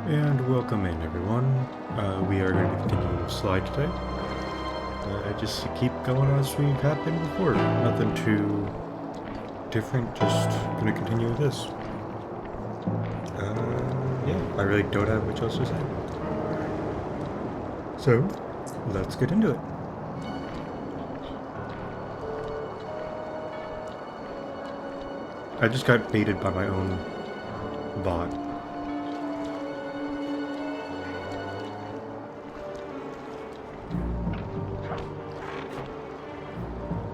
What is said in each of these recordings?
And welcome in, everyone. We are going to be continuing the slide today. Just keep going as we have been before. Nothing too different, just going to continue with this. Yeah, I really don't have much else to say. So, let's get into it. I just got baited by my own bot.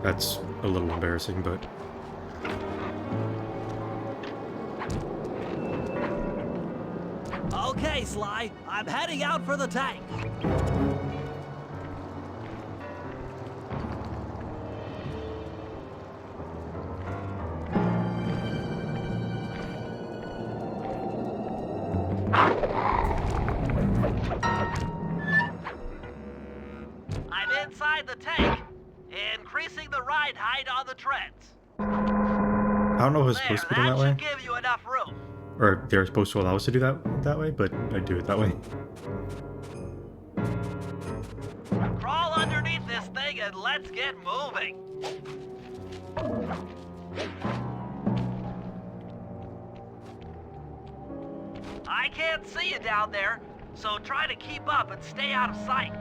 That's a little embarrassing, but... Okay, Sly, I'm heading out for the tank. I'm inside the tank, increasing the ride height on the treads. I don't know if it's supposed to be done that way. That should give you enough room. Or they're supposed to allow us to do that way, but I do it that way. Crawl underneath this thing and let's get moving. I can't see you down there, so try to keep up and stay out of sight.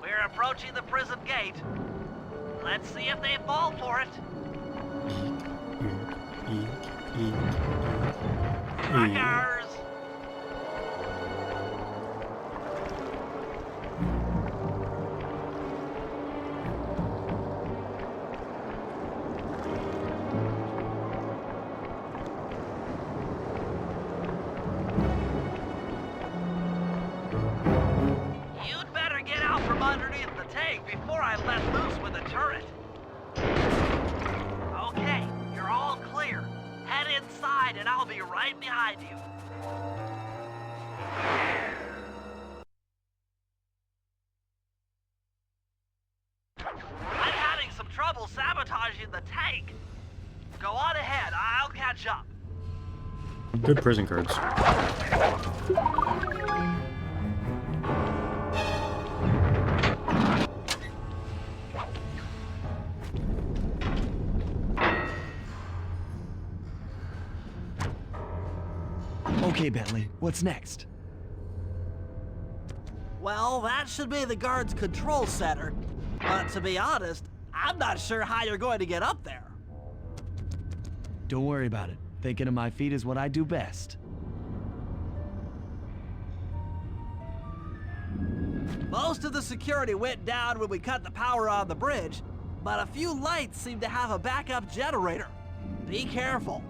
We're approaching the prison gate. Let's see if they fall for it. Suckers! You'd better get out from underneath the tank before I let loose with the turret. Okay, you're all clear. Head inside and I'll be right behind you. I'm having some trouble sabotaging the tank. Go on ahead, I'll catch up. Good prison cards. Okay, Bentley, what's next? Well, that should be the guard's control center. But to be honest, I'm not sure how you're going to get up there. Don't worry about it. Thinking of my feet is what I do best. Most of the security went down when we cut the power on the bridge, but a few lights seem to have a backup generator. Be careful.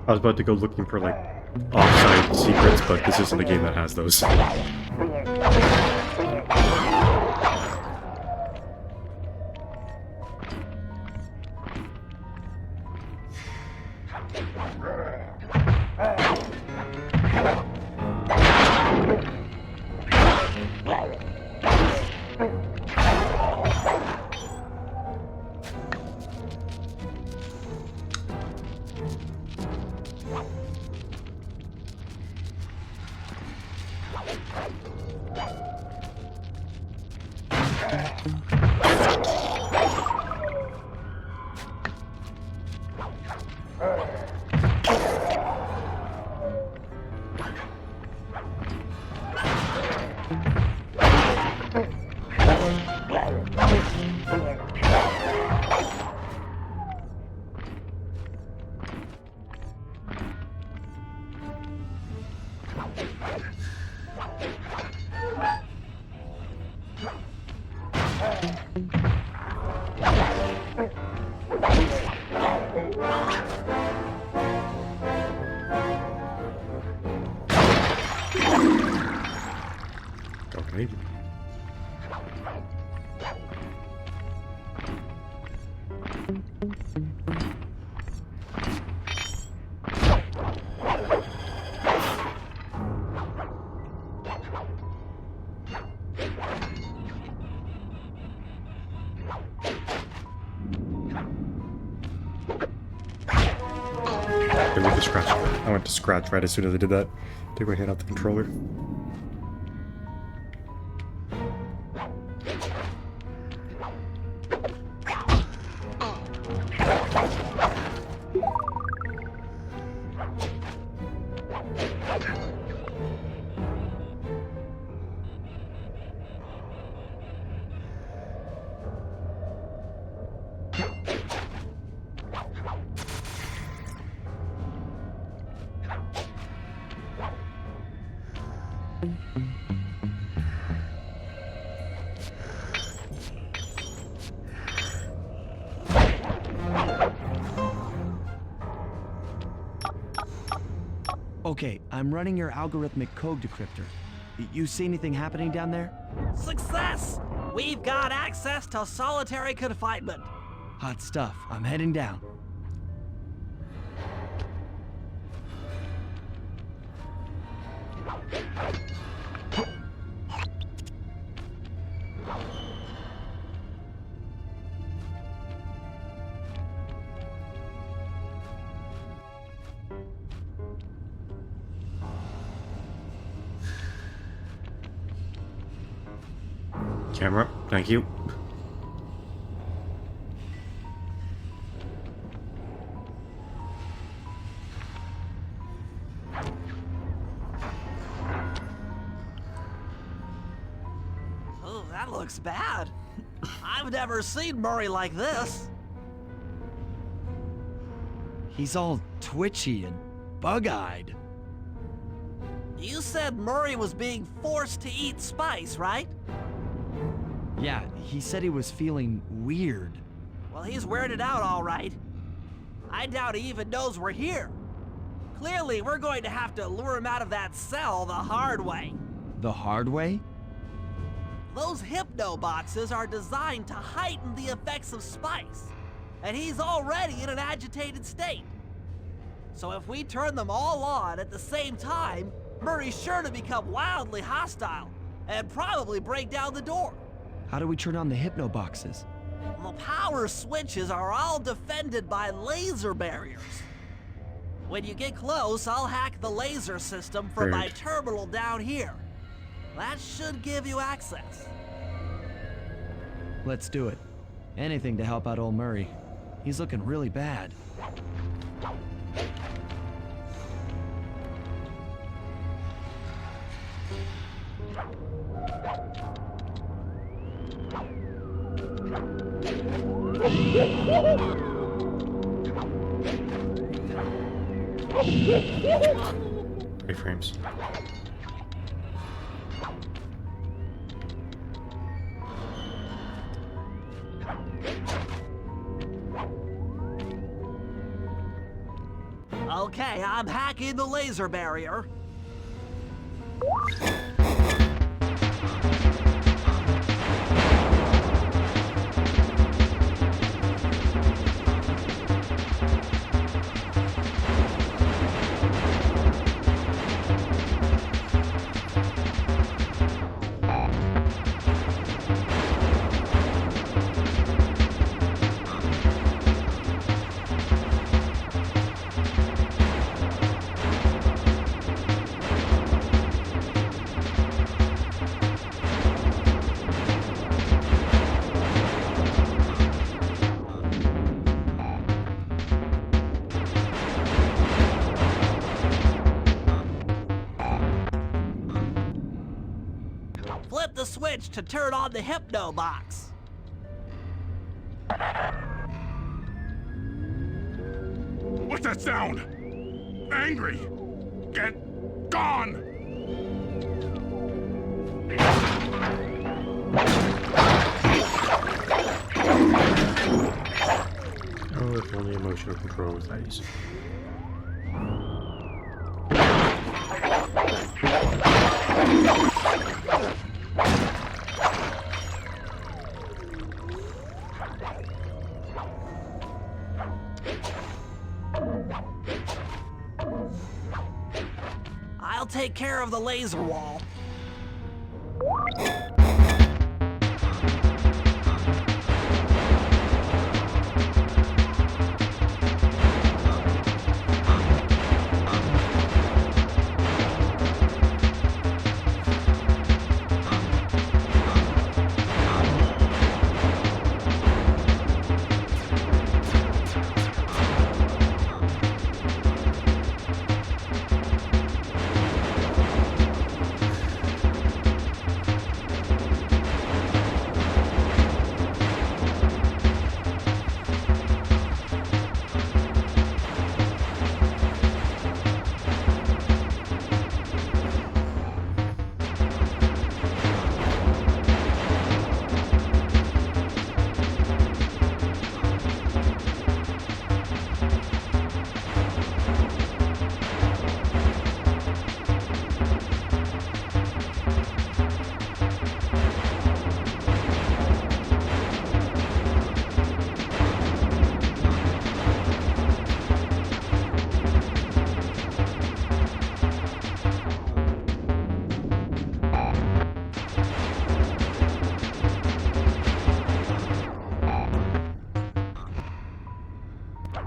I was about to go looking for, like, offside secrets, but this isn't a game that has those. maybe. I went to scratch. I went to scratch right as soon as I did that. Take my hand off the controller. Okay, I'm running your algorithmic code decryptor. You see anything happening down there? Success! We've got access to solitary confinement. Hot stuff. I'm heading down. Camera, thank you. Oh, that looks bad. I've never seen Murray like this. He's all twitchy and bug-eyed. You said Murray was being forced to eat spice, right? Yeah, he said he was feeling weird. Well, he's weirded out all right. I doubt he even knows we're here. Clearly, we're going to have to lure him out of that cell the hard way. The hard way? Those hypno boxes are designed to heighten the effects of spice, and he's already in an agitated state. So if we turn them all on at the same time, Murray's sure to become wildly hostile and probably break down the door. How do we turn on the hypno boxes? The power switches are all defended by laser barriers. When you get close, I'll hack the laser system from my terminal down here. That should give you access. Let's do it. Anything to help out old Murray. He's looking really bad. Three frames. Okay, I'm hacking the laser barrier. Flip the switch to turn on the hypno box. What's that sound? Angry! Get gone! Oh, if only emotional control was that easy. I'll take care of the laser wall.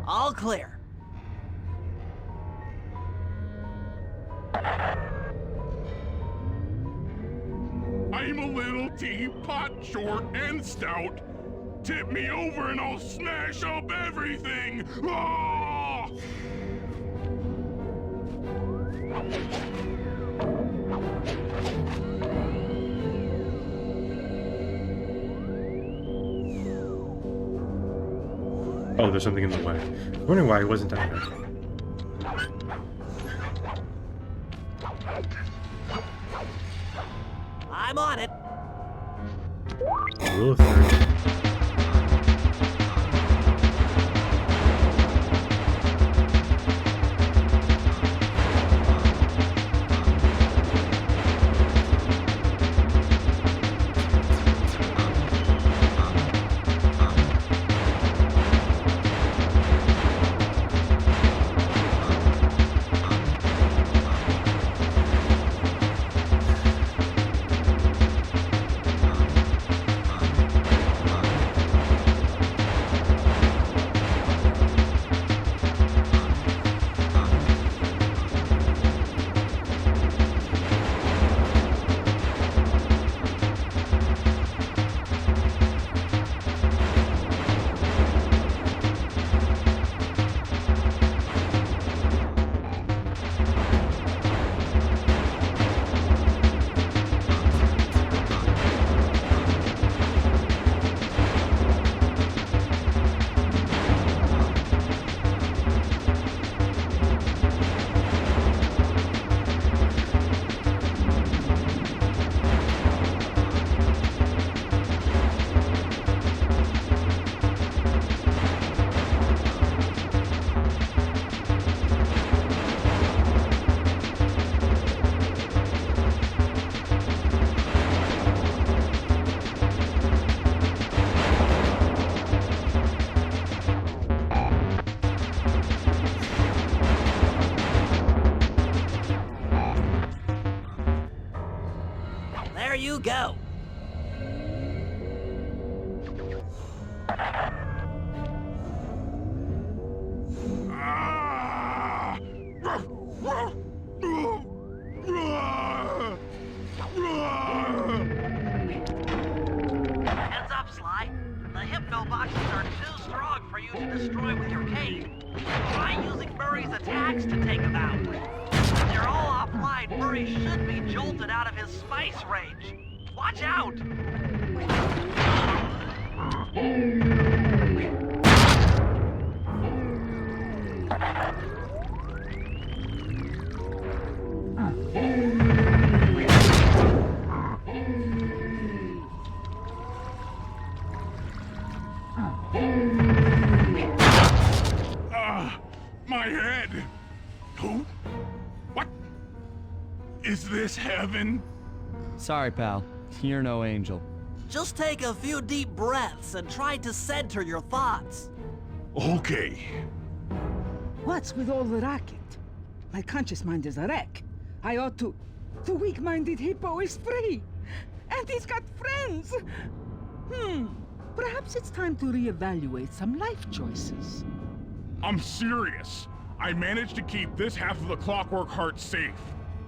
All clear. I'm a little teapot, short and stout. Tip me over and I'll smash up everything. Ah! Oh, there's something in the way. I'm wondering why he wasn't down there. I'm on it. Rule of third. There you go. Ah! Heads up, Sly. The hypno boxes are too strong for you to destroy with your cane. Try using Murray's attacks to take them out. When they're all offline, Murray should be jolted out of his spice range. Watch out! My head! Who? What? Is this heaven? Sorry, pal. You're no angel. Just take a few deep breaths and try to center your thoughts. Okay. What's with all the racket? My conscious mind is a wreck. I ought to. The weak-minded hippo is free. And he's got friends. Perhaps it's time to reevaluate some life choices. I'm serious. I managed to keep this half of the Clockwork Heart safe.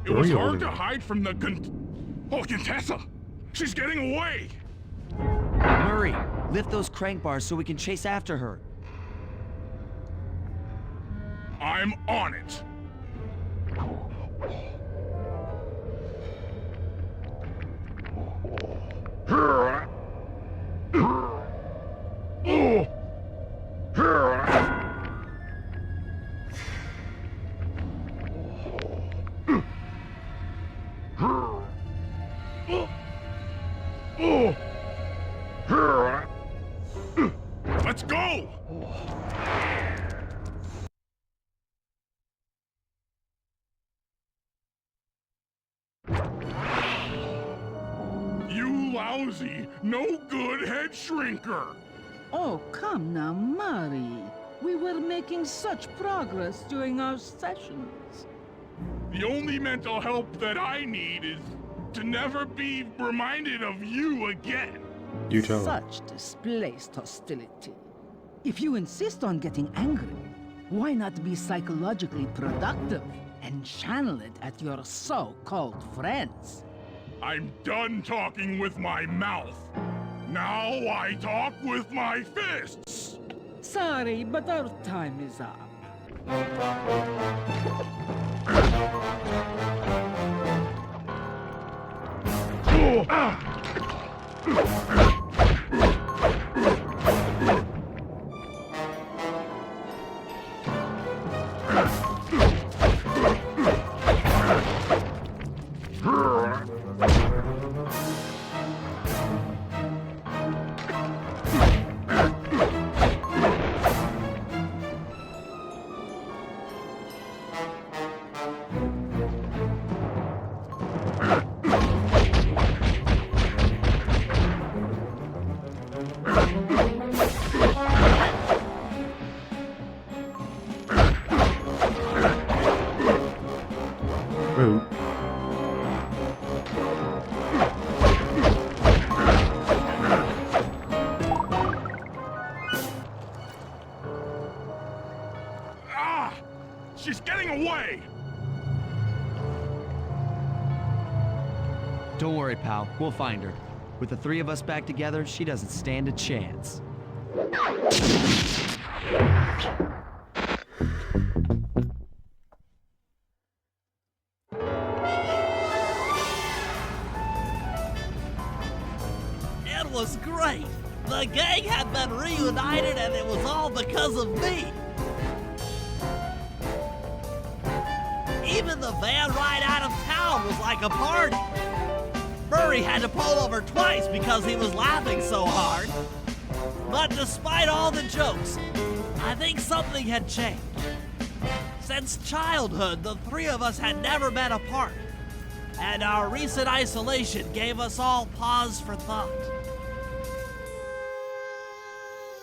It Where are was you hard holding to it? hide from the Contessa! She's getting away! Murray, lift those crank bars so we can chase after her. I'm on it! Let's go! You lousy, no good head shrinker! Oh, come now, Murray. We were making such progress during our sessions. The only mental help that I need is to never be reminded of you again. You tell him. Such displaced hostility. If you insist on getting angry, why not be psychologically productive and channel it at your so-called friends? I'm done talking with my mouth. Now I talk with my fists. Sorry, but our time is up. Oh. Ah! She's getting away! Don't worry, pal. We'll find her. With the three of us back together, she doesn't stand a chance. It was great. The gang had been reunited and it was all because of me. Even the van ride out of town was like a party. Murray had to pull over twice because he was laughing so hard. But despite all the jokes, I think something had changed. Since childhood, the three of us had never been apart, and our recent isolation gave us all pause for thought.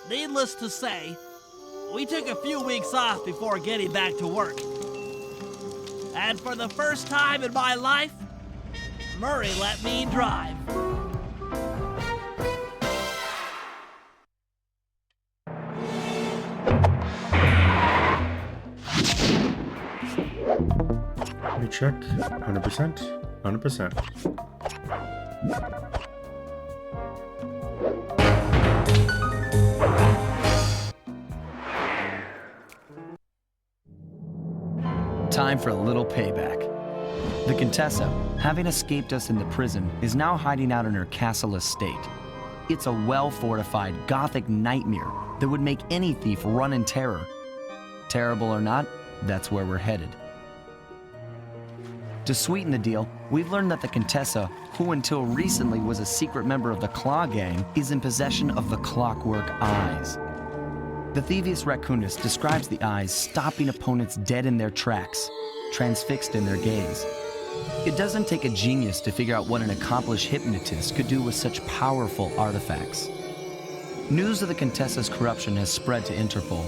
Needless to say, we took a few weeks off before getting back to work. And for the first time in my life, Murray let me drive. Let me check. 100%. 100%. Time for a little payback. The Contessa, having escaped us in the prison, is now hiding out in her castle estate. It's a well-fortified Gothic nightmare that would make any thief run in terror. Terrible or not, that's where we're headed. To sweeten the deal, we've learned that the Contessa, who until recently was a secret member of the Claw Gang, is in possession of the Clockwork Eyes. The Thieves Raccoonist describes the eyes stopping opponents dead in their tracks, transfixed in their gaze. It doesn't take a genius to figure out what an accomplished hypnotist could do with such powerful artifacts. News of the Contessa's corruption has spread to Interpol.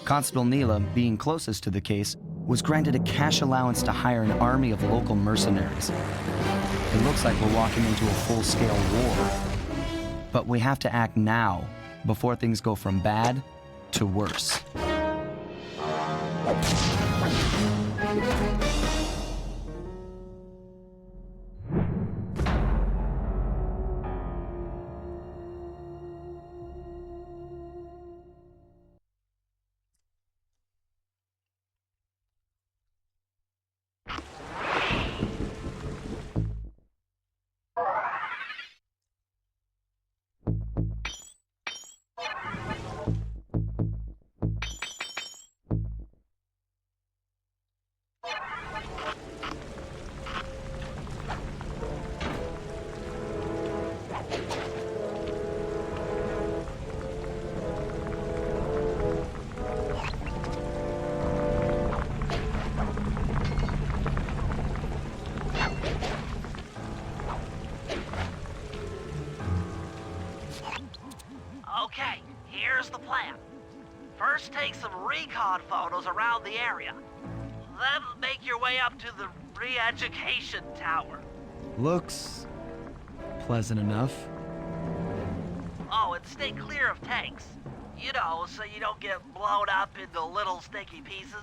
Constable Neela, being closest to the case, was granted a cash allowance to hire an army of local mercenaries. It looks like we're walking into a full-scale war. But we have to act now, before things go from bad to worse. Okay, here's the plan. First, take some recon photos around the area. Then make your way up to the re-education tower. Looks pleasant enough. Oh, and stay clear of tanks. You know, so you don't get blown up into little sticky pieces.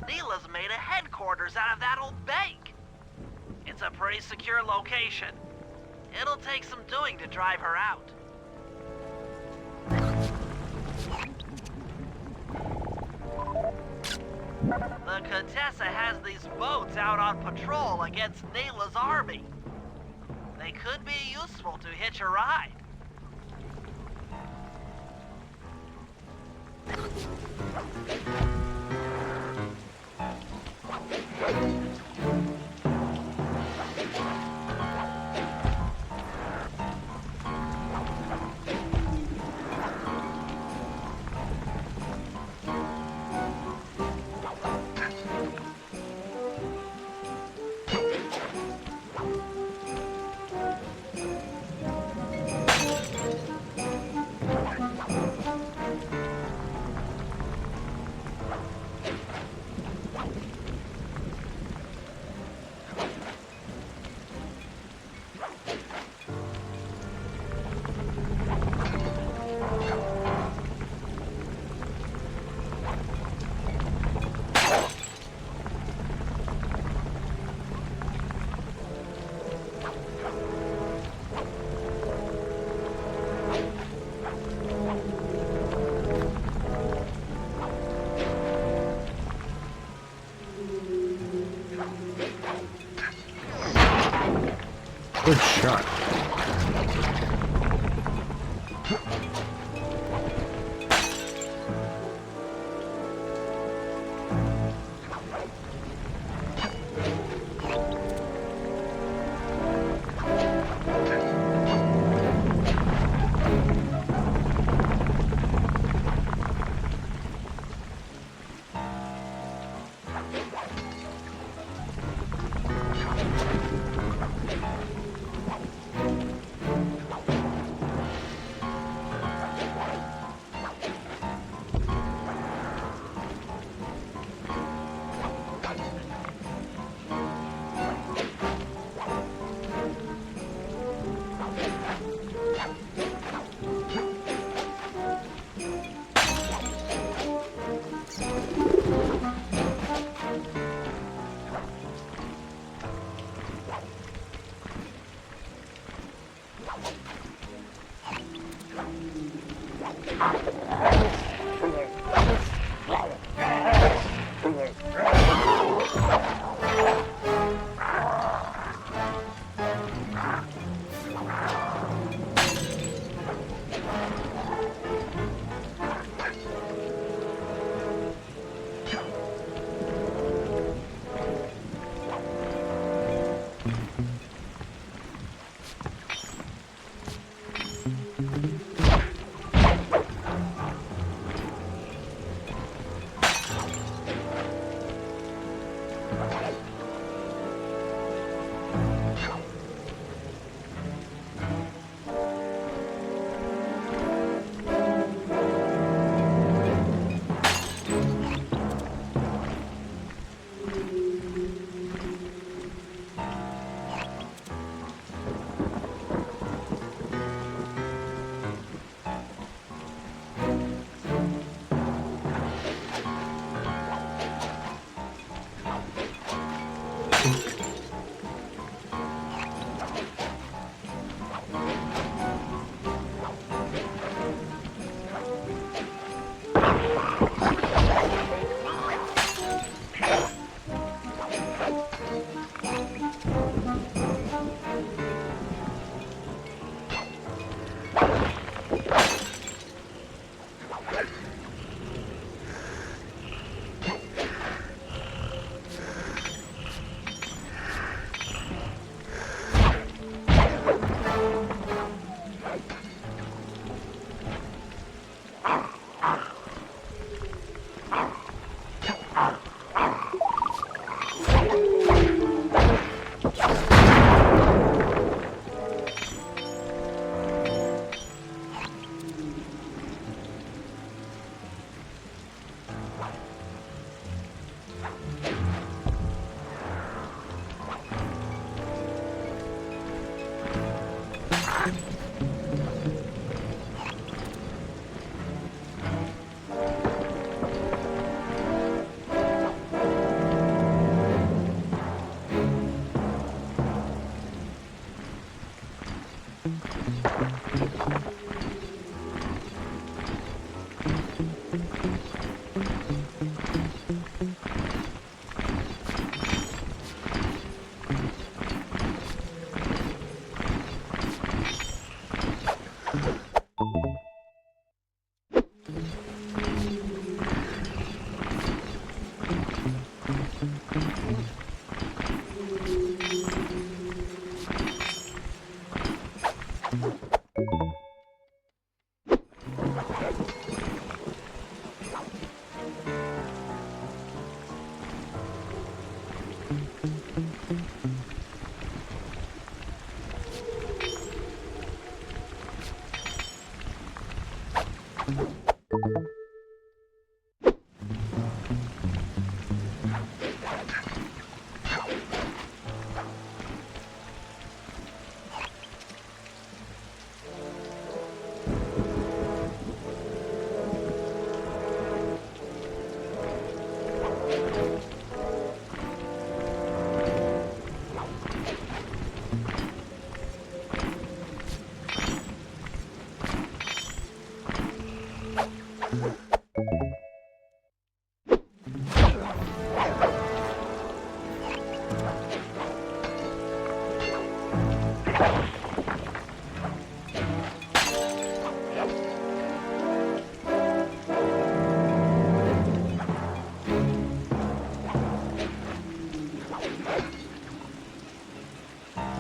Neela's made a headquarters out of that old bank. It's a pretty secure location. It'll take some doing to drive her out. The Contessa has these boats out on patrol against Neela's army. They could be useful to hitch a ride. Good shot.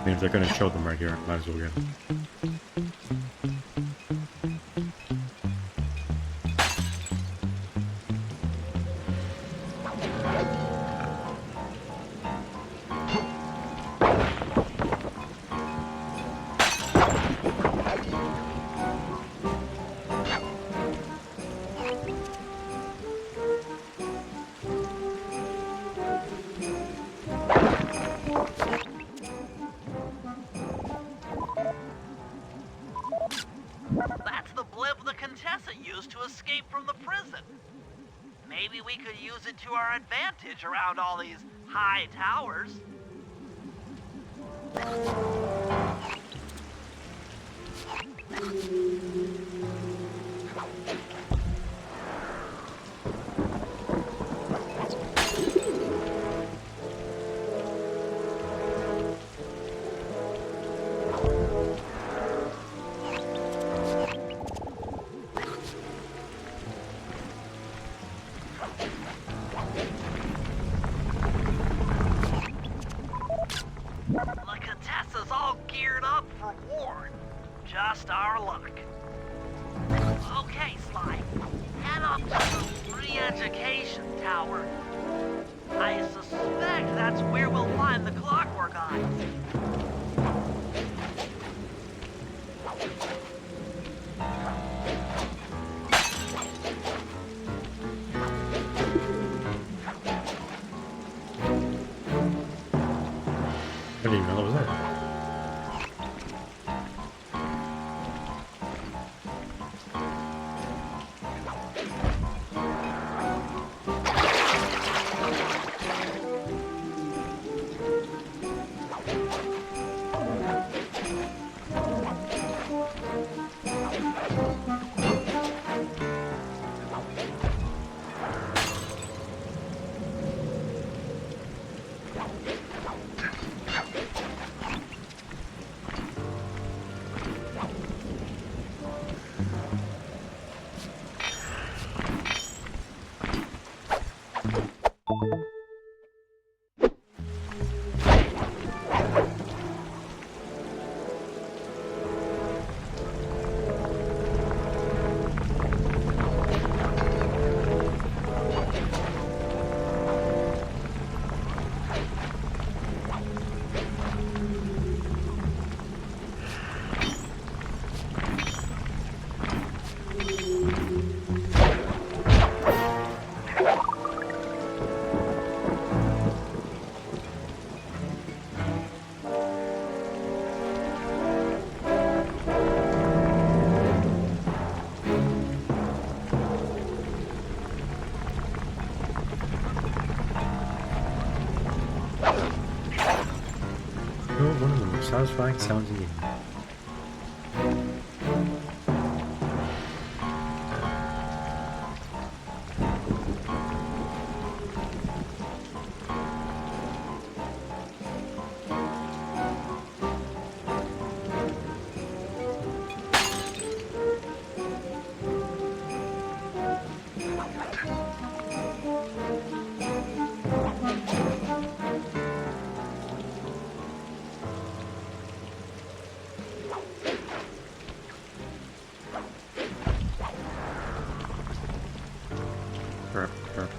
Means they're gonna show them right here. Might as well get them. That's the blimp the Contessa used to escape from the prison. Maybe we could use it to our advantage around all these high towers. The Contessa's all geared up for war. Just our luck. tower. I suspect that's where we'll find the clockwork eyes. I didn't even know that was there. One of the most satisfying sounds in the game. Crap.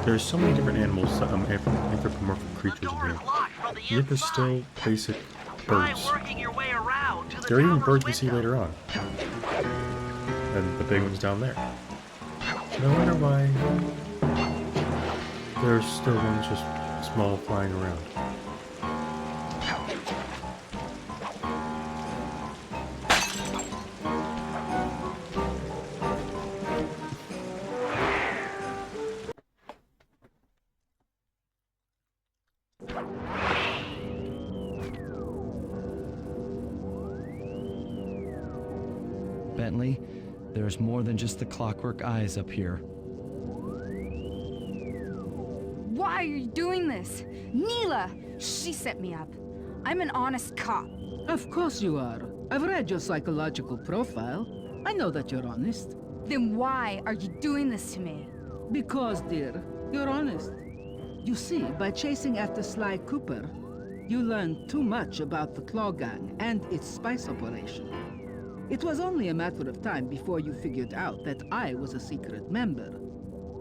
There's so many different animals, anthropomorphic creatures in here. Yet there's still basic birds. There are even birds we see later on. and the big one's down there. No wonder why there's still ones just small flying around. Bentley, there's more than just the clockwork eyes up here. Why are you doing this? Neela! She set me up. I'm an honest cop. Of course you are. I've read your psychological profile. I know that you're honest. Then why are you doing this to me? Because, dear, you're honest. You see, by chasing after Sly Cooper, you learned too much about the Claw Gang and its spice operation. It was only a matter of time before you figured out that I was a secret member.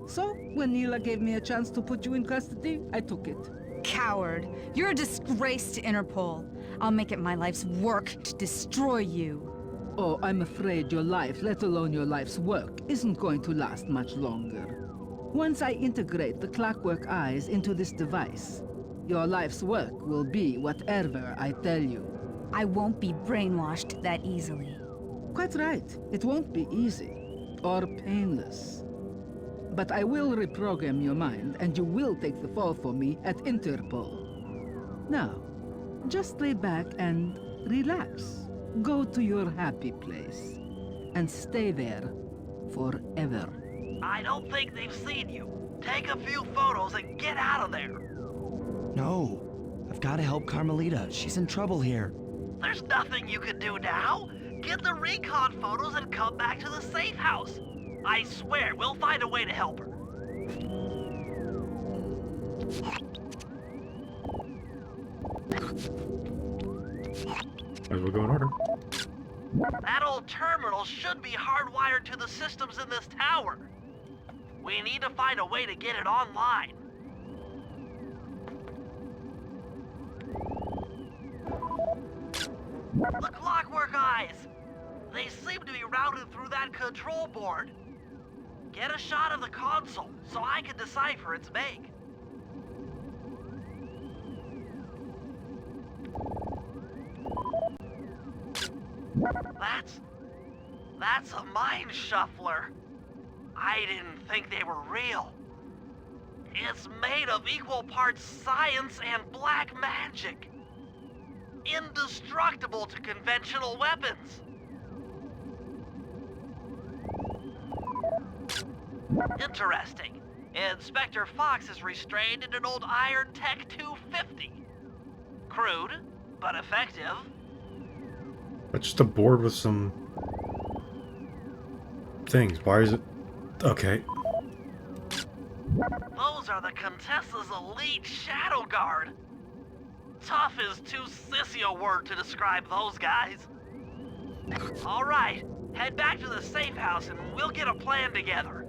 So, when Neela gave me a chance to put you in custody, I took it. Coward. You're a disgrace to Interpol. I'll make it my life's work to destroy you. Oh, I'm afraid your life, let alone your life's work, isn't going to last much longer. Once I integrate the clockwork eyes into this device, your life's work will be whatever I tell you. I won't be brainwashed that easily. Quite right. It won't be easy. Or painless. But I will reprogram your mind, and you will take the fall for me at Interpol. Now, just lay back and relax. Go to your happy place. And stay there forever. I don't think they've seen you. Take a few photos and get out of there. No. I've got to help Carmelita. She's in trouble here. There's nothing you can do now. Get the recon photos and come back to the safe house. I swear, we'll find a way to help her. Might as well go in order. That old terminal should be hardwired to the systems in this tower. We need to find a way to get it online. The clockwork eyes! They seem to be routed through that control board. Get a shot of the console so I can decipher its make. That's a mind shuffler. I didn't think they were real. It's made of equal parts science and black magic. Indestructible to conventional weapons. Interesting. Inspector Fox is restrained in an old Iron Tech 250. Crude, but effective. That's just a board with some things. Why is it? Okay. Those are the Contessa's elite shadow guard. Tough is too sissy a word to describe those guys. All right, head back to the safe house and we'll get a plan together.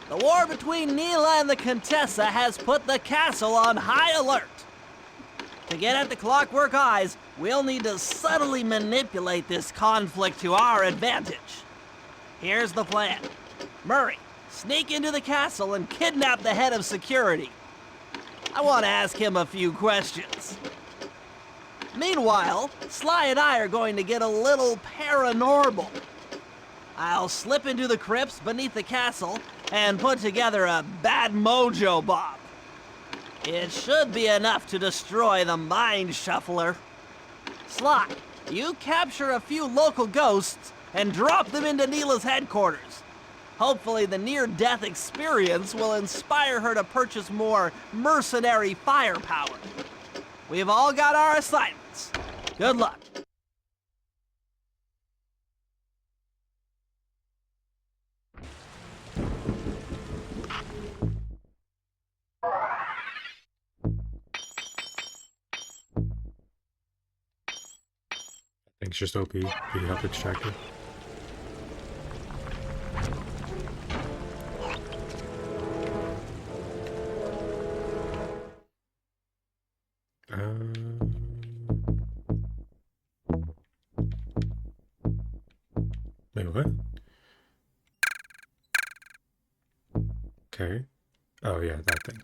The war between Neela and the Contessa has put the castle on high alert. To get at the clockwork eyes, we'll need to subtly manipulate this conflict to our advantage. Here's the plan. Murray, sneak into the castle and kidnap the head of security. I want to ask him a few questions. Meanwhile, Sly and I are going to get a little paranormal. I'll slip into the crypts beneath the castle and put together a bad mojo bomb. It should be enough to destroy the mind shuffler. Sly, you capture a few local ghosts and drop them into Neela's headquarters. Hopefully the near-death experience will inspire her to purchase more mercenary firepower. We've all got our assignments. Good luck. I think it's just OP. The health extractor. Wait, what? Okay. Oh yeah, that thing.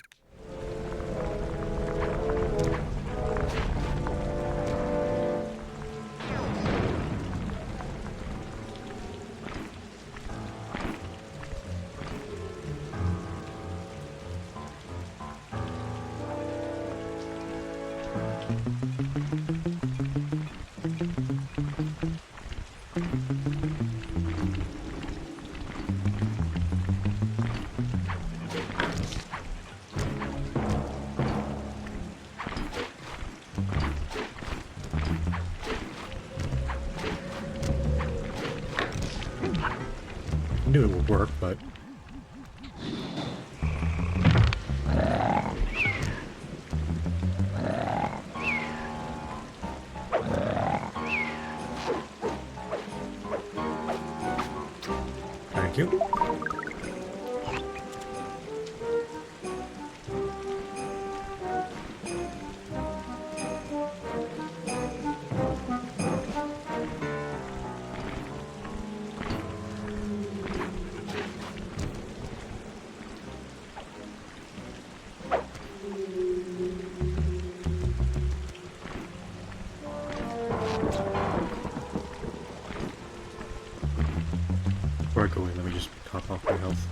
I knew it would work, but... Thank you. Before I go in, let me just top off my health.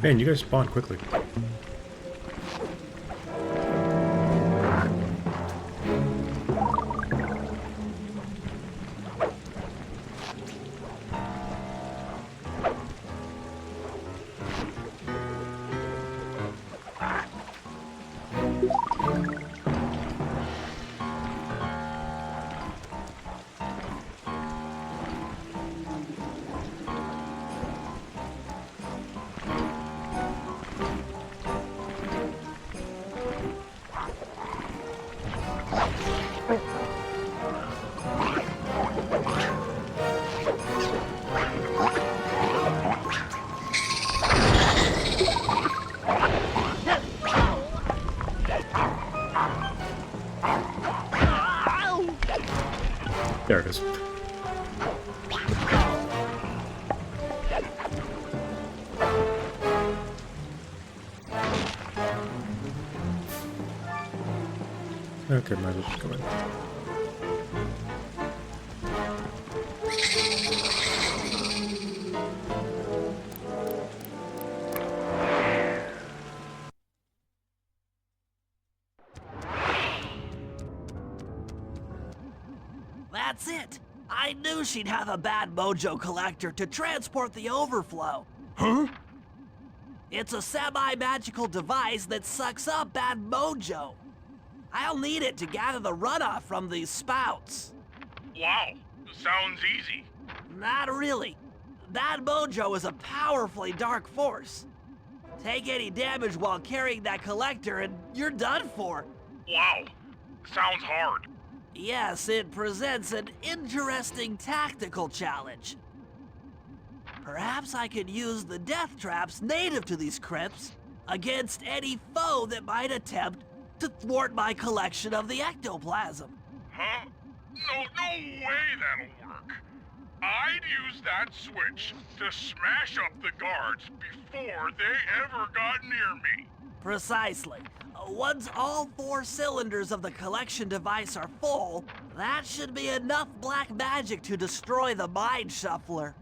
Man, you guys spawn quickly. There it is. Okay, might as well just go in. That's it! I knew she'd have a bad mojo collector to transport the overflow. Huh? It's a semi-magical device that sucks up bad mojo. I'll need it to gather the runoff from these spouts. Wow, sounds easy. Not really. Bad mojo is a powerfully dark force. Take any damage while carrying that collector and you're done for. Wow, sounds hard. Yes, it presents an interesting tactical challenge. Perhaps I could use the death traps native to these crypts against any foe that might attempt to thwart my collection of the ectoplasm. Huh? No way that'll work. I'd use that switch to smash up the guards before they ever got near me. Precisely. Once all 4 cylinders of the collection device are full, that should be enough black magic to destroy the Mind Shuffler.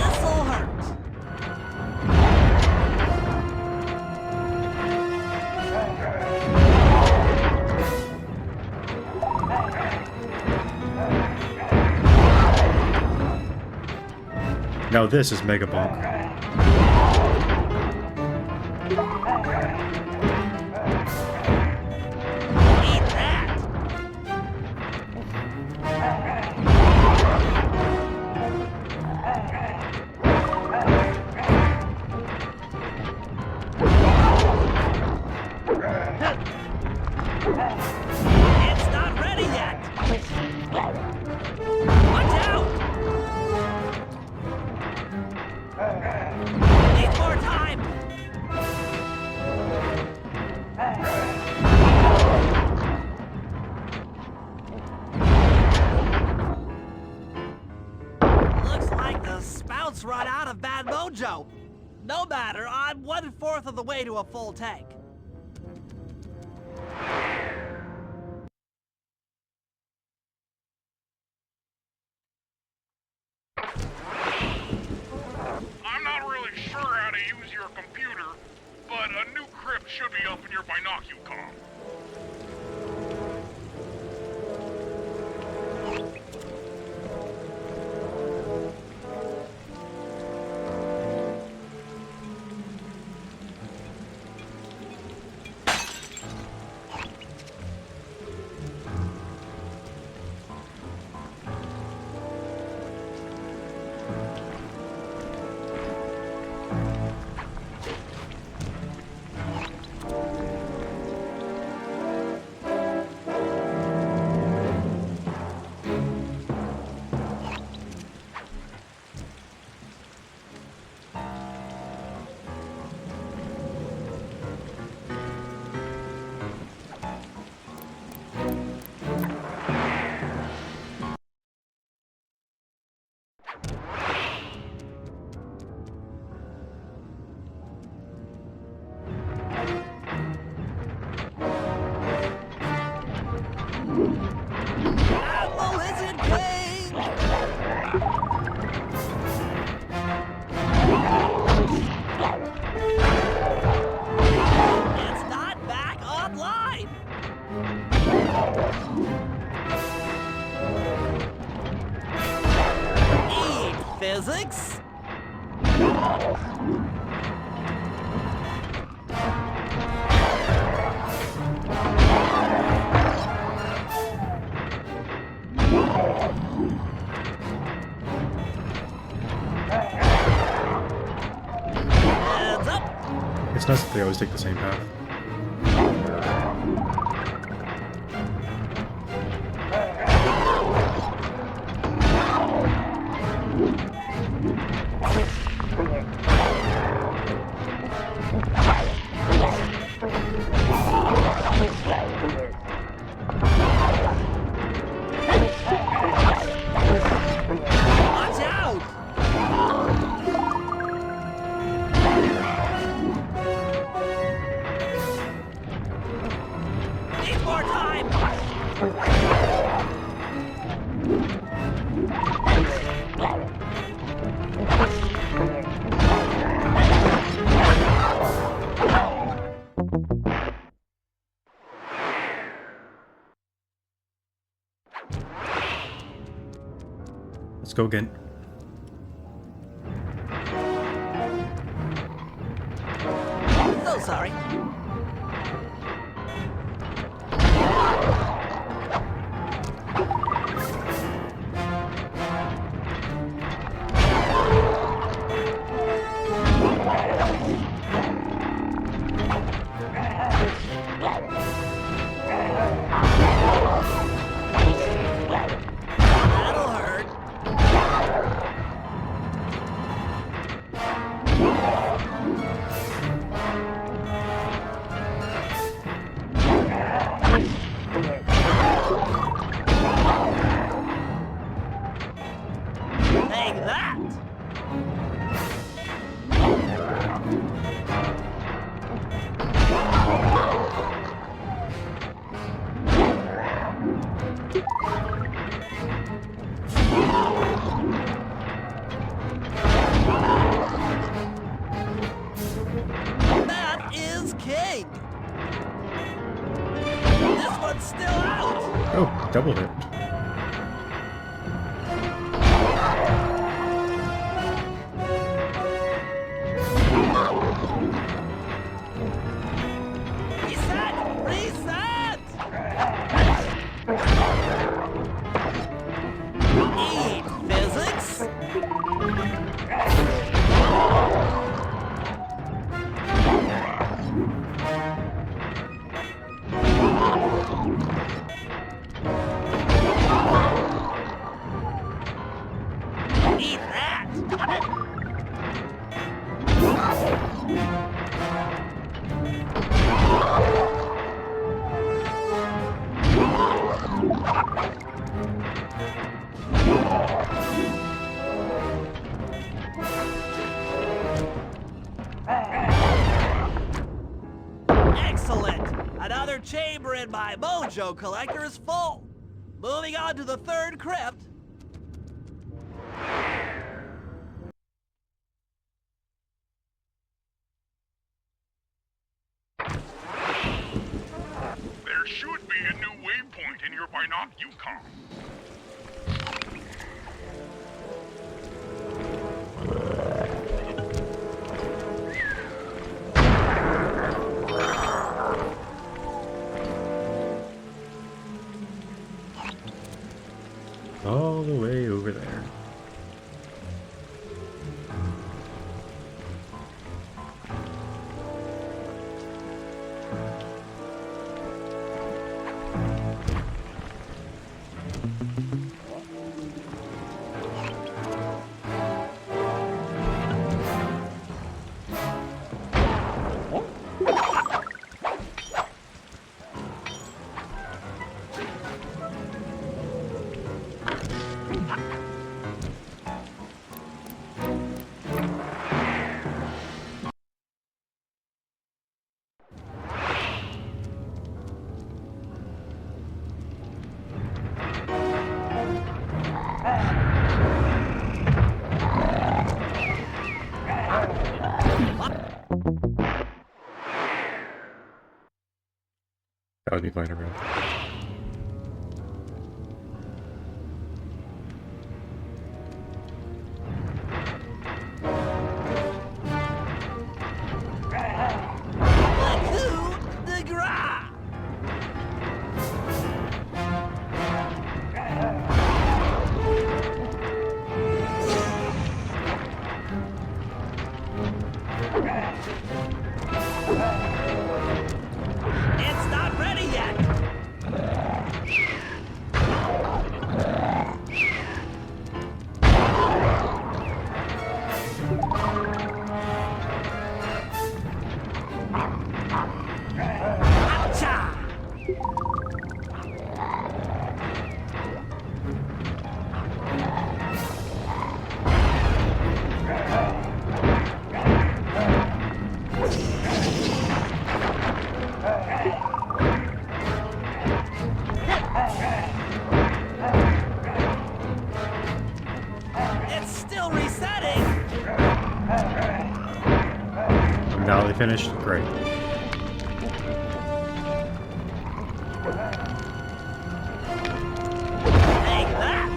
This'll hurt. Now this is Mega Bonk. It's not ready yet! Watch out! Need more time! Looks like the spout's run out of bad mojo. No matter, I'm 1/4 of the way to a full tank. I'm not really sure how to use your computer, but a new crypt should be up in your MiraiWakame. Ammo isn't king! It's not back online! Eat physics? Heads up! It's nice that they always take the same path. Watch out! Need more time! Let's go again. So sorry. That'll hurt. Take that! That is king! This one's still out! Oh, double hit. Reset! Reset! Eat physics! Excellent! Another chamber in my mojo collector is full. Moving on to the third crypt. There should be a new waypoint in your MiraiWakame. All the way over there. That would be flying around. Coup de grace! It's not ready yet! Oucha! It's still resetting! Now they finished. Great. Take that!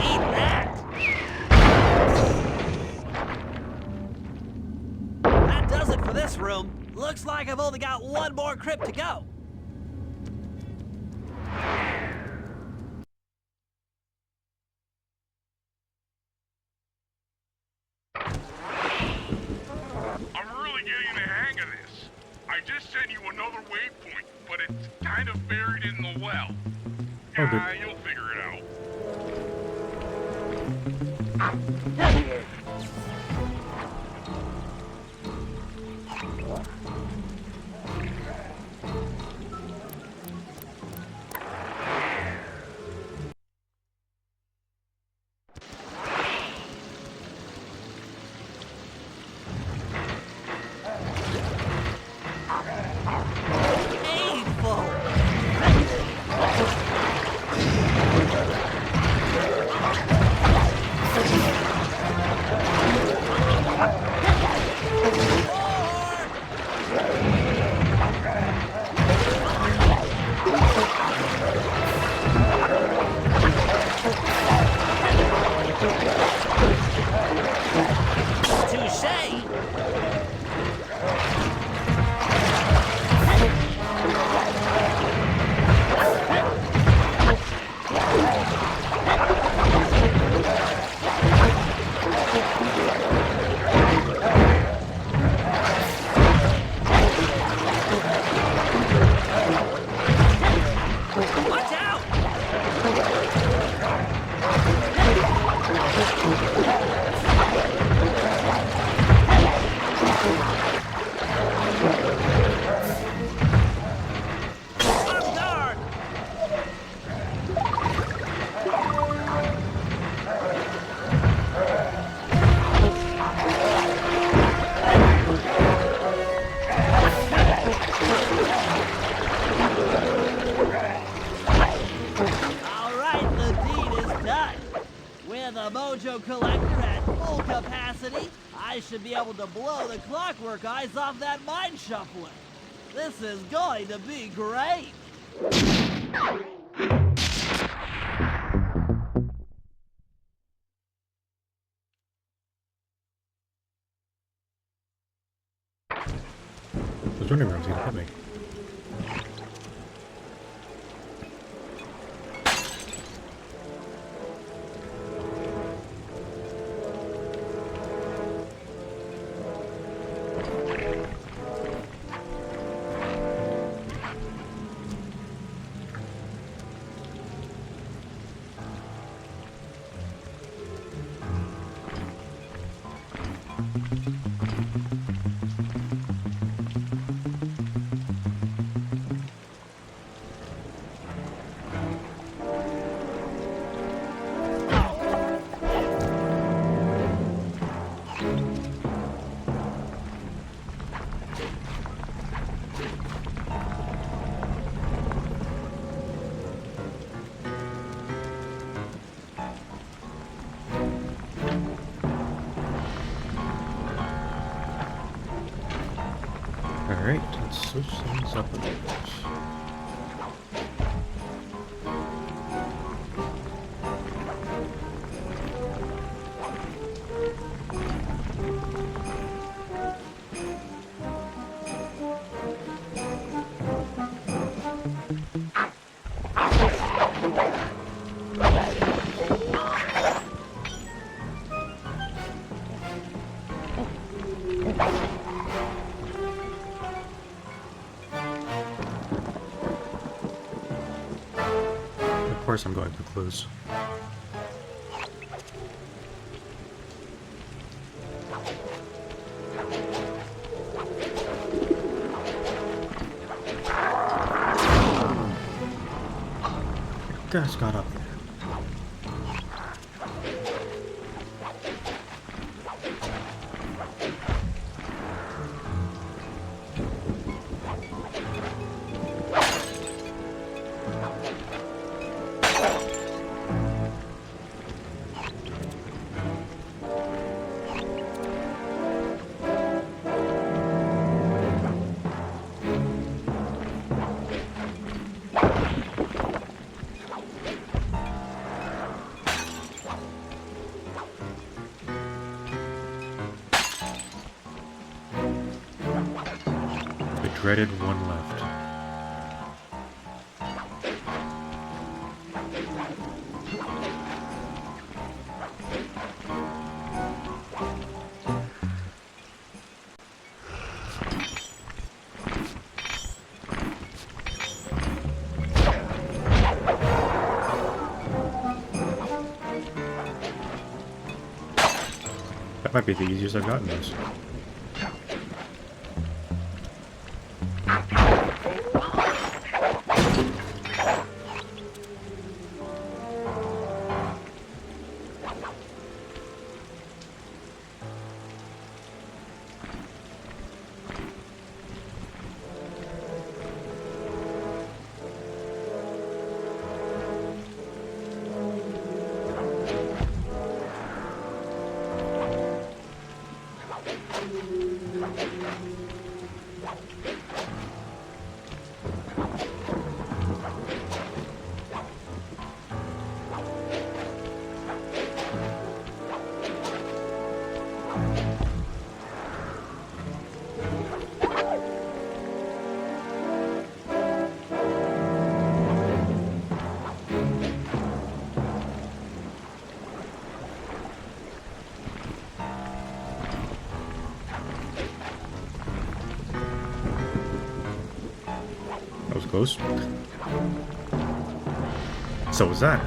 Eat that! That does it for this room. Looks like I've only got one more crypt to go. I'm really getting the hang of this. I just sent you another waypoint, but it's kind of buried in the well. Oh, good. You'll figure it out. Painful! should be able to blow the clockwork eyes off that mine shuffler. This is going to be great. I was wondering where I was gonna hit me. Alright, let's switch things up a bit. Of course I'm going for clues. Guys got up there. Dreaded one left. That might be the easiest I've gotten this. That was close. So was that.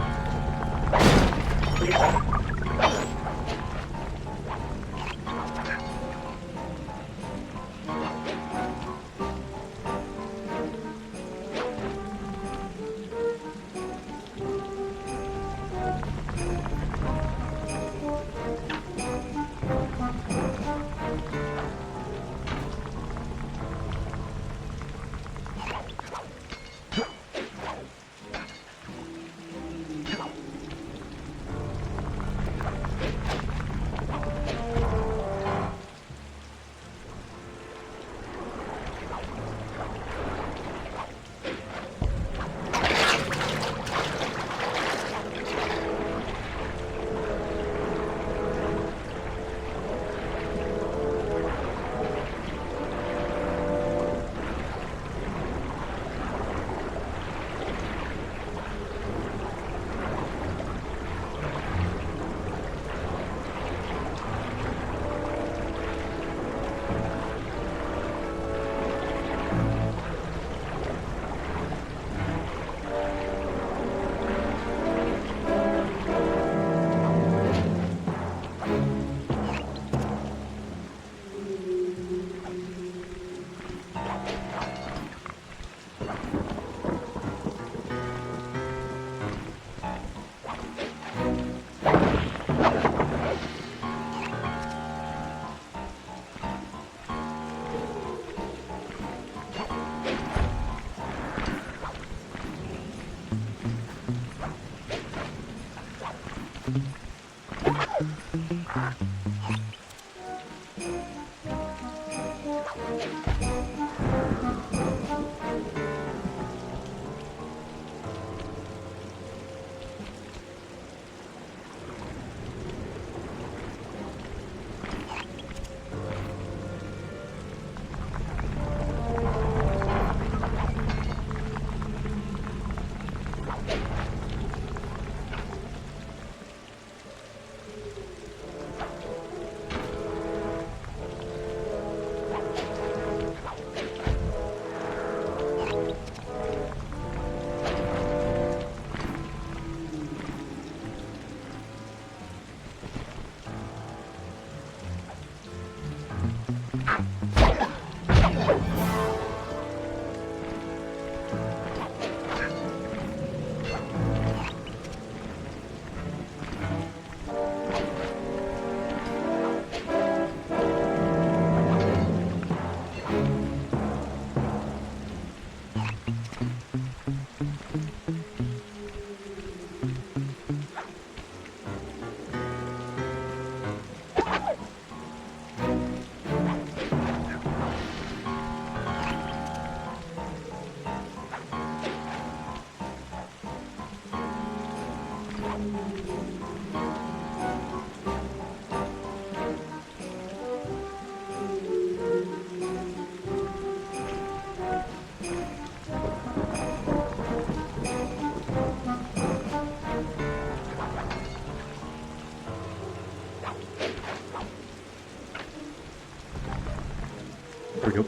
There we go.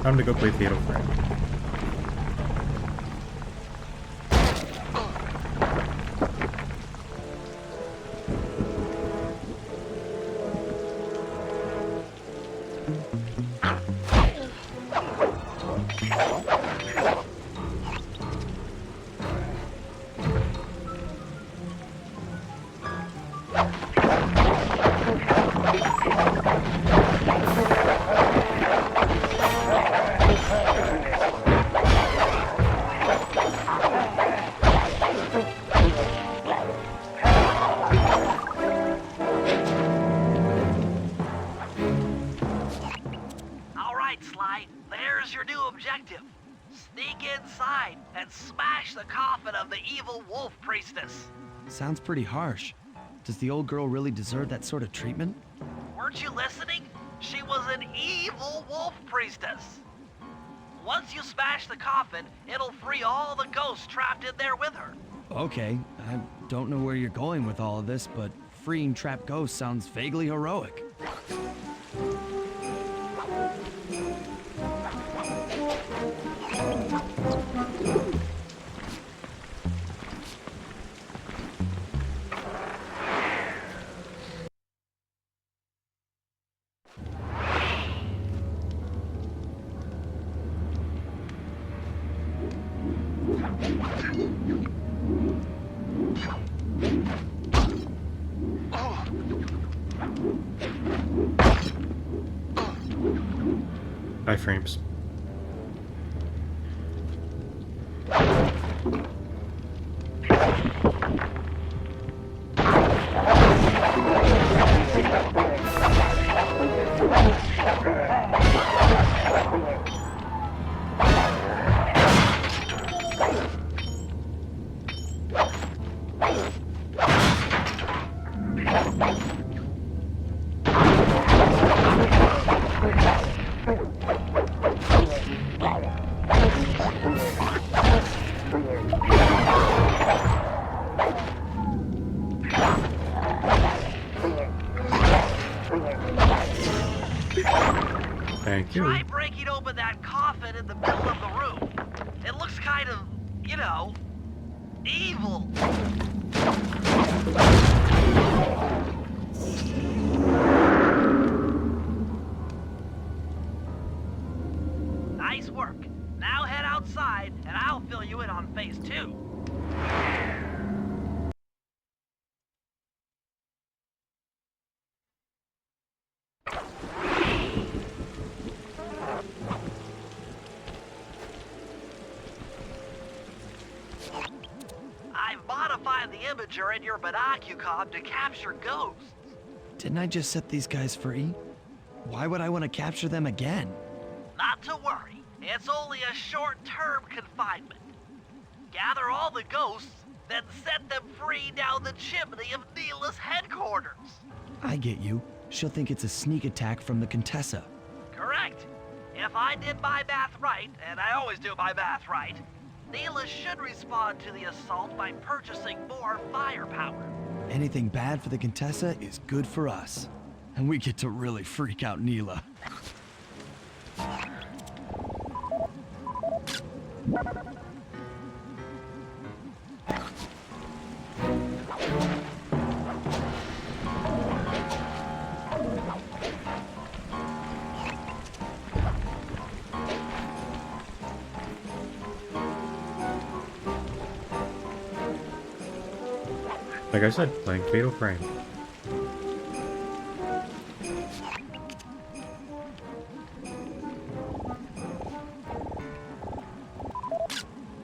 Time to go play Fatal Frame. All right, Sly, there's your new objective. Sneak inside and smash the coffin of the evil wolf priestess. Sounds pretty harsh. Does the old girl really deserve that sort of treatment? Weren't you listening? She was an evil wolf priestess. Once you smash the coffin, it'll free all the ghosts trapped in there with her. Okay, I don't know where you're going with all of this, but freeing trapped ghosts sounds vaguely heroic. Iframes. Thank you. Try breaking open that coffin in the middle of the room. It looks kind of, you know, evil. Nice work. Now head outside and I'll fill you in on phase 2. I've modified imager in your MiraiWakame to capture ghosts. Didn't I just set these guys free? Why would I want to capture them again? Not to worry, it's only a short-term confinement. Gather all the ghosts, then set them free down the chimney of Neela's headquarters. I get you. She'll think it's a sneak attack from the Contessa. Correct. If I did my math right, and I always do my math right, Neela should respond to the assault by purchasing more firepower. Anything bad for the Contessa is good for us. And we get to really freak out Neela. Like I said, playing Fatal Frame.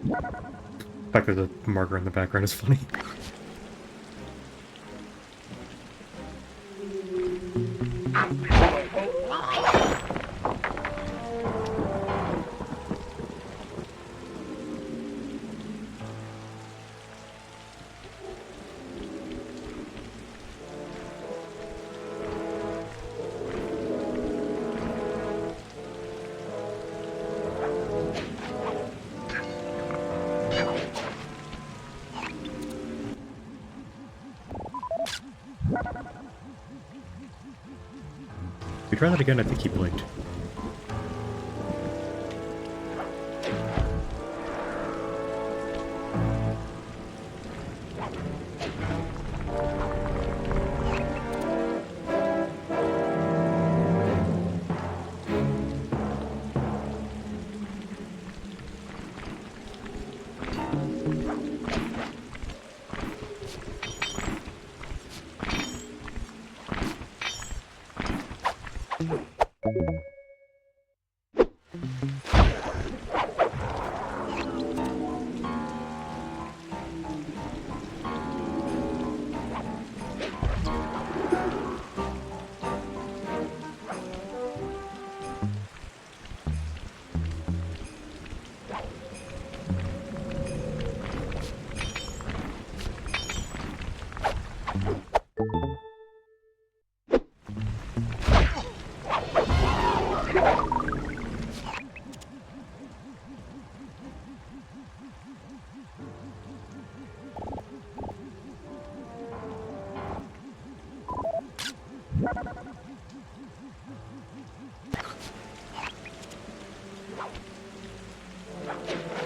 The fact that the marker in the background is funny. If we try that again, I think he blinked.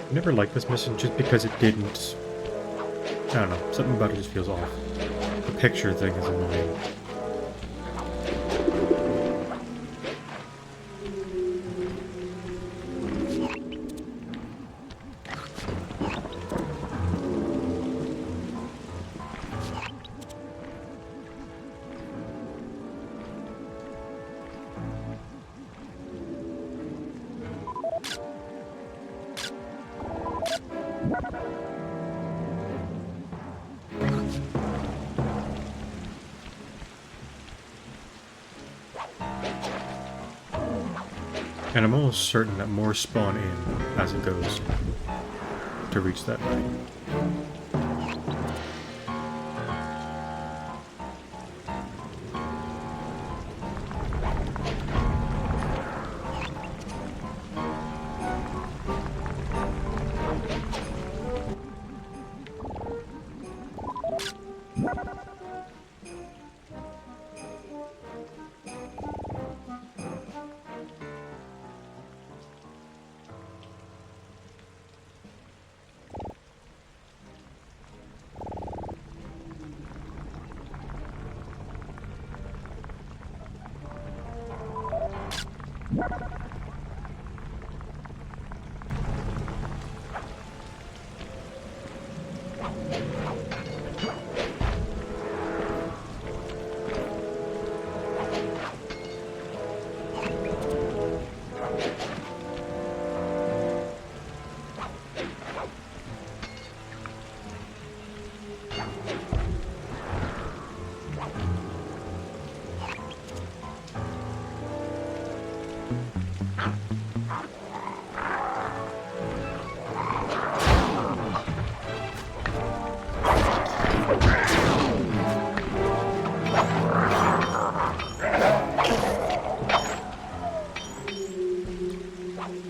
I never liked this mission just because it didn't... I don't know, something about it just feels off. The picture thing is annoying. And I'm almost certain that more spawn in as it goes to reach that night.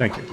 Thank you.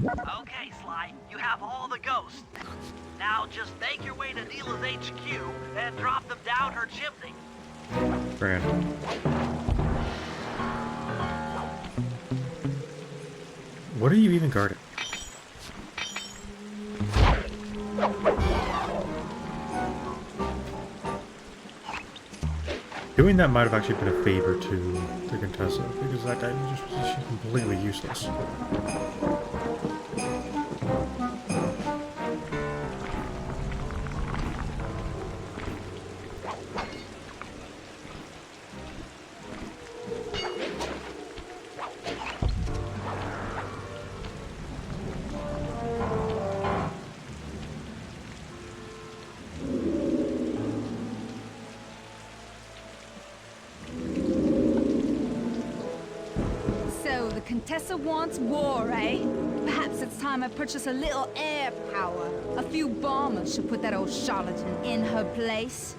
Okay, Sly, you have all the ghosts. Now just make your way to Neela's HQ and drop them down her chimney. Grand. What are you even guarding? Doing that might have actually been a favor to the Contessa, because that guy was just completely useless. So, the Contessa wants war, eh? Perhaps it's time I purchase a little air power. A few bombers should put that old charlatan in her place.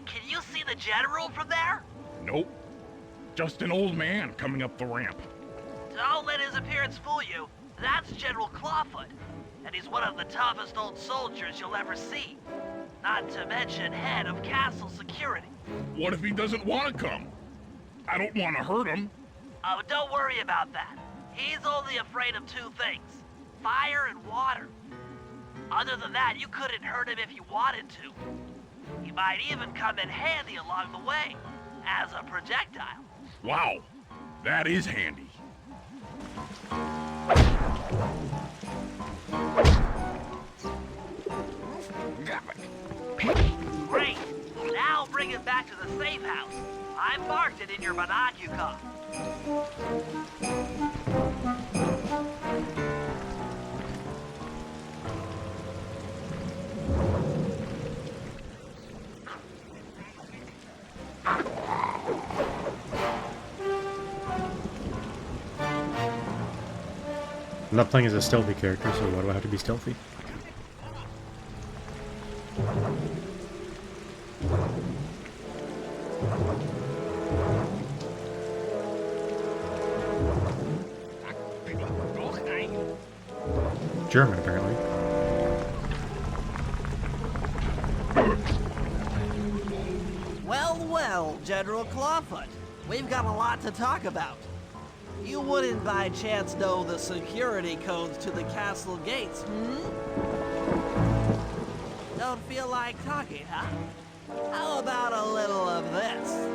Can you see the General from there? Nope. Just an old man coming up the ramp. Don't let his appearance fool you. That's General Clawfoot, and he's one of the toughest old soldiers you'll ever see. Not to mention head of castle security. What if he doesn't want to come? I don't want to hurt him. Oh, don't worry about that. He's only afraid of two things, fire and water. Other than that, you couldn't hurt him if you wanted to. He might even come in handy along the way. as a projectile. Wow, that is handy. Great. Now bring it back to the safe house. I marked it in your MiraiWakame. I'm not playing as a stealthy character, so why do I have to be stealthy? German, apparently. Well, well, General Clawfoot. We've got a lot to talk about. You wouldn't by chance know the security codes to the castle gates, Don't feel like talking, huh? How about a little of this?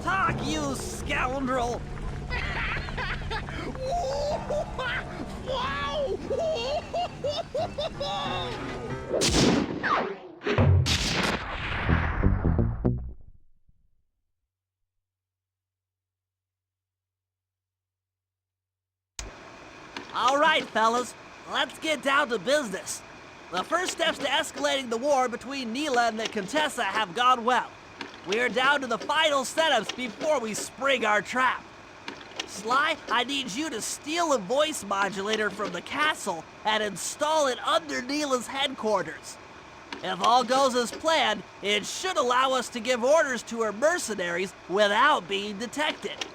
Talk, you scoundrel! All right, fellas, let's get down to business. The first steps to escalating the war between Neela and the Contessa have gone well. We're down to the final setups before we spring our trap. Sly, I need you to steal a voice modulator from the castle and install it under Neela's headquarters. If all goes as planned, it should allow us to give orders to her mercenaries without being detected.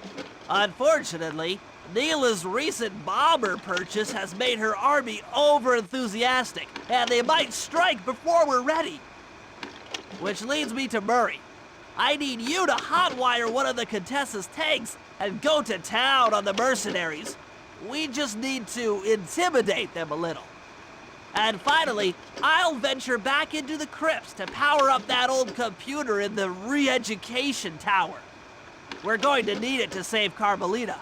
Unfortunately, Neela's recent bomber purchase has made her army over-enthusiastic, and they might strike before we're ready. Which leads me to Murray. I need you to hotwire one of the Contessa's tanks and go to town on the mercenaries. We just need to intimidate them a little. And finally, I'll venture back into the crypts to power up that old computer in the re-education tower. We're going to need it to save Carmelita.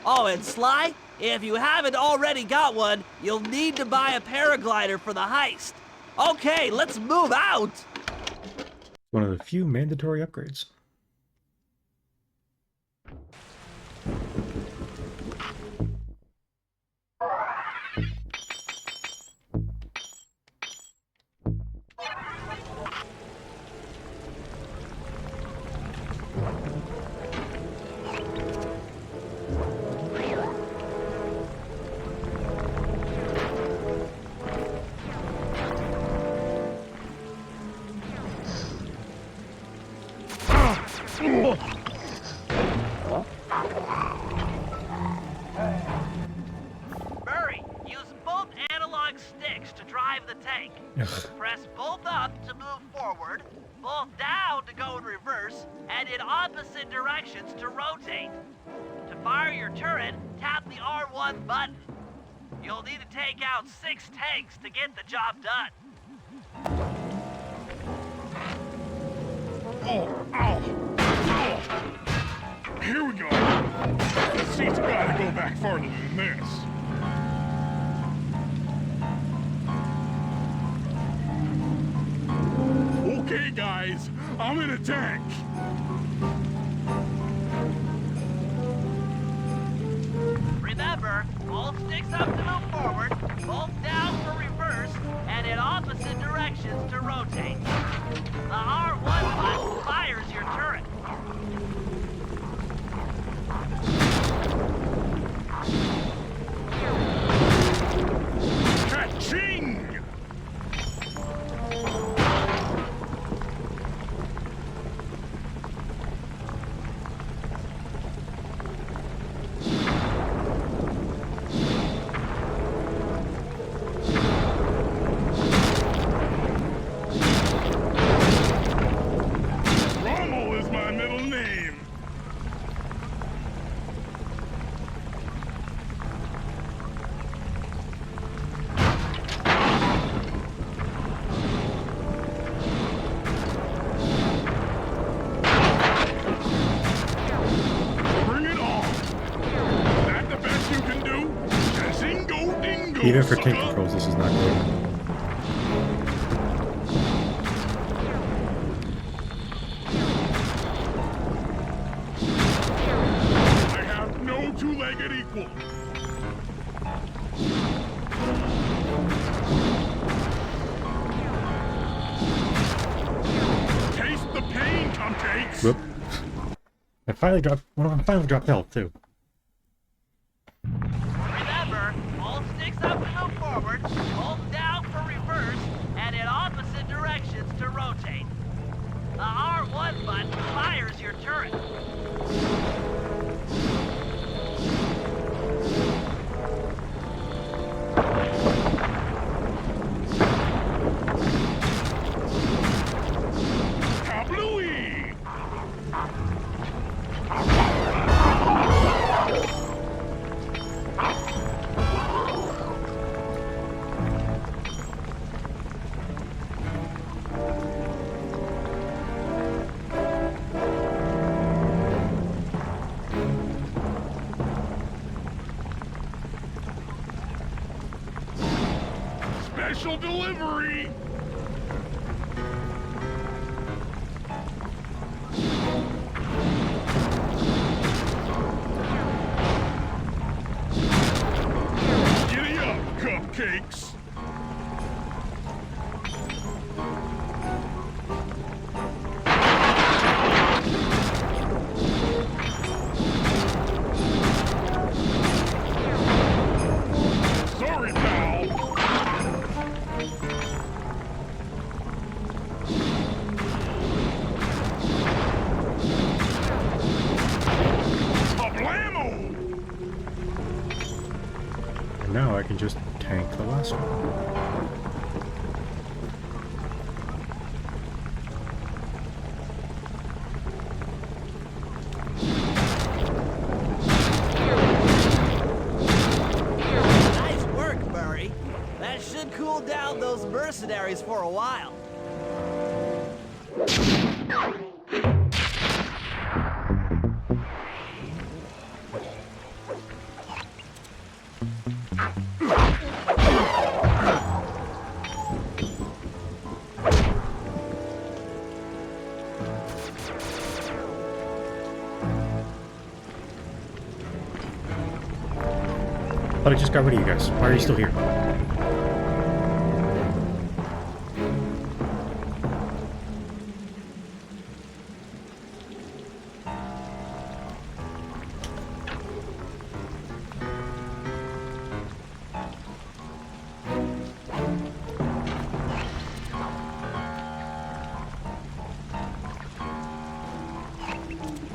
Oh, and Sly, if you haven't already got one, you'll need to buy a paraglider for the heist. Okay, let's move out! One of the few mandatory upgrades. Murray, use both analog sticks to drive the tank. Press both up to move forward, both down to go in reverse, and in opposite directions to rotate. To fire your turret, tap the R1 button. You'll need to take out 6 tanks to get the job done. Here we go. The seat's gotta go back farther than this. Okay, guys, I'm in a tank. Remember, both sticks up to move forward, both down for reverse, and in opposite directions to rotate. The R1 button fires your turret. Ka-ching! Even for tank controls, this is not good. I have no two-legged equal. Taste the pain, cupcakes. Whoop. I finally dropped. One of them finally dropped health too. Remember, hold sticks up to move forward, hold down for reverse, and in opposite directions to rotate. The R1 button fires your turret. Kablooey! Special delivery! Giddy up, cupcakes! Sorry, pal! Kablamo! And now I can just tank the last one. Nice work, Murray. That should cool down those mercenaries for a while. But I just got rid of you guys. Why are you still here?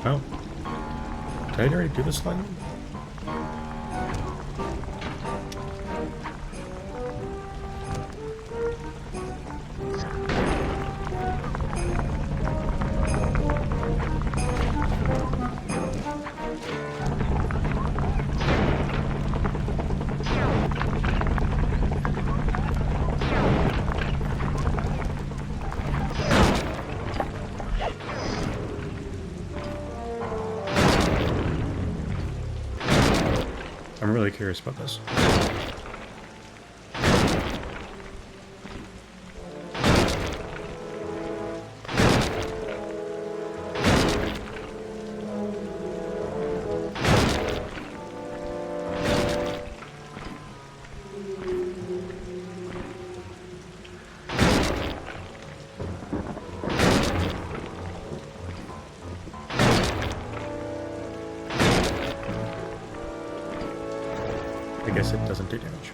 Oh. Did I already do this one? I'm really curious about this. I guess it doesn't do damage.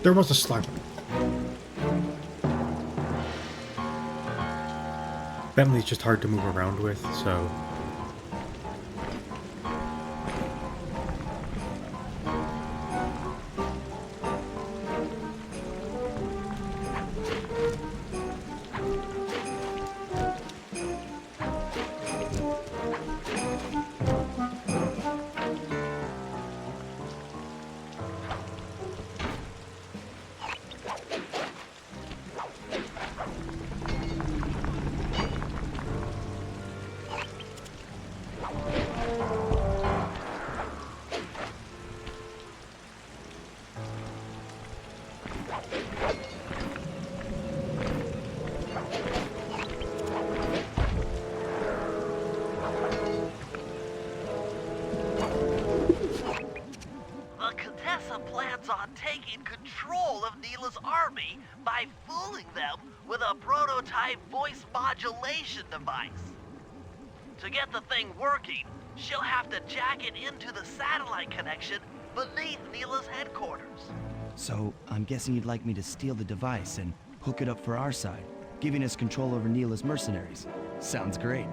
There was a slime. Bentley's just hard to move around with, so... plans on taking control of Neela's army by fooling them with a prototype voice modulation device. To get the thing working, she'll have to jack it into the satellite connection beneath Neela's headquarters. So, I'm guessing you'd like me to steal the device and hook it up for our side, giving us control over Neela's mercenaries. Sounds great.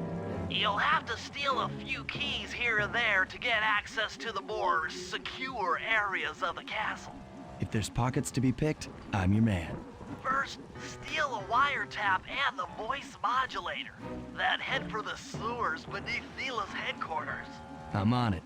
You'll have to steal a few keys here and there to get access to the more secure areas of the castle. If there's pockets to be picked, I'm your man. First, steal a wiretap and the voice modulator. Then head for the sewers beneath Neela's headquarters. I'm on it.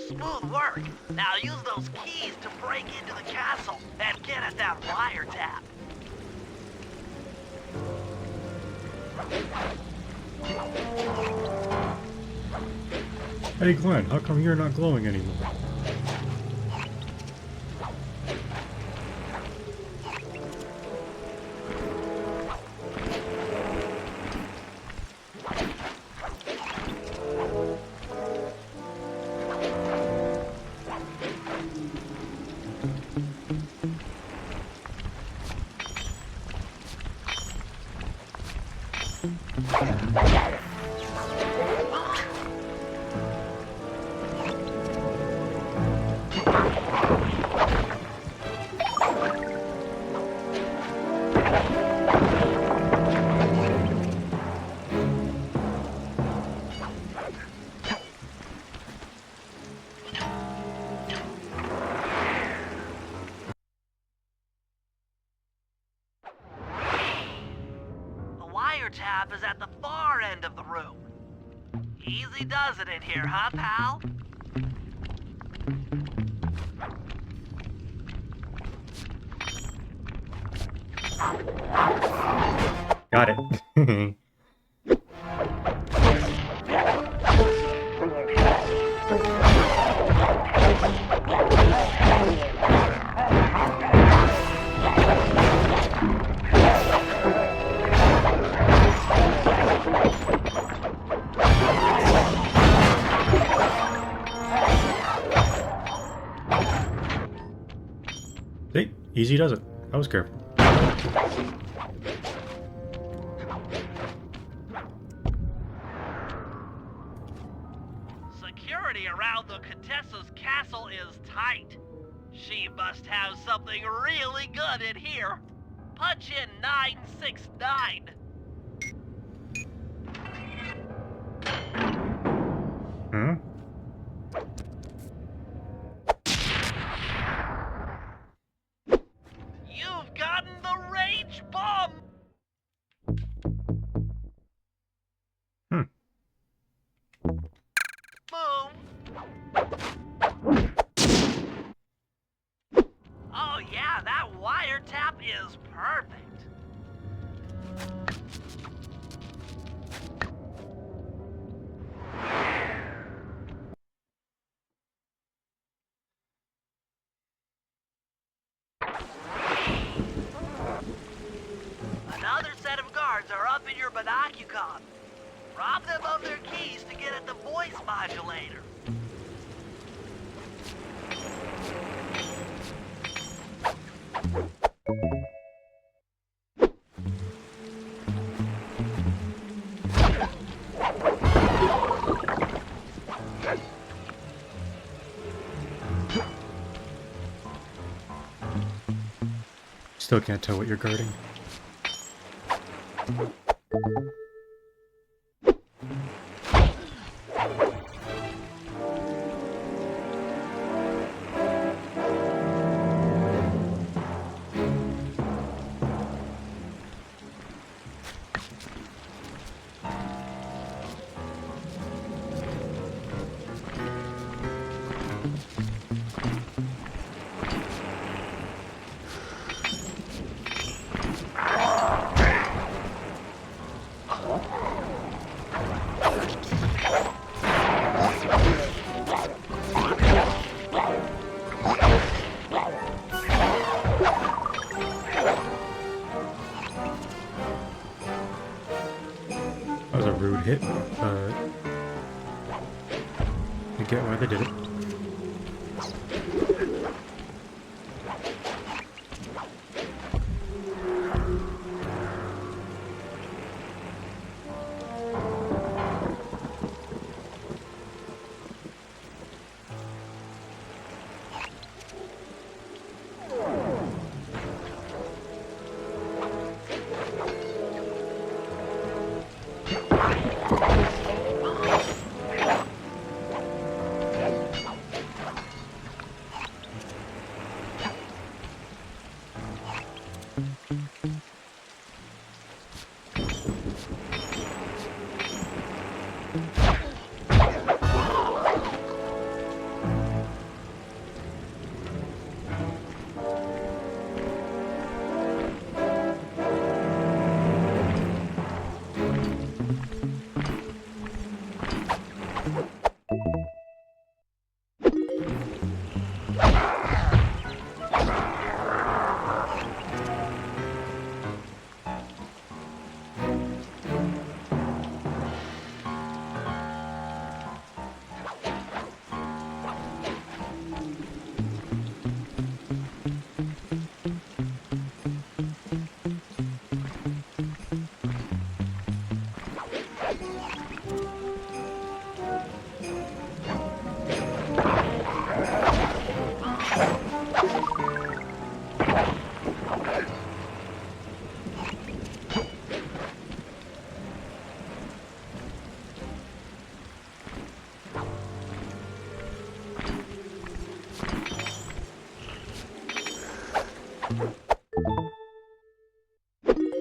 Smooth work. Now use those keys to break into the castle and get at that wiretap. Hey Glenn, how come you're not glowing anymore? Wiretap is at the far end of the room. Easy does it in here, huh, pal? Got it. See? Easy does it. I was careful. Security around the Contessa's castle is tight. She must have something really good in here. Punch in 969. Hmm? You've gotten the rage bomb! Hmm. Move. Oh yeah, that wiretap is perfect. Another set of guards are up in your MiraiWakame. Rob them of their keys to get at the voice modulator. Still can't tell what you're guarding. hit, but I get why they did it.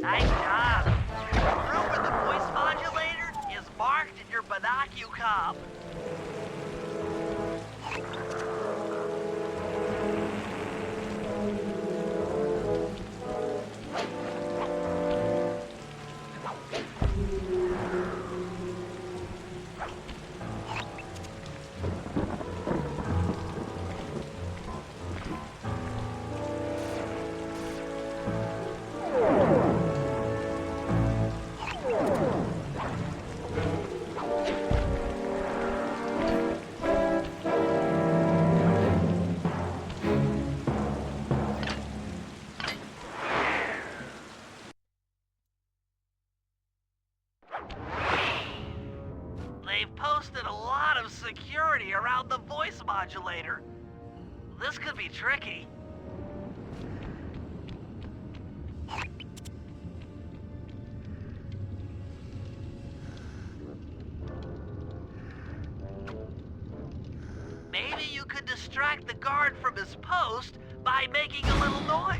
Nice job. Remember, the voice modulator is marked in your MiraiWakame. They've posted a lot of security around the voice modulator. This could be tricky. Maybe you could distract the guard from his post by making a little noise.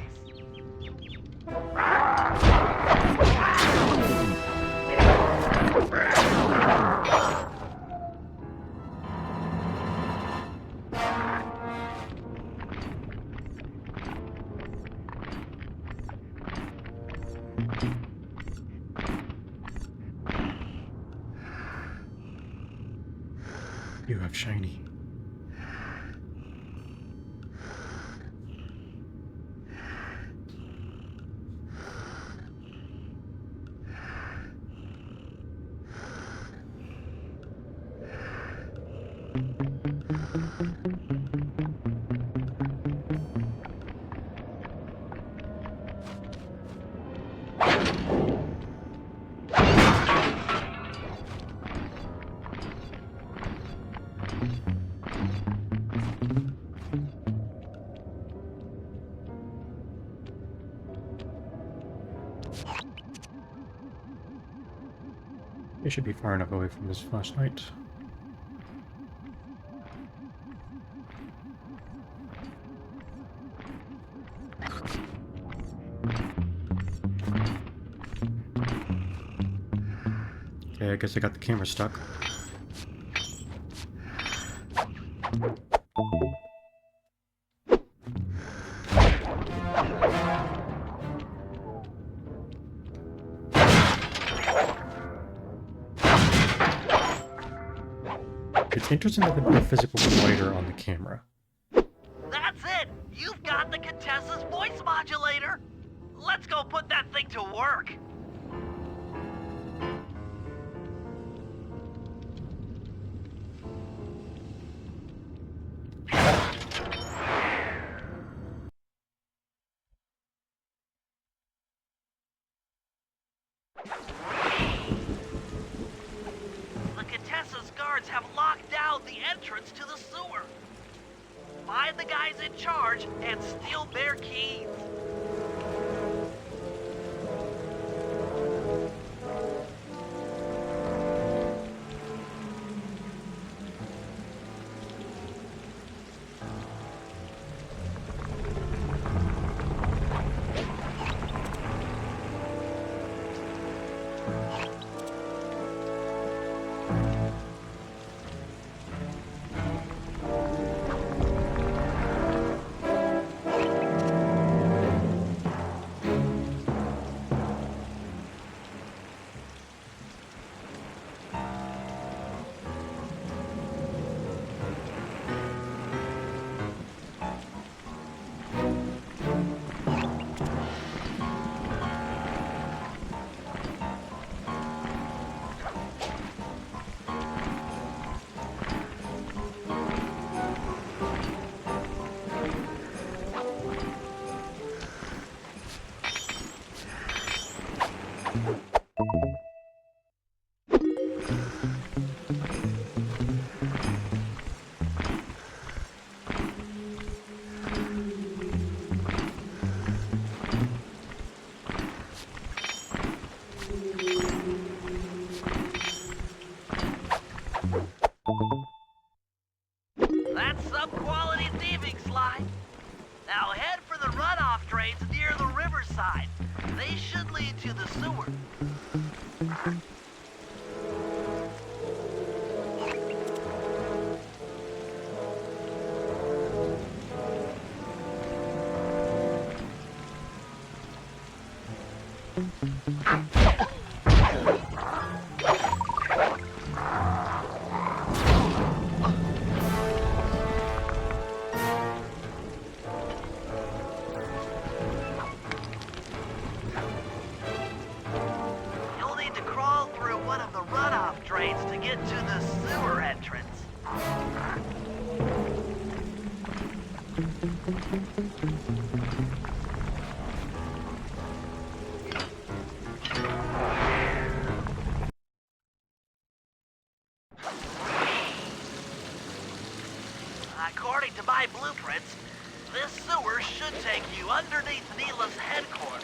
You have shiny. It should be far enough away from this flashlight. Okay, I guess I got the camera stuck. It's interesting that they put a physical collider on the camera. That's it! You've got the Contessa's voice modulator! Let's go put that thing to work! guards have locked down the entrance to the sewer. Find the guys in charge and steal their keys. That's some quality thieving, Sly. Now head for the runoff drains near the riverside. They should lead to the sewer. You'll need to crawl through one of the runoff drains to get to the sewer entrance. According to my blueprints, this sewer should take you underneath Neela's headquarters.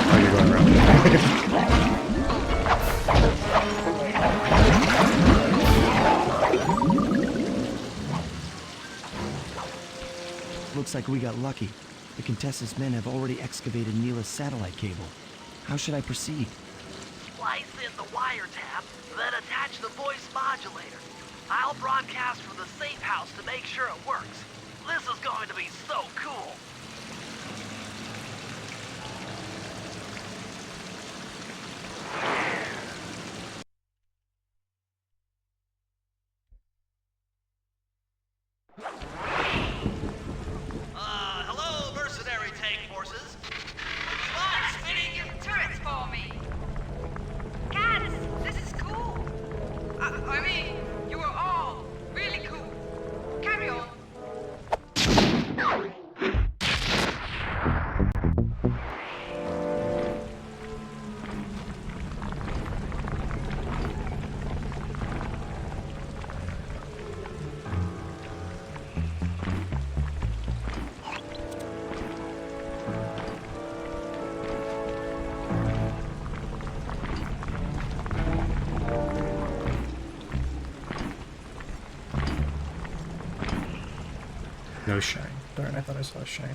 Are you going around? Looks like we got lucky. The Contessa's men have already excavated Neela's satellite cable. How should I proceed? Splice in the wiretap, then attach the voice modulator. I'll broadcast from the safe house to make sure it works. This is going to be so cool. Hello, mercenary tank forces. Would you mind spinning your Turrets for me. Guys, this is cool. I mean, you are all really cool. Carry on. No shine. Darn, I thought I saw a shine.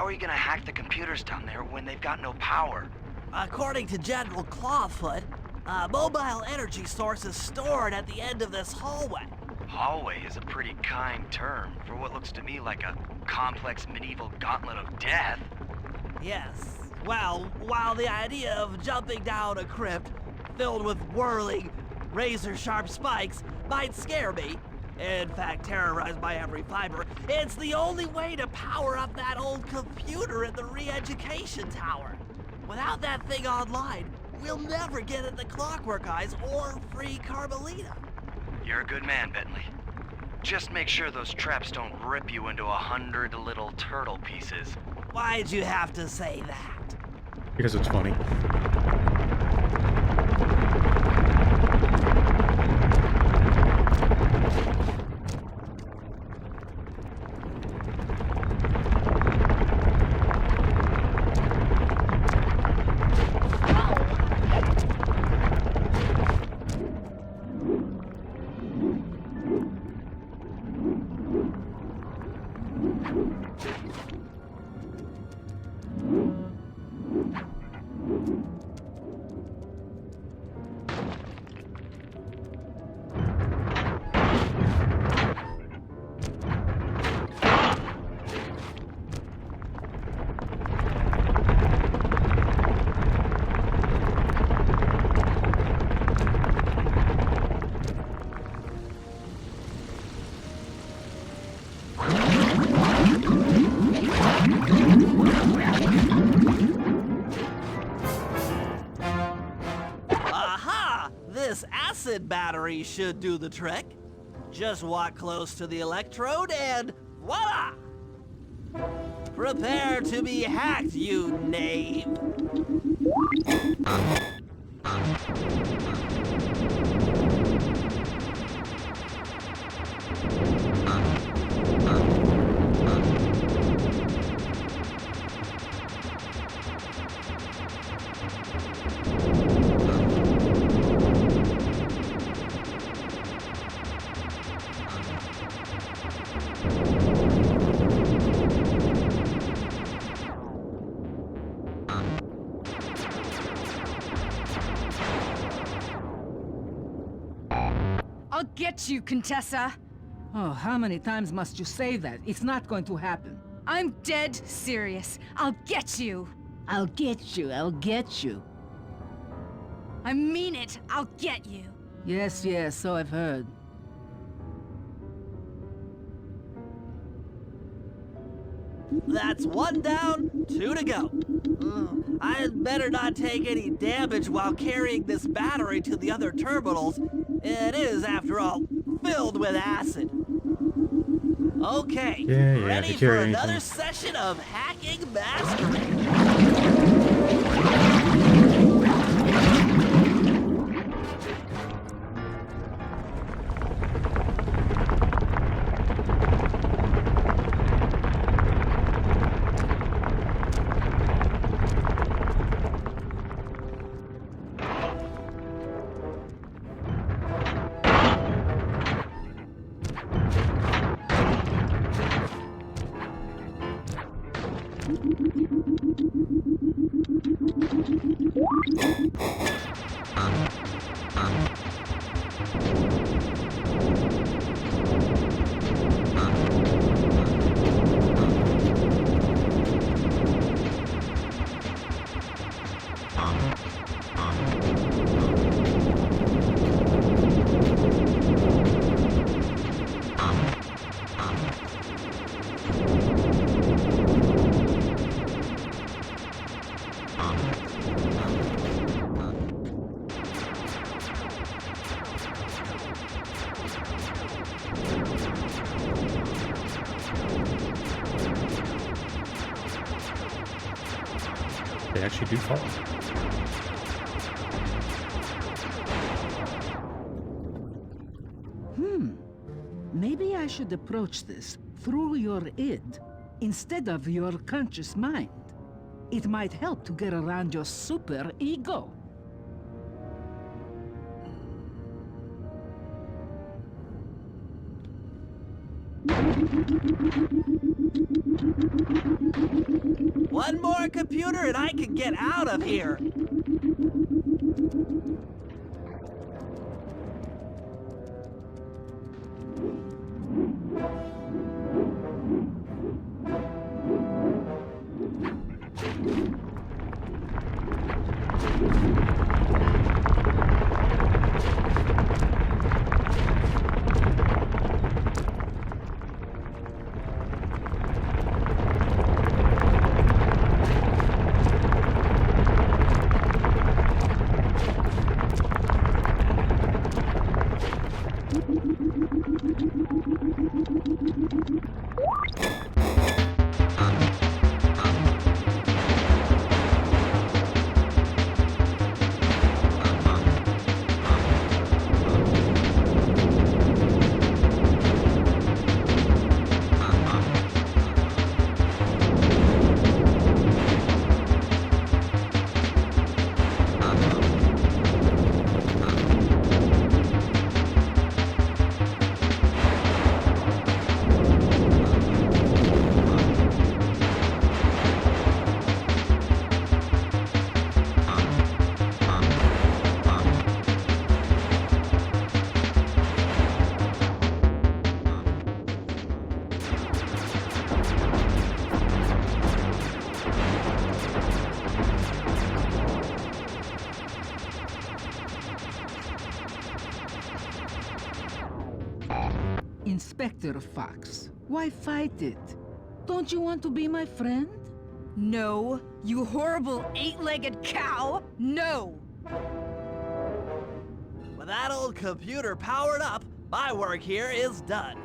are you gonna hack the computers down there when they've got no power? According to General Clawfoot, a mobile energy source is stored at the end of this hallway. Hallway is a pretty kind term for what looks to me like a complex medieval gauntlet of death. Yes. Well, while the idea of jumping down a crypt filled with whirling, razor-sharp spikes might scare me, in fact terrorize my every fiber, it's the only way to power up that old computer in the re-education tower. Without that thing online, we'll never get at the Clockwork Eyes or free Carmelita. You're a good man, Bentley. Just make sure those traps don't rip you into 100 little turtle pieces. Why'd you have to say that? Because it's funny. This acid battery should do the trick. Just walk close to the electrode and voila! Prepare to be hacked, you knave! I'll get you, Contessa. Oh, how many times must you say that? It's not going to happen. I'm dead serious. I'll get you. I'll get you, I'll get you. I mean it. I'll get you. Yes, yes, so I've heard. That's one down, two to go. I'd better not take any damage while carrying this battery to the other terminals. It is, after all, filled with acid. Okay, Yeah, ready to for carry another anything. session of hacking mastery. They actually do fall. Maybe I should approach this through your id instead of your conscious mind. It might help to get around your super ego. computer and I can get out of here. Inspector Fox, why fight it? Don't you want to be my friend? No, you horrible eight-legged cow! No! With that old computer powered up, my work here is done.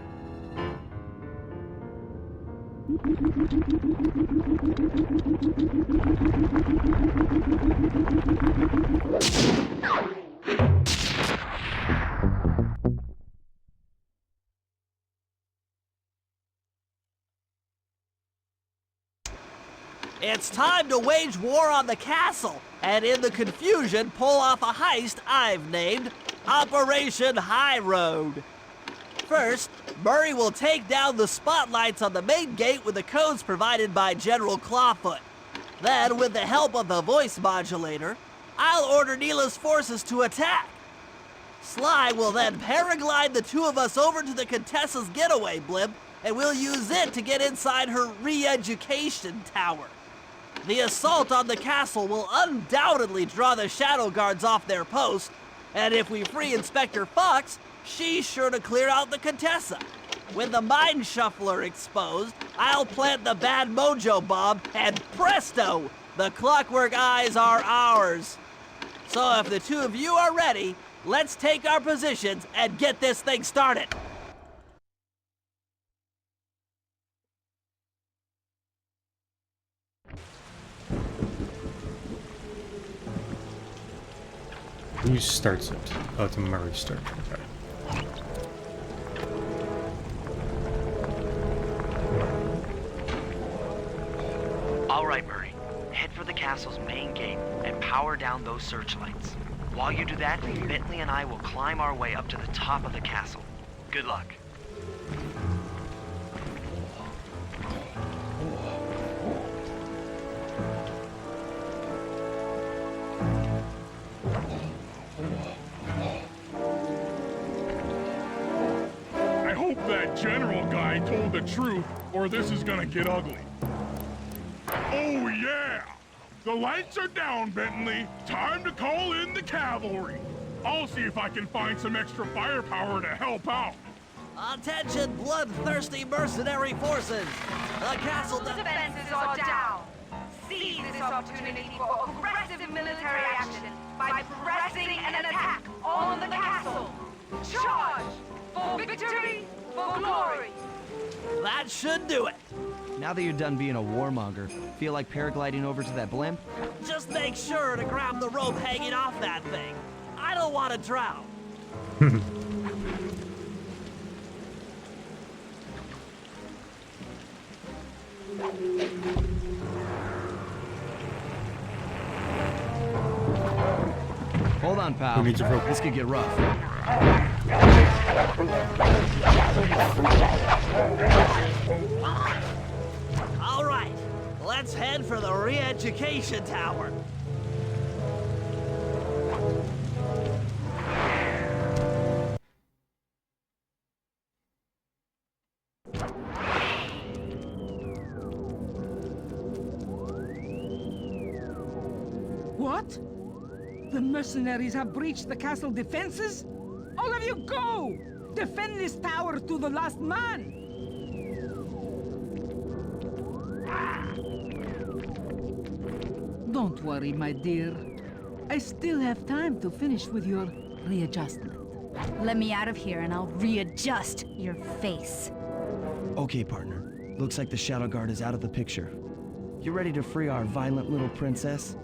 It's time to wage war on the castle, and in the confusion, pull off a heist I've named Operation High Road. First, Murray will take down the spotlights on the main gate with the codes provided by General Clawfoot. Then, with the help of the voice modulator, I'll order Neela's forces to attack. Sly will then paraglide the two of us over to the Contessa's getaway blimp, and we'll use it to get inside her re-education tower. The assault on the castle will undoubtedly draw the Shadow Guards off their post, and if we free Inspector Fox, she's sure to clear out the Contessa. With the Mind Shuffler exposed, I'll plant the Bad Mojo Bomb, and presto! The Clockwork Eyes are ours. So if the two of you are ready, let's take our positions and get this thing started. Who starts it? Oh, it's a Murray start. Okay. All right, Murray. Head for the castle's main gate and power down those searchlights. While you do that, Bentley and I will climb our way up to the top of the castle. Good luck. I hope that general guy told the truth, or this is gonna get ugly. Oh yeah! The lights are down, Bentley. Time to call in the cavalry. I'll see if I can find some extra firepower to help out. Attention, bloodthirsty mercenary forces! The castle Defenses are down. Seize this opportunity for aggressive military action by pressing an attack on the castle. Charge! For victory, for glory! That should do it. Now that you're done being a warmonger, feel like paragliding over to that blimp? Just make sure to grab the rope hanging off that thing. I don't want to drown. Hold on, pal. Who needs a rope? This could get rough. All right, let's let's head for the re-education tower. What? The mercenaries have breached the castle defenses? All of you go! Defend this tower to the last man! Don't worry, my dear. I still have time to finish with your readjustment. Let me out of here and I'll readjust your face. Okay, partner. Looks like the Shadow Guard is out of the picture. You ready to free our violent little princess?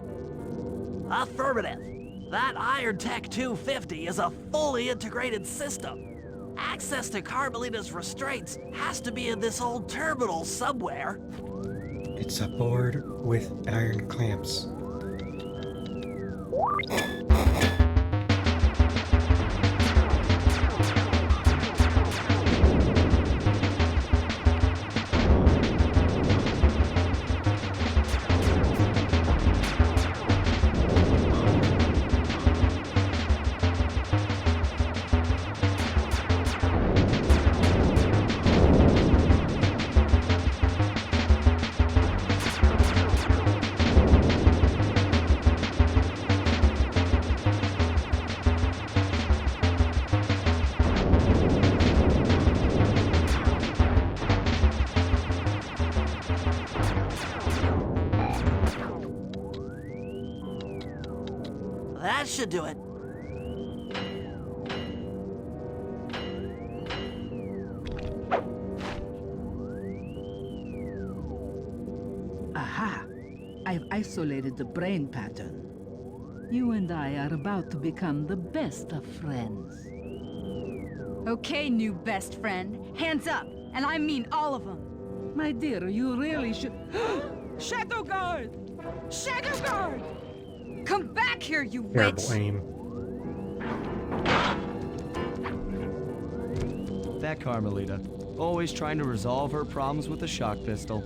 Affirmative. That Iron Tech 250 is a fully integrated system. Access to Carmelita's restraints has to be in this old terminal somewhere. It's a board with iron clamps. That should do it. Aha! I've isolated the brain pattern. You and I are about to become the best of friends. Okay, new best friend. Hands up, and I mean all of them. My dear, you really should... Shadow Guard! Shadow Guard! Come back here, you Terrible witch! aim. That Carmelita. Always trying to resolve her problems with a shock pistol.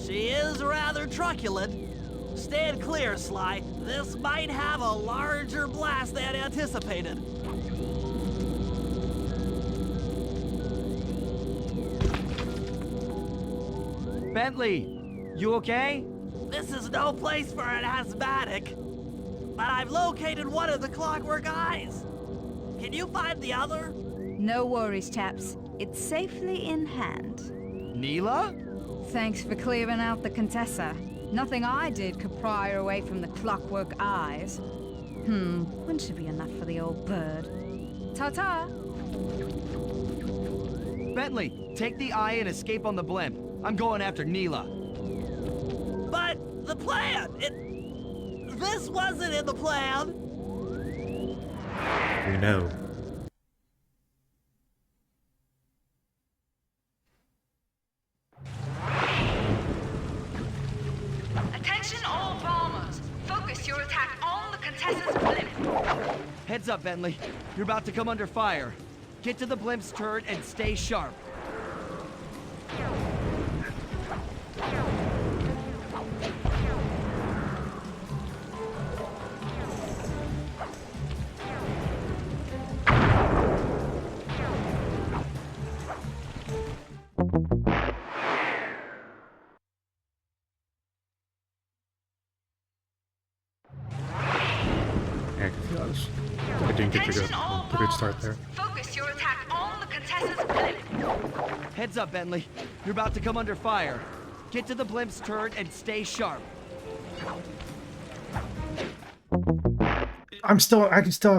She is rather truculent. Stand clear, Sly. This might have a larger blast than anticipated. Bentley, you okay? This is no place for an asthmatic. But I've located one of the Clockwork Eyes. Can you find the other? No worries, chaps. It's safely in hand. Neela? Thanks for clearing out the Contessa. Nothing I did could pry her away from the Clockwork Eyes. One should be enough for the old bird. Ta-ta! Bentley, take the eye and escape on the blimp. I'm going after Neela. But the plan, this wasn't in the plan. We know. Attention all bombers. Focus your attack on the Contessa's blimp. Heads up, Bentley. You're about to come under fire. Get to the blimp's turret and stay sharp. I didn't get Attention all a good start there. bombers. Focus your attack on the Contessa's blimp. Heads up, Bentley. You're about to come under fire. Get to the blimp's turret and stay sharp. I can still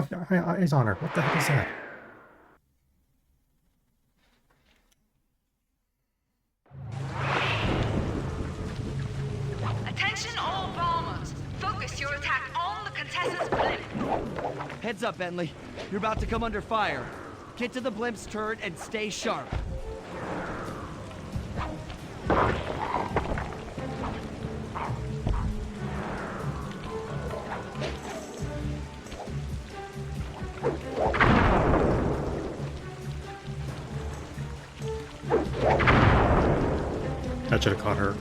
have eyes on her. What the heck is that? Attention all bombers. Focus your attack on the Contessa's blimp. Heads up, Bentley. You're about to come under fire. Get to the blimp's turret and stay sharp. That should have caught her.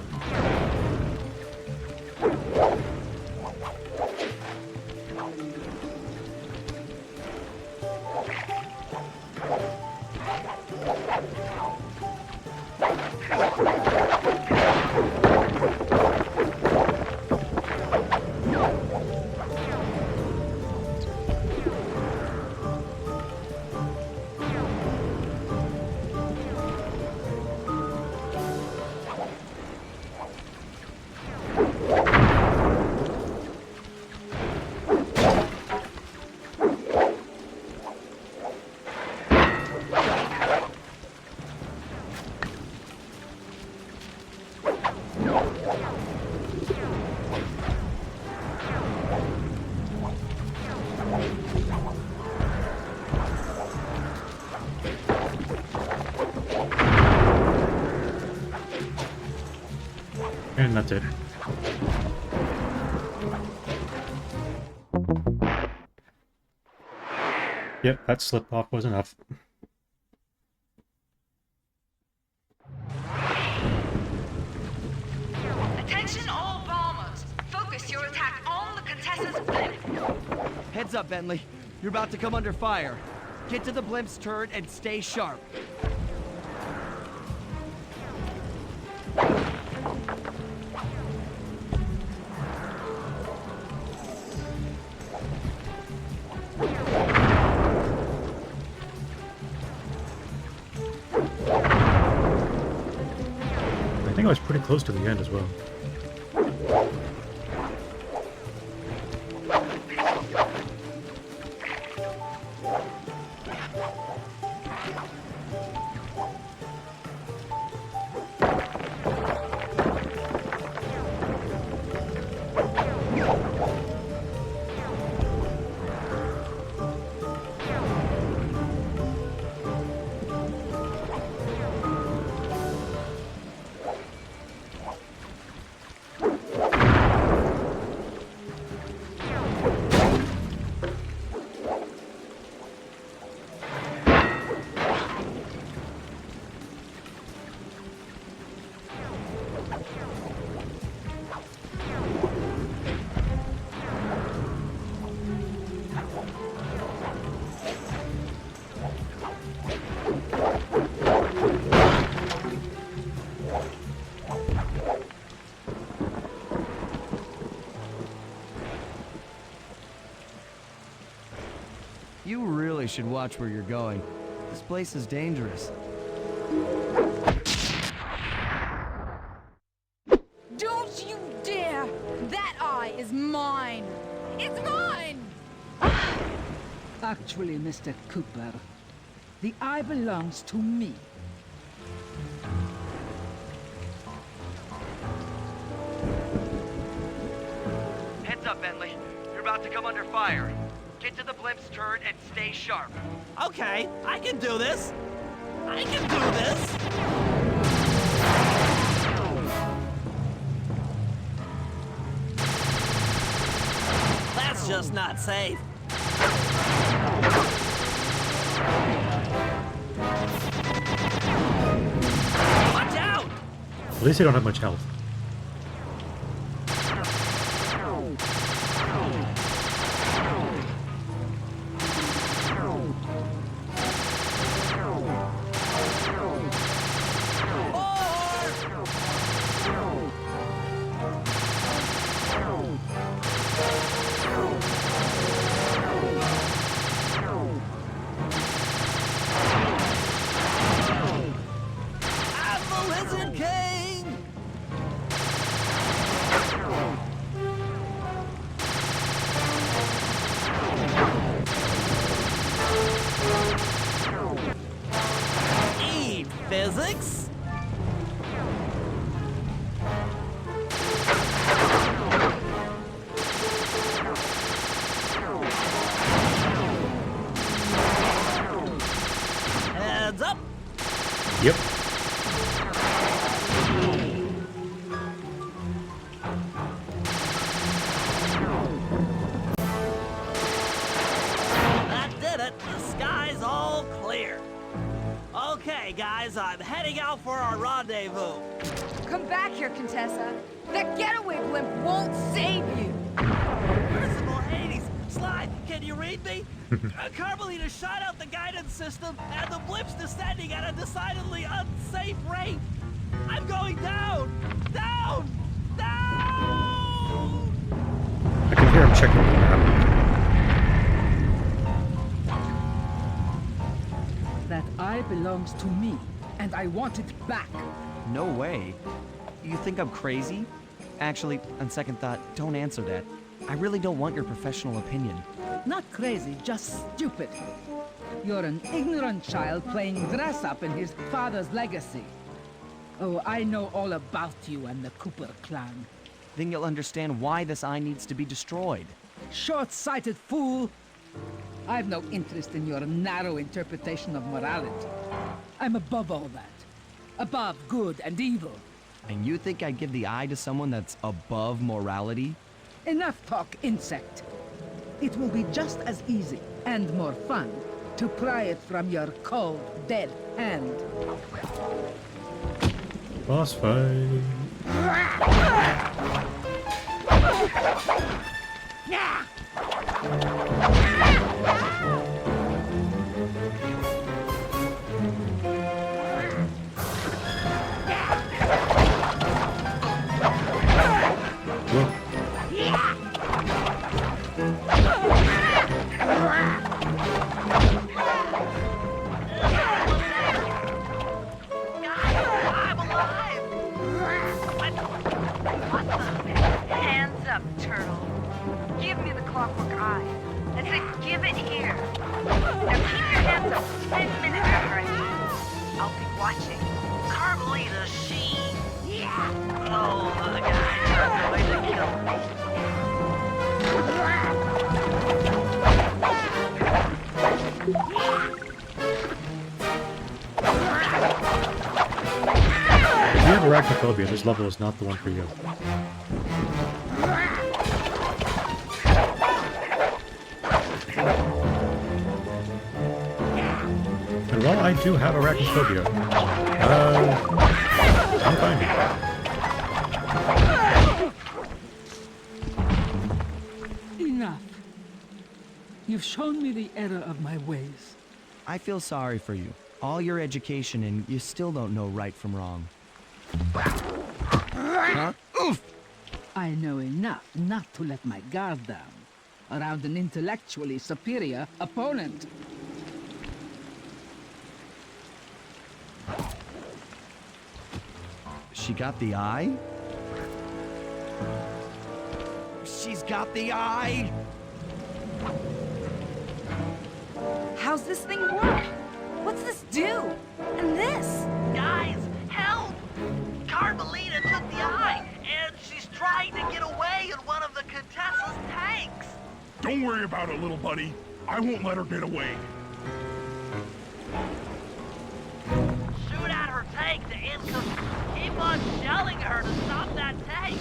And that's it. Yep, that slip off was enough. Attention all bombers! Focus your attack on the Contessa's blimp! Heads up, Bentley. You're about to come under fire. Get to the blimp's turret and stay sharp. I think I was pretty close to the end as well. You really should watch where you're going. This place is dangerous. Don't you dare! That eye is mine! It's mine! Actually, Mr. Cooper, the eye belongs to me. Heads up, Bentley. You're about to come under fire. Get to the blimp's turret and stay sharp. Okay, I can do this. I can do this. That's just not safe. Watch out! At least they don't have much health. Physics? Heads up. Yep. That did it. The sky's all clear. Okay, guys, I'm heading out for our rendezvous. Come back here, Contessa. That getaway blimp won't save you. Merciful Hades! Sly, can you read me? Carmelita shot out the guidance system, and the blimp's descending at a decidedly unsafe rate. I'm going down! Down! Down! I can hear him checking the map. That eye belongs to me, and I want it back. No way. You think I'm crazy? Actually, on second thought, don't answer that. I really don't want your professional opinion. Not crazy, just stupid. You're an ignorant child playing dress-up in his father's legacy. Oh, I know all about you and the Cooper clan. Then you'll understand why this eye needs to be destroyed. Short-sighted fool! I've no interest in your narrow interpretation of morality. I'm above all that. Above good and evil. And you think I'd give the eye to someone that's above morality? Enough talk, insect. It will be just as easy and more fun to pry it from your cold, dead hand. Boss fight. Whoa. I'm alive! What the? Hands up, turtle. Give me the clockwork eye. I said give it here. Now keep your hands up for 10 minutes after I leave. I'll be watching. Carmelita, she... Oh, the guys are going to kill me. If you have arachnophobia, this level is not the one for you. And while I do have arachnophobia, I'm fine. Enough. You've shown me the error of my ways. I feel sorry for you. All your education and you still don't know right from wrong. Huh? Oof! I know enough not to let my guard down around an intellectually superior opponent. She got the eye? She's got the eye! How's this thing work? What's this do? And this? Guys, help! Carmelita took the eye, and she's trying to get away in one of the Contessa's tanks! Don't worry about it, little buddy. I won't let her get away. Shoot at her tank to keep on shelling her to stop that tank!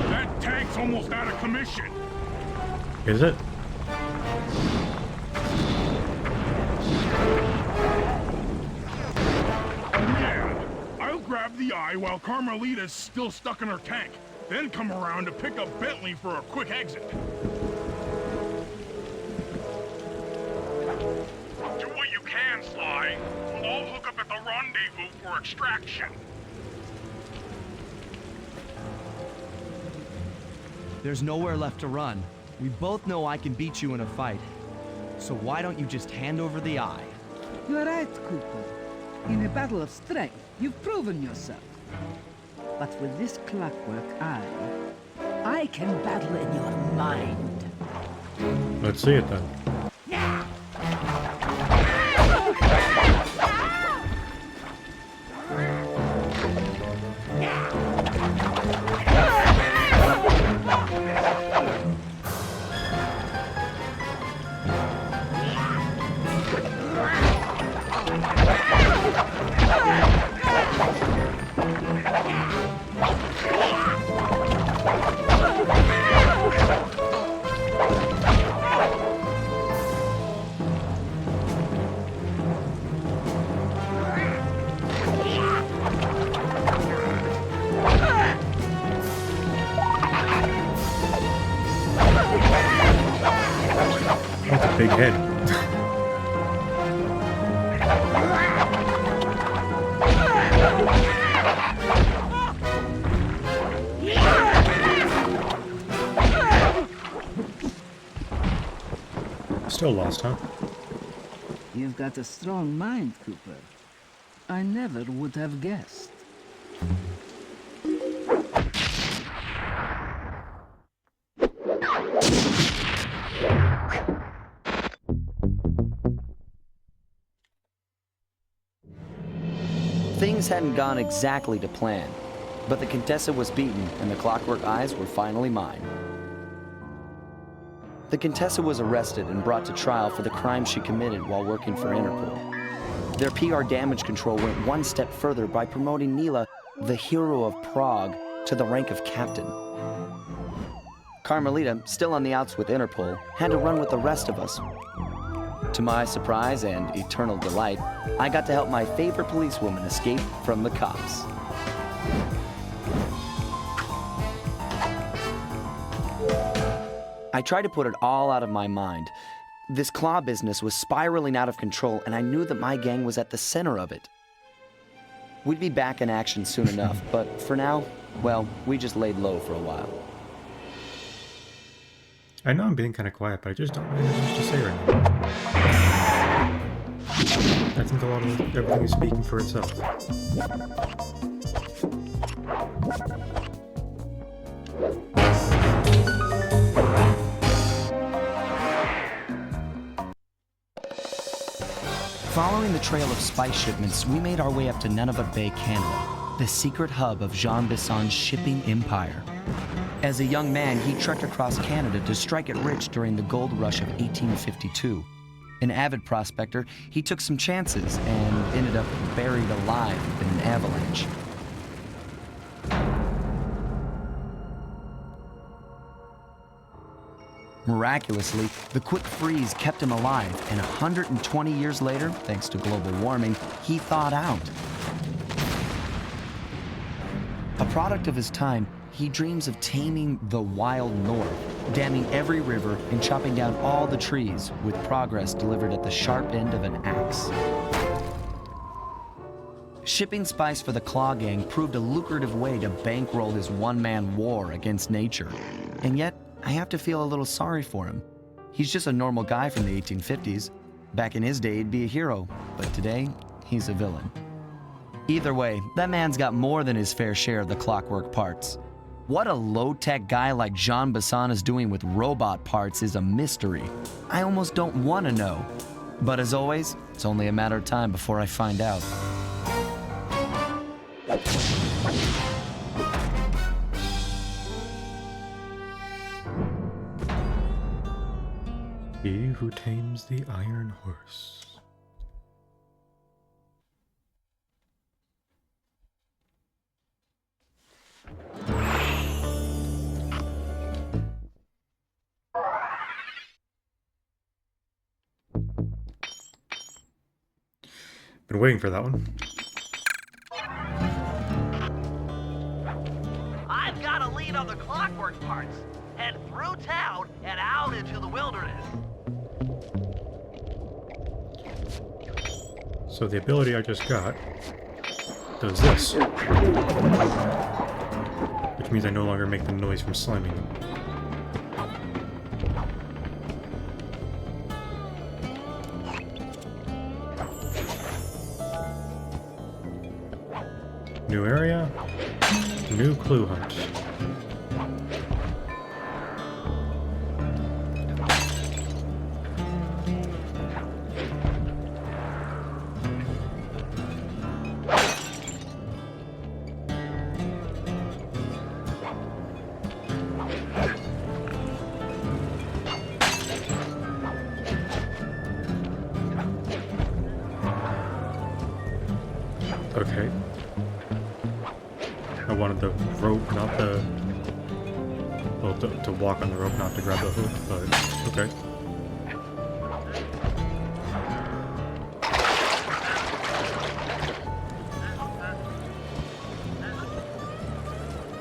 That tank's almost out of commission. Is it? Yeah. I'll grab the eye while Carmelita's still stuck in her tank. Then come around to pick up Bentley for a quick exit. Do what you can, Sly. We'll all hook up at the rendezvous for extraction. There's nowhere left to run. We both know I can beat you in a fight. So why don't you just hand over the eye? You're right, Cooper. In a battle of strength, you've proven yourself. But with this clockwork eye, I can battle in your mind. Let's see it then. big head. Still lost, huh? You've got a strong mind, Cooper. I never would have guessed. Things hadn't gone exactly to plan, but the Contessa was beaten and the Clockwork Eyes were finally mine. The Contessa was arrested and brought to trial for the crime she committed while working for Interpol. Their PR damage control went one step further by promoting Nila, the hero of Prague, to the rank of captain. Carmelita, still on the outs with Interpol, had to run with the rest of us. To my surprise and eternal delight, I got to help my favorite policewoman escape from the cops. I tried to put it all out of my mind. This claw business was spiraling out of control, and I knew that my gang was at the center of it. We'd be back in action soon enough, but for now, well, we just laid low for a while. I know I'm being kind of quiet, but I just don't really have much to say right now. I think a lot of everything is speaking for itself. Following the trail of spice shipments, we made our way up to Nunavut Bay, Canada, the secret hub of Jean Bisson's shipping empire. As a young man, he trekked across Canada to strike it rich during the gold rush of 1852. An avid prospector, he took some chances and ended up buried alive in an avalanche. Miraculously, the quick freeze kept him alive, and 120 years later, thanks to global warming, he thawed out. A product of his time, he dreams of taming the wild north, damming every river and chopping down all the trees, with progress delivered at the sharp end of an axe. Shipping spice for the Claw Gang proved a lucrative way to bankroll his one-man war against nature. And yet, I have to feel a little sorry for him. He's just a normal guy from the 1850s. Back in his day, he'd be a hero, but today, he's a villain. Either way, that man's got more than his fair share of the clockwork parts. What a low-tech guy like Jean Bisson is doing with robot parts is a mystery. I almost don't want to know. But as always, it's only a matter of time before I find out. He who tames the iron horse. Been waiting for that one. I've got a lead on the clockwork parts. Head through town and out into the wilderness. So the ability I just got does this. Which means I no longer make the noise from slamming them. New area, new clue hunt. Okay. I wanted the rope, not the... Well, to walk on the rope, not to grab the hook, but okay.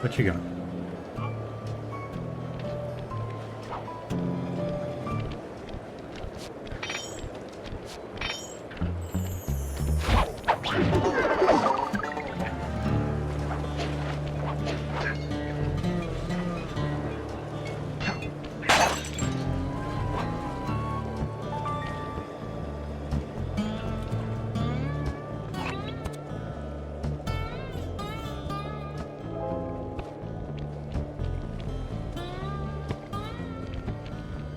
What you got?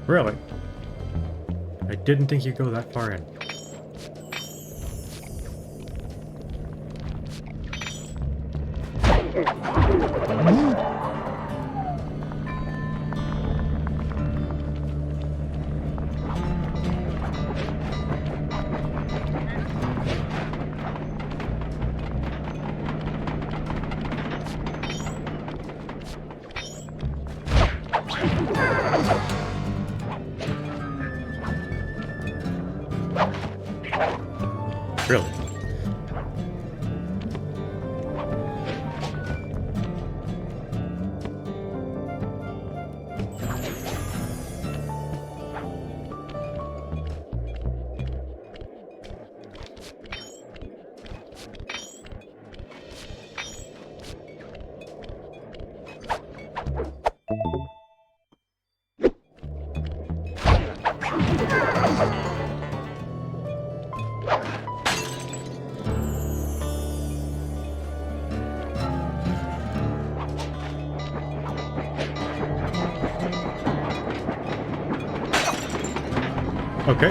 Really? I didn't think you'd go that far in. Really? Okay.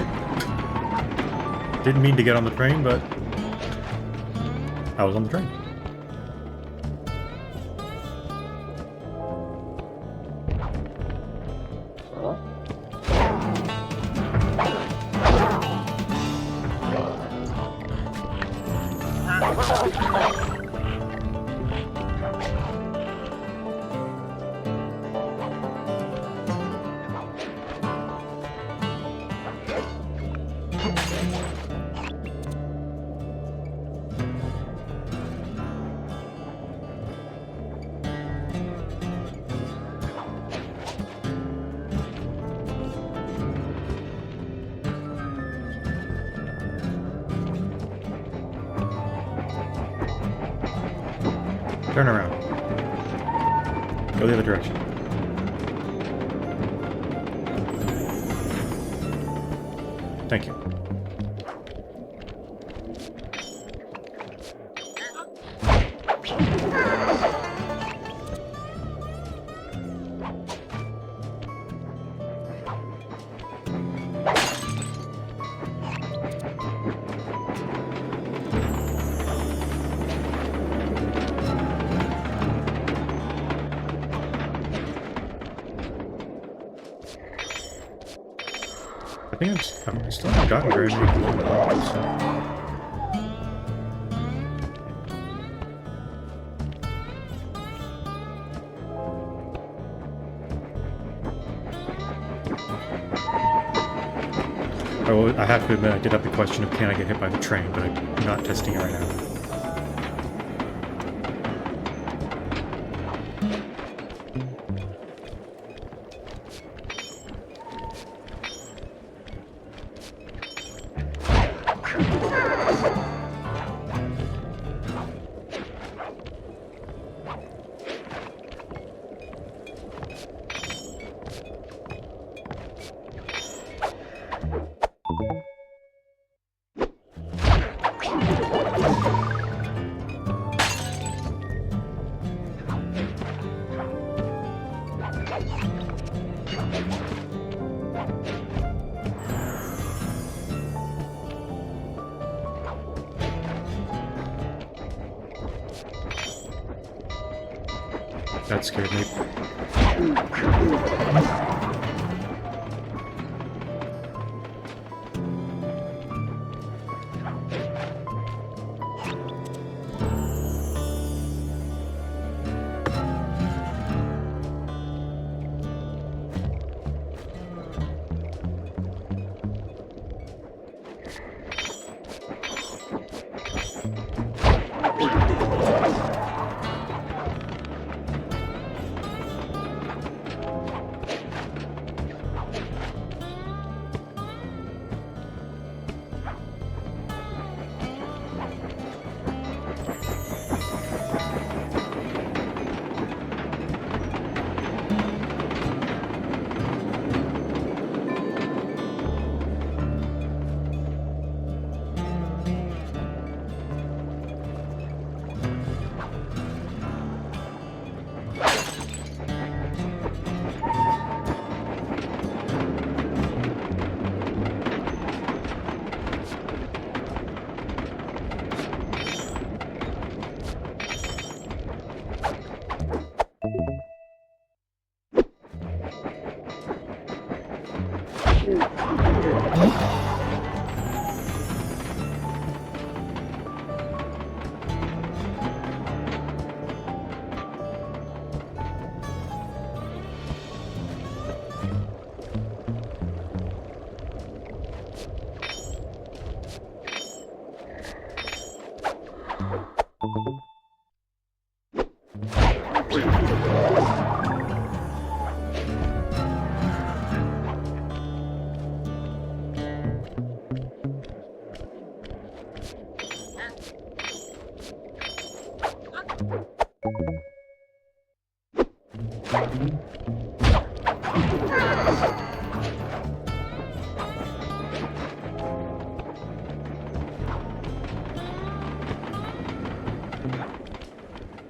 Didn't mean to get on the train, but I was on the train. Turn around. Go the other direction. Thank you. I think I still haven't gotten very many gold blocks, so. I have to admit, I did have the question of can I get hit by the train, but I'm not testing it right now. That scared me.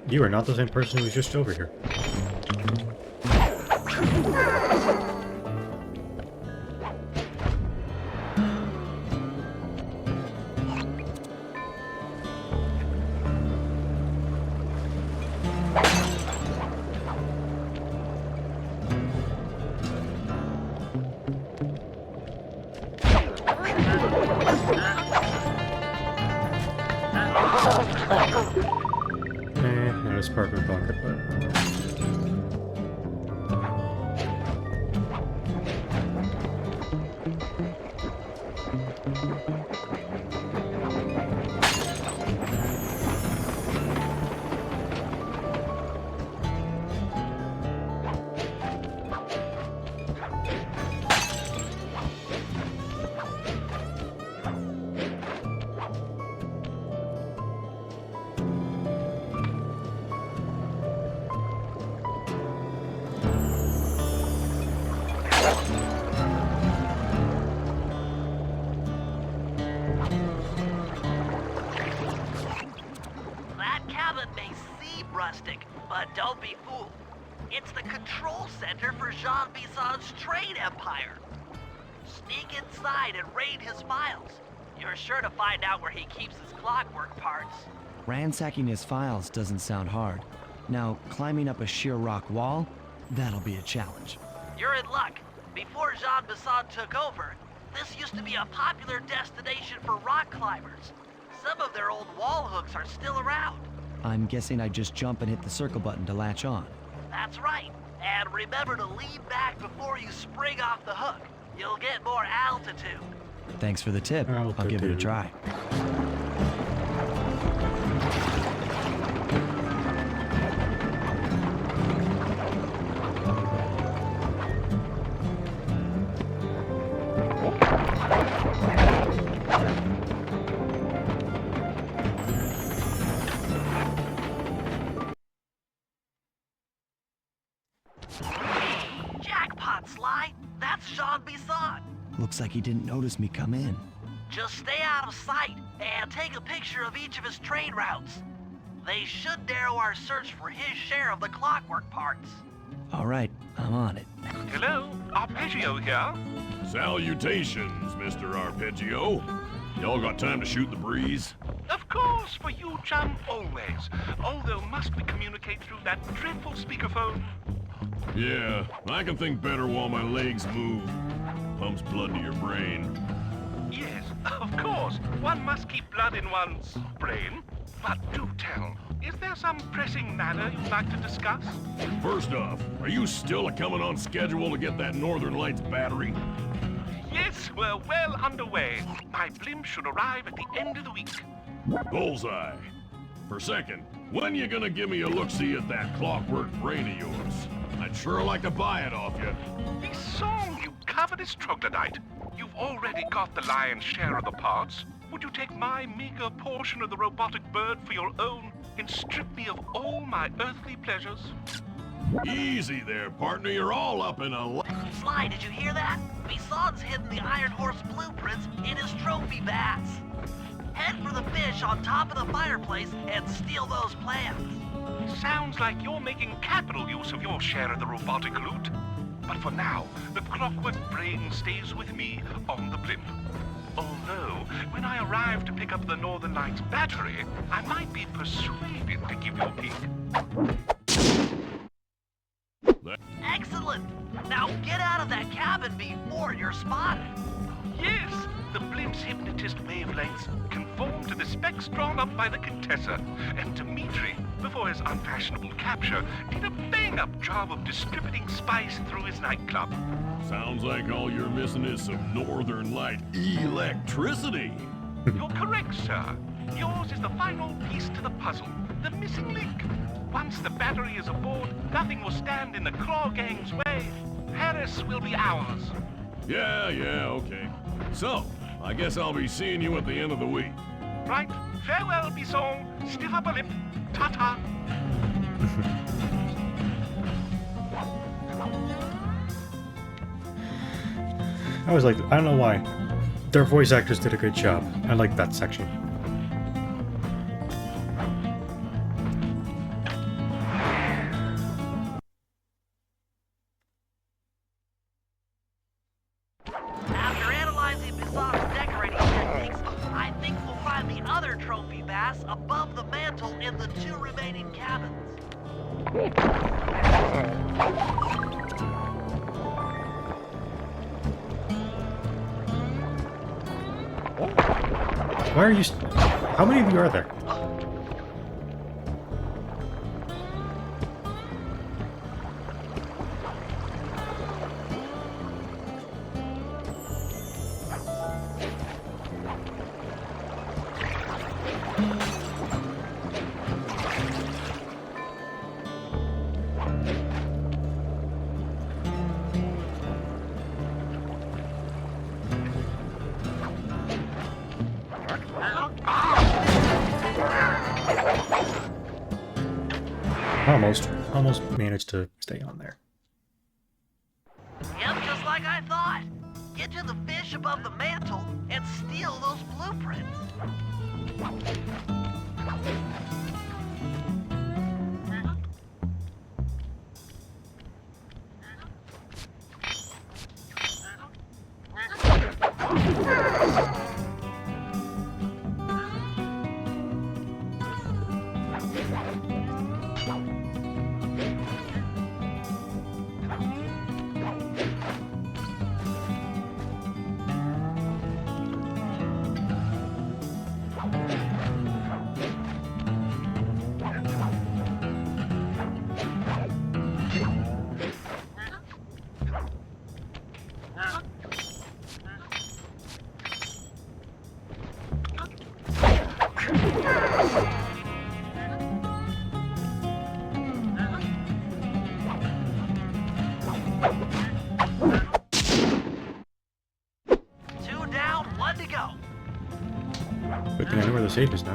You are not the same person who was just over here. That's part of a pocket, rustic, but don't be fooled. It's the control center for Jean Bison's trade empire. Sneak inside and raid his files. You're sure to find out where he keeps his clockwork parts. Ransacking his files doesn't sound hard. Now, climbing up a sheer rock wall, that'll be a challenge. You're in luck. Before Jean Bison took over, this used to be a popular destination for rock climbers. Some of their old wall hooks are still around. I'm guessing I just jump and hit the circle button to latch on. That's right. And remember to lean back before you spring off the hook. You'll get more altitude. Thanks for the tip. I'll give it a try. Jackpot, Sly! That's Jean Bison! Looks like he didn't notice me come in. Just stay out of sight and take a picture of each of his trade routes. They should narrow our search for his share of the clockwork parts. All right, I'm on it. Hello, Arpeggio here. Salutations, Mr. Arpeggio. Y'all got time to shoot the breeze? Of course, for you, chum, always. Although must we communicate through that dreadful speakerphone? Yeah, I can think better while my legs move. Pumps blood to your brain. Yes, of course. One must keep blood in one's brain. But do tell, is there some pressing matter you'd like to discuss? First off, are you still coming on schedule to get that Northern Lights battery? Yes, we're well underway. My blimp should arrive at the end of the week. Bullseye. For second, when you gonna give me a look-see at that clockwork brain of yours? I'd sure like to buy it off you. The song, you covetous troglodyte. You've already got the lion's share of the parts. Would you take my meager portion of the robotic bird for your own and strip me of all my earthly pleasures? Easy there, partner. You're all up in a... Sly, did you hear that? Bison's hidden the Iron Horse blueprints in his trophy vats. Head for the fish on top of the fireplace and steal those plans. Sounds like you're making capital use of your share of the robotic loot. But for now, the clockwork brain stays with me on the blimp. Although, when I arrive to pick up the Northern Lights battery, I might be persuaded to give you a peek. Excellent! Now get out of that cabin before you're spotted. Yes, the blimp's hypnotist wavelengths conform to the specs drawn up by the Contessa, and Dimitri, before his unfashionable capture, did a bang-up job of distributing spice through his nightclub. Sounds like all you're missing is some Northern Light electricity. You're correct, sir. Yours is the final piece to the puzzle, the missing link. Once the battery is aboard, nothing will stand in the Claw Gang's way. Paris will be ours. Yeah, okay. So, I guess I'll be seeing you at the end of the week. Right. Farewell, Bison. Stiff upper lip. Ta-ta. I was like, I don't know why. Their voice actors did a good job. I like that section. After analyzing Bison's decorating techniques, I think we'll find the other trophy bass above the mantle in the 2 remaining cabins. Why are you... How many of you are there? Almost managed to stay on there. Yep, just like I thought. Get to the fish above the mantle and steal those blueprints. But I know where the safe is now.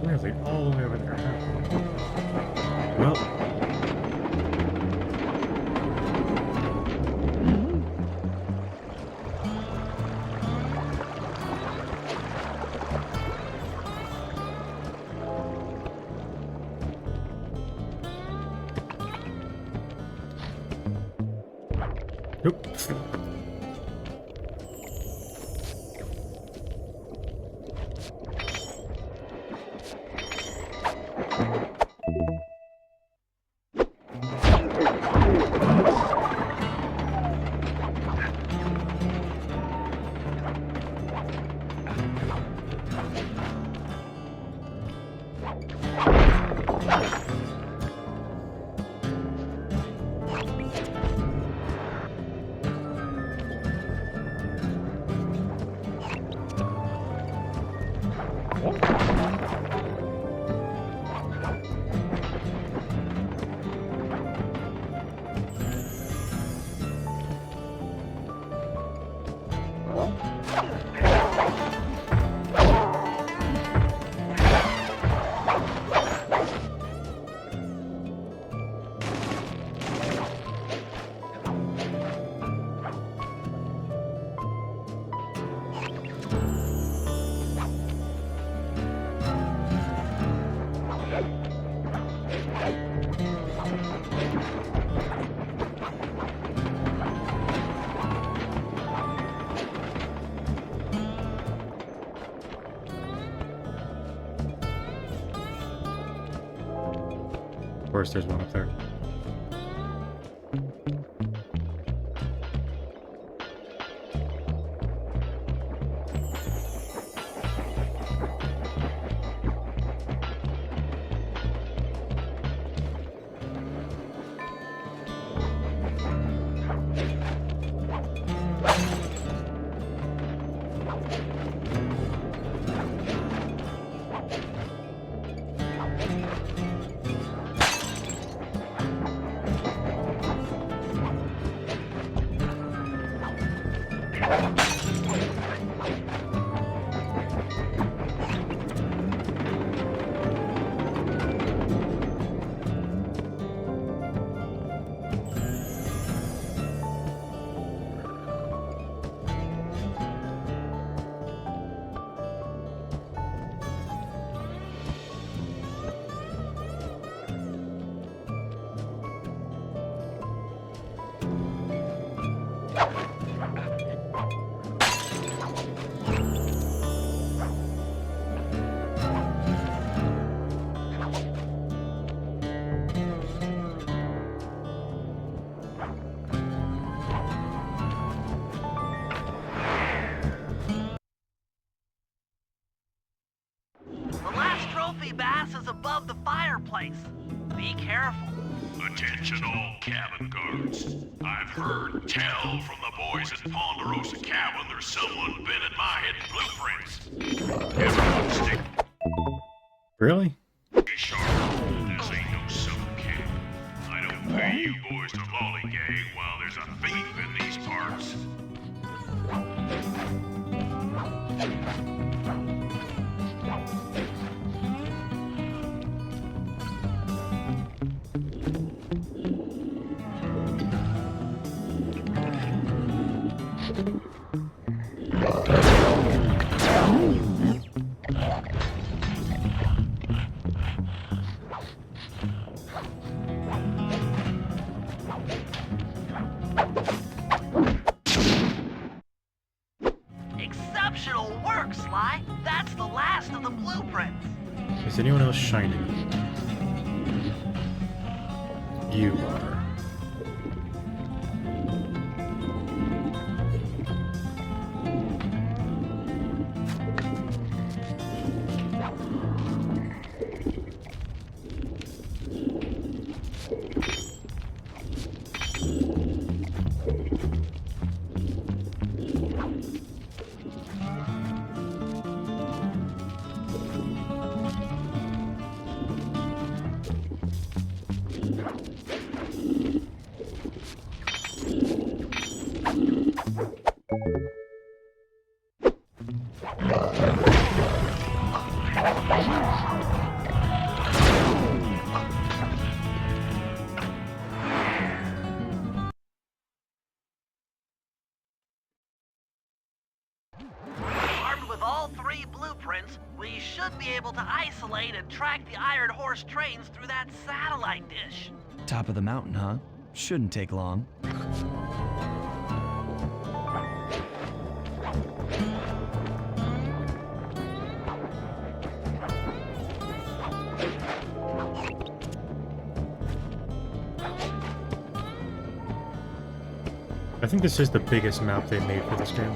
Where are they? All the way over there. Well. Nope. Of course, there's one up there. Bass is above the fireplace. Be careful. Attention all cabin guards. I've heard tell from the boys at Ponderosa Cabin there's someone been in my hidden blueprints. Everyone stick Really? sharp. This ain't no summer camp. I don't pay you boys to lollygag while there's a thief in these parts. Exceptional work, Sly. That's the last of the blueprints. Is anyone else shining? You are. Armed with all three blueprints, we should be able to isolate and track the Iron Horse trains through that satellite dish. Top of the mountain, huh? Shouldn't take long. I think this is the biggest map they made for this game.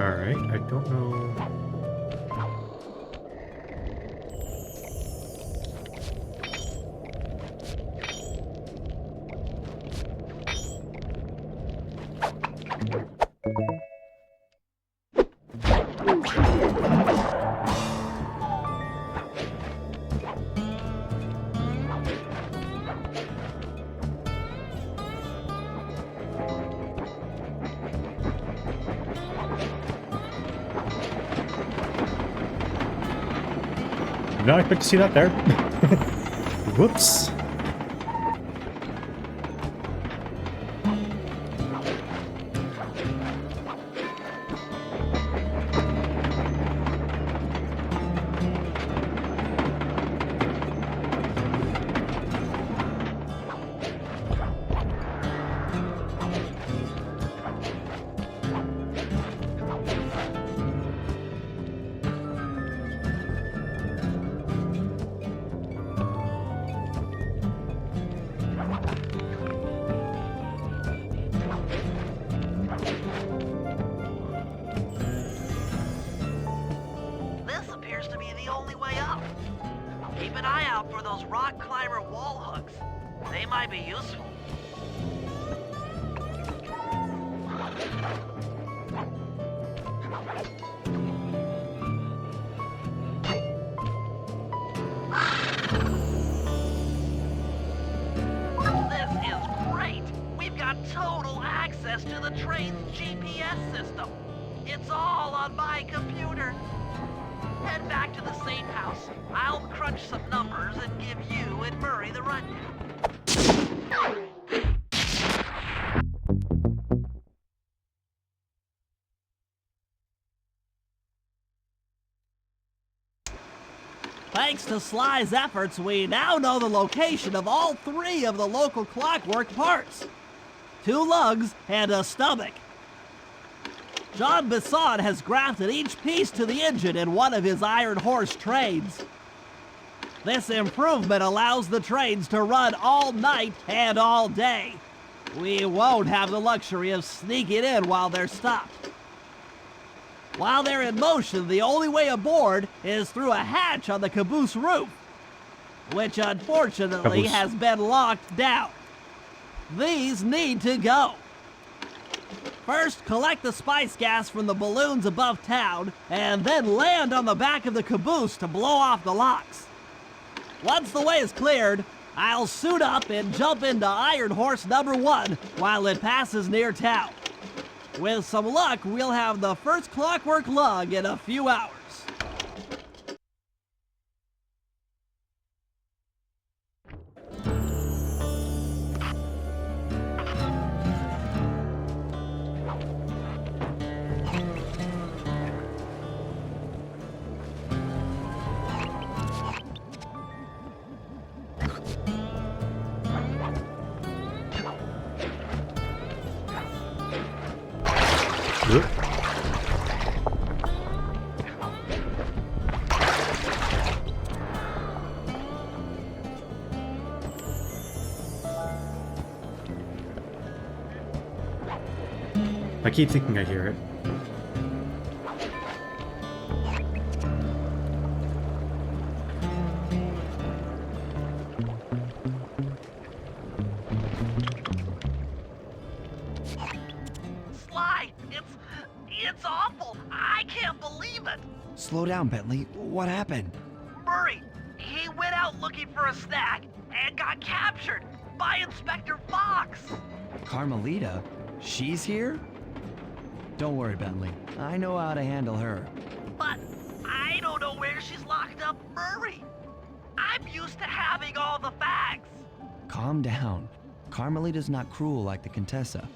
Alright, I don't know. Did not expect to see that there. Whoops. This appears to be the only way up. Keep an eye out for those rock climber wall hooks. They might be useful. This is great! We've got total access to the train's GPS system. It's all on my computer. Head back to the safe house. I'll crunch some numbers and give you and Murray the rundown. Thanks to Sly's efforts, we now know the location of all 3 of the local clockwork parts. 2 lugs and a stomach. John Bisson has grafted each piece to the engine in one of his Iron Horse trains. This improvement allows the trains to run all night and all day. We won't have the luxury of sneaking in while they're stopped. While they're in motion, the only way aboard is through a hatch on the caboose roof, which unfortunately has been locked down. These need to go. First, collect the spice gas from the balloons above town, and then land on the back of the caboose to blow off the locks. Once the way is cleared, I'll suit up and jump into Iron Horse number 1 while it passes near town. With some luck, we'll have the first clockwork lug in a few hours. I keep thinking I hear it. Sly, it's awful. I can't believe it. Slow down, Bentley. What happened? Murray, he went out looking for a snack and got captured by Inspector Fox. Carmelita? She's here? Don't worry, Bentley. I know how to handle her. But I don't know where she's locked up Murray. I'm used to having all the facts. Calm down. Carmelita's not cruel like the Contessa.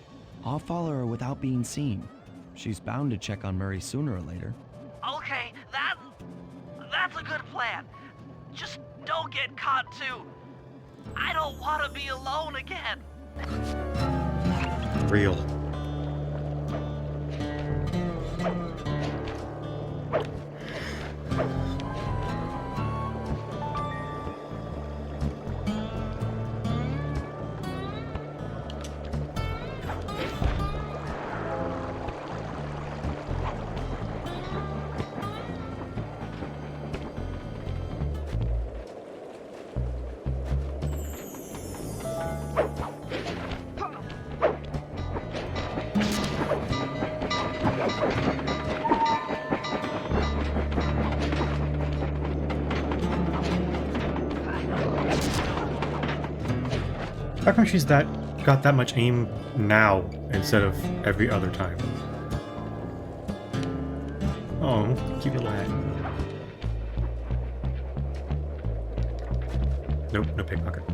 I'll follow her without being seen. She's bound to check on Murray sooner or later. Okay, that's a good plan. Just don't get caught too. I don't want to be alone again. Real. How come she's got that much aim now instead of every other time? Oh, cute little hat. Nope, no pickpocket.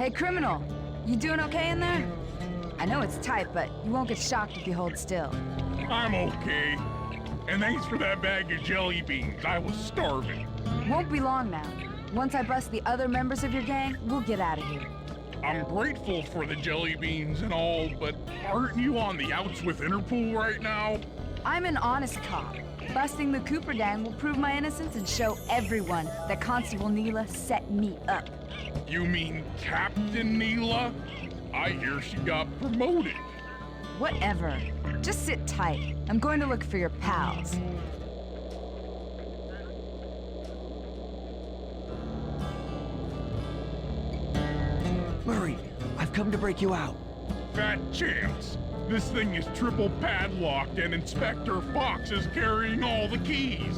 Hey, criminal. You doing okay in there? I know it's tight, but you won't get shocked if you hold still. I'm okay. And thanks for that bag of jelly beans. I was starving. Won't be long now. Once I bust the other members of your gang, we'll get out of here. I'm grateful for the jelly beans and all, but aren't you on the outs with Interpol right now? I'm an honest cop. Busting the Cooper gang will prove my innocence and show everyone that Constable Neela set me up. You mean Captain Neela? I hear she got promoted. Whatever. Just sit tight. I'm going to look for your pals. Murray, I've come to break you out. Fat chance. This thing is triple padlocked and Inspector Fox is carrying all the keys.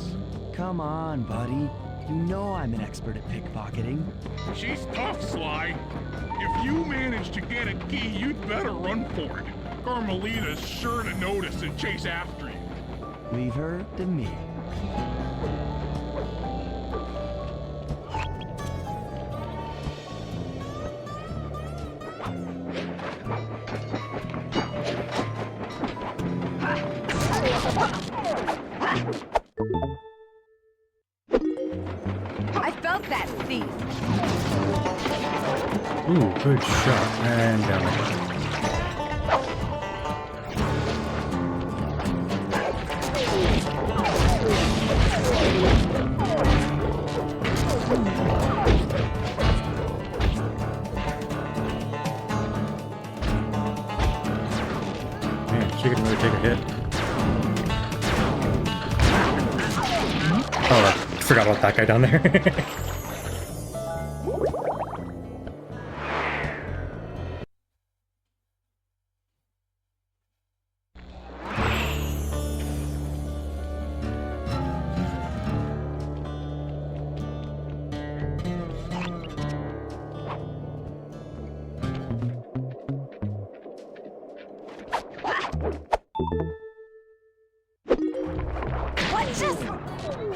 Come on, buddy. You know I'm an expert at pickpocketing. She's tough, Sly. If you manage to get a key, you'd better run for it. Carmelita's sure to notice and chase after you. Leave her to me. I felt that thief. Ooh, good shot. And down there. Man, she can really take a hit. Oh, I forgot about that guy down there. What just...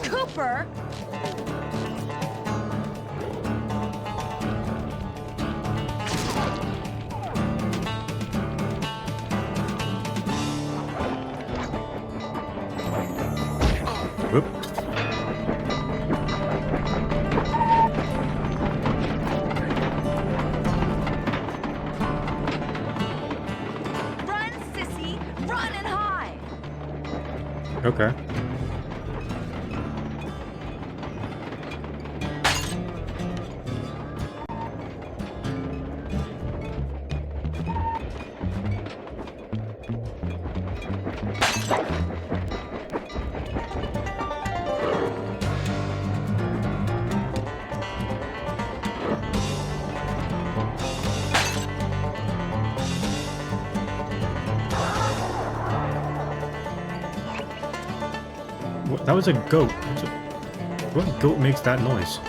Cooper? Whoop. Run, sissy! Run and hide! Okay. What, that was a goat. What goat makes that noise?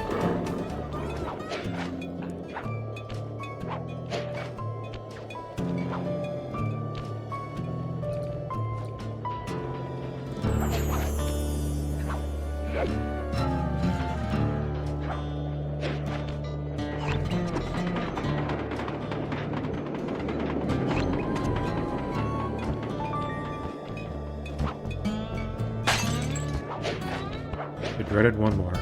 I dreaded one more.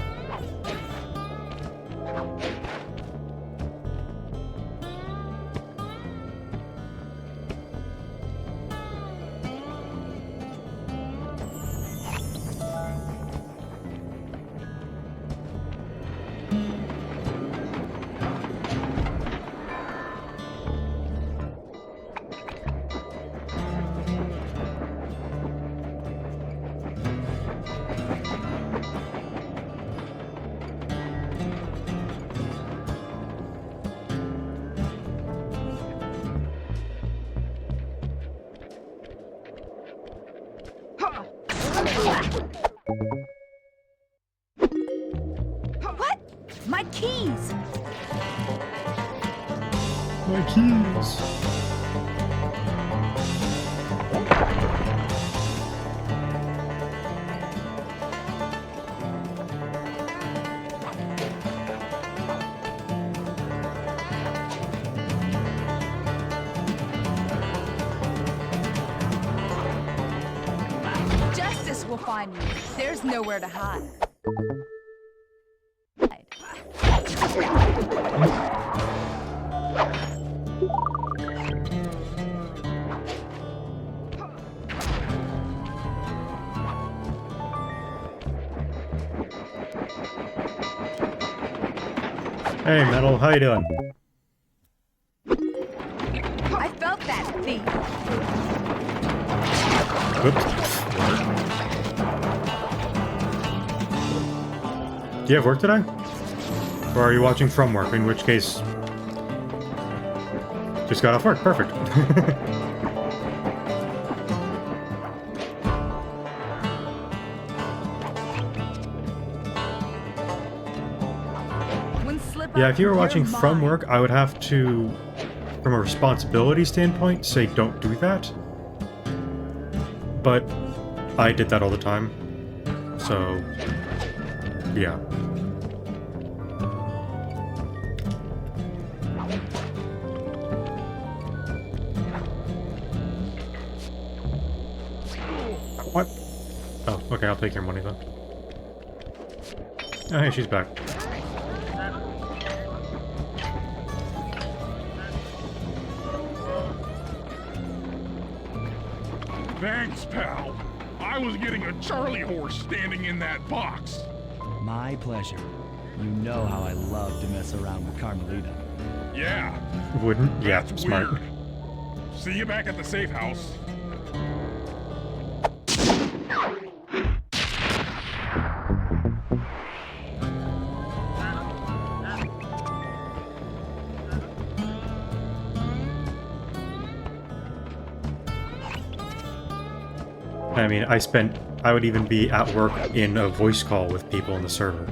What? My keys! My keys! Justice will find you. There's nowhere to hide. Hey, Metal, how you doing? I felt that thief. Whoops. Do you have work today? Or are you watching from work? In which case... Just got off work. Perfect. Yeah, if you were watching from work, I would have to, from a responsibility standpoint, say don't do that. But I did that all the time. So, yeah. What? Oh, okay, I'll take your money then. Oh, hey, she's back. Thanks, pal. I was getting a Charlie horse standing in that box. My pleasure. You know how I love to mess around with Carmelita. Yeah. Wouldn't? Yeah, That's smart. weird. See you back at the safe house. I mean, I would even be at work in a voice call with people in the server.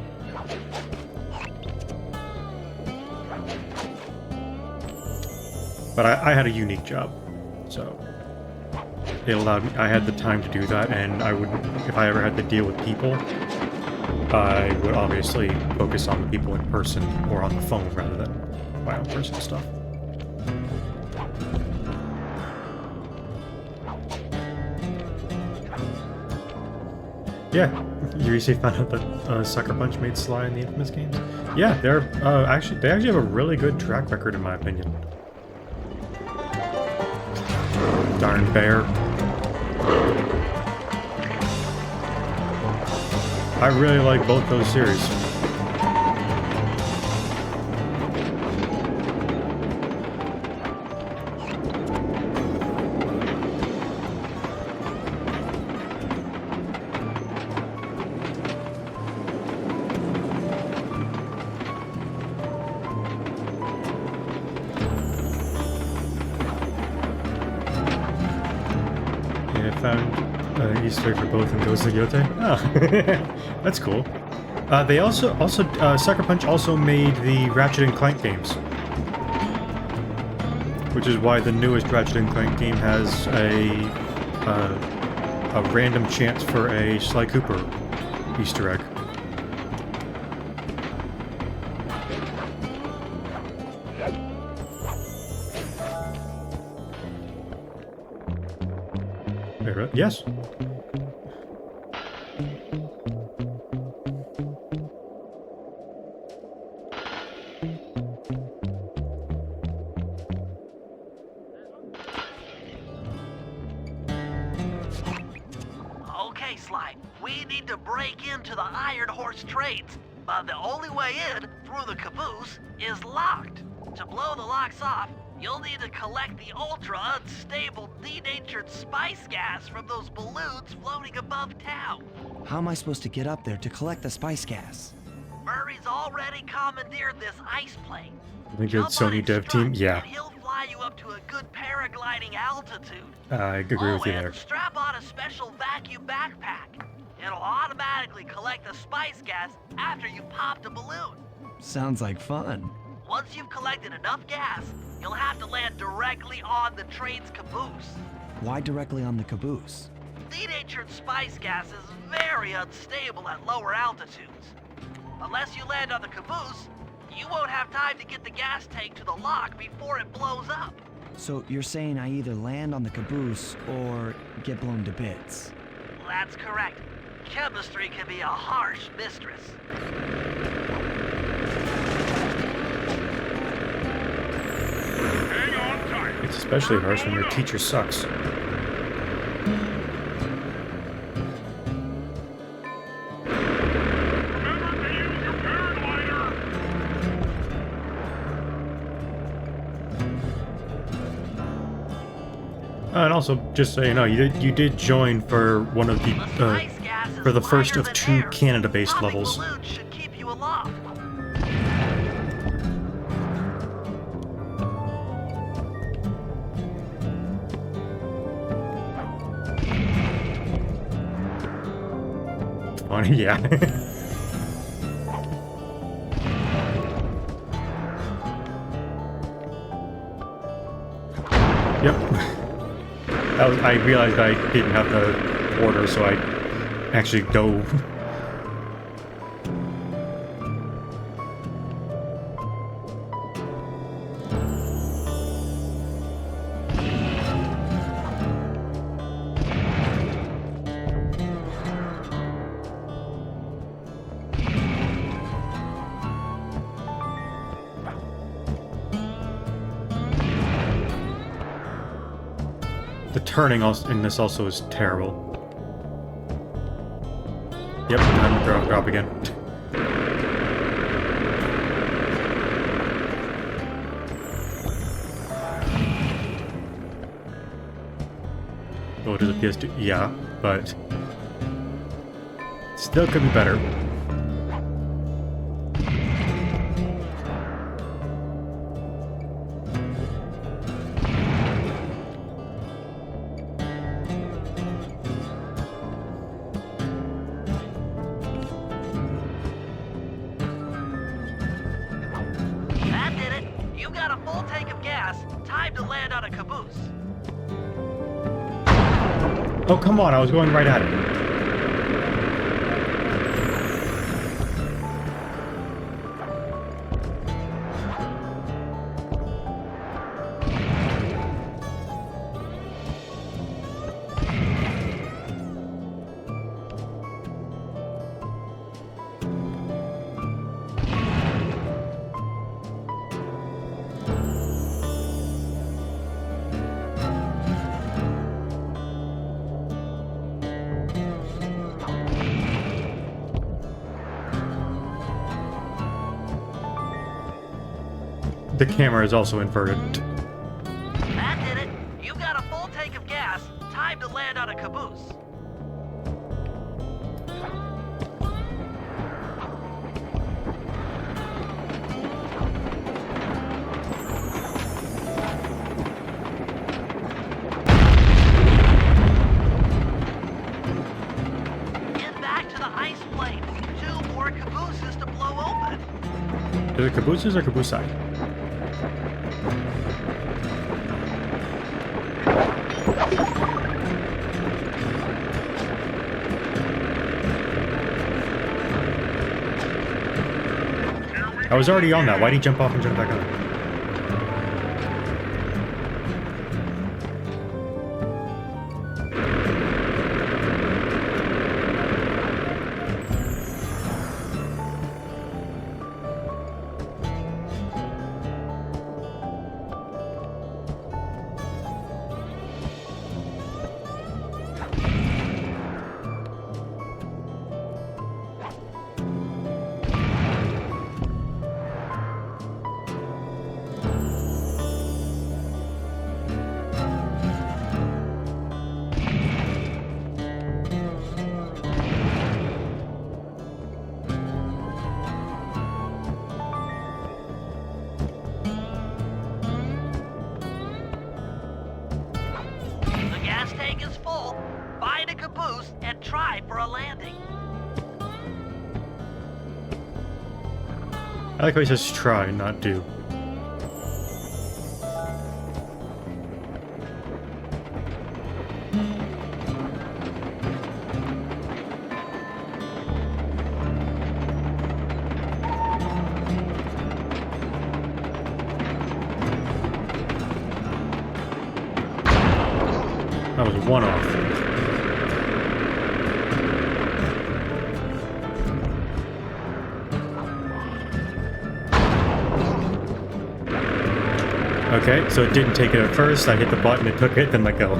But I had a unique job, so it allowed me, I had the time to do that, and I would, if I ever had to deal with people, I would obviously focus on the people in person or on the phone rather than my own personal stuff. Yeah, you recently found out that Sucker Punch made Sly in the Infamous games? Yeah, they actually have a really good track record in my opinion. Darn bear. I really like both those series. Easter egg for both and Ghost of Yote. Oh, that's cool. They also Sucker Punch also made the Ratchet and Clank games, which is why the newest Ratchet and Clank game has a random chance for a Sly Cooper Easter egg. Yes. Okay, Sly, we need to break into the Iron Horse trades, but the only way in, through the caboose, is locked. To blow the locks off, you'll need to collect the ultra-unstable, denatured spice gas from those balloons floating above town. How am I supposed to get up there to collect the spice gas? Murray's already commandeered this ice plane. The good Sony dev team? Yeah. And he'll fly you up to a good paragliding altitude. I agree with you there. Strap on a special vacuum backpack. It'll automatically collect the spice gas after you've popped a balloon. Sounds like fun. Once you've collected enough gas, you'll have to land directly on the train's caboose. Why directly on the caboose? Denatured spice gas is very unstable at lower altitudes. Unless you land on the caboose, you won't have time to get the gas tank to the lock before it blows up. So you're saying I either land on the caboose or get blown to bits? That's correct. Chemistry can be a harsh mistress. Hang on tight. It's especially harsh when your teacher sucks. Remember to use your paraglider. And also, just so you know, you did join for one of the for the first of 2 Canada-based levels. Balloons should keep you aloft. Funny, yeah. I realized I didn't have the order, so I actually go. The turning also in this also is terrible. Yep, time to drop again. Go to the PS2, yeah, but still could be better. Oh, come on, I was going right at it. The camera is also inverted. That did it. You've got a full tank of gas. Time to land on a caboose. Get back to the ice plates. 2 more cabooses to blow open. Is it cabooses or caboosai? I was already on that. Why'd he jump off and jump back on? I like how he says try, not do. That was one off. Okay, so it didn't take it at first. I hit the button, it took it, then let go.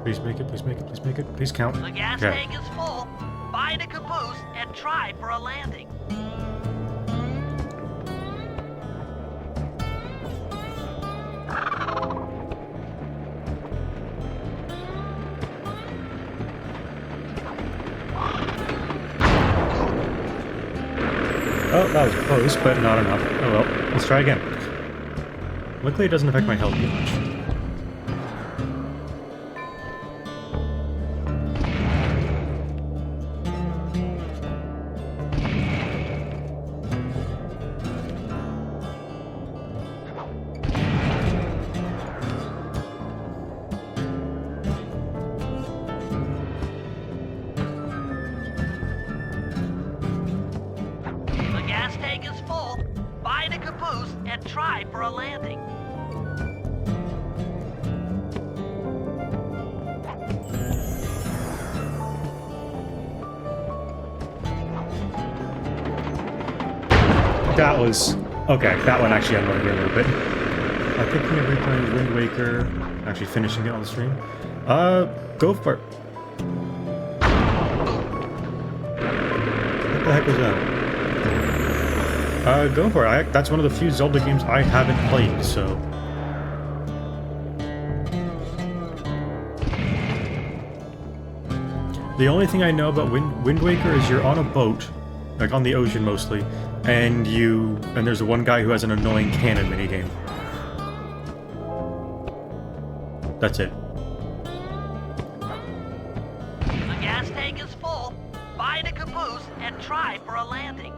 Please make it, please make it, please make it. Please count. The gas tank is full. Find a caboose and try for a landing. Oh, that was close, but not enough. Oh well, let's try again. Luckily it doesn't affect my health too much. The gas tank is full. Find a caboose and try for a landing. That was... okay, that one actually annoyed me a little bit. I think I'm gonna be playing Wind Waker, actually finishing it on the stream. Go for it. What the heck was that? Go for it. That's one of the few Zelda games I haven't played, so... The only thing I know about Wind Waker is you're on a boat, like on the ocean mostly, and there's one guy who has an annoying cannon minigame. That's it. The gas tank is full. Find a caboose and try for a landing.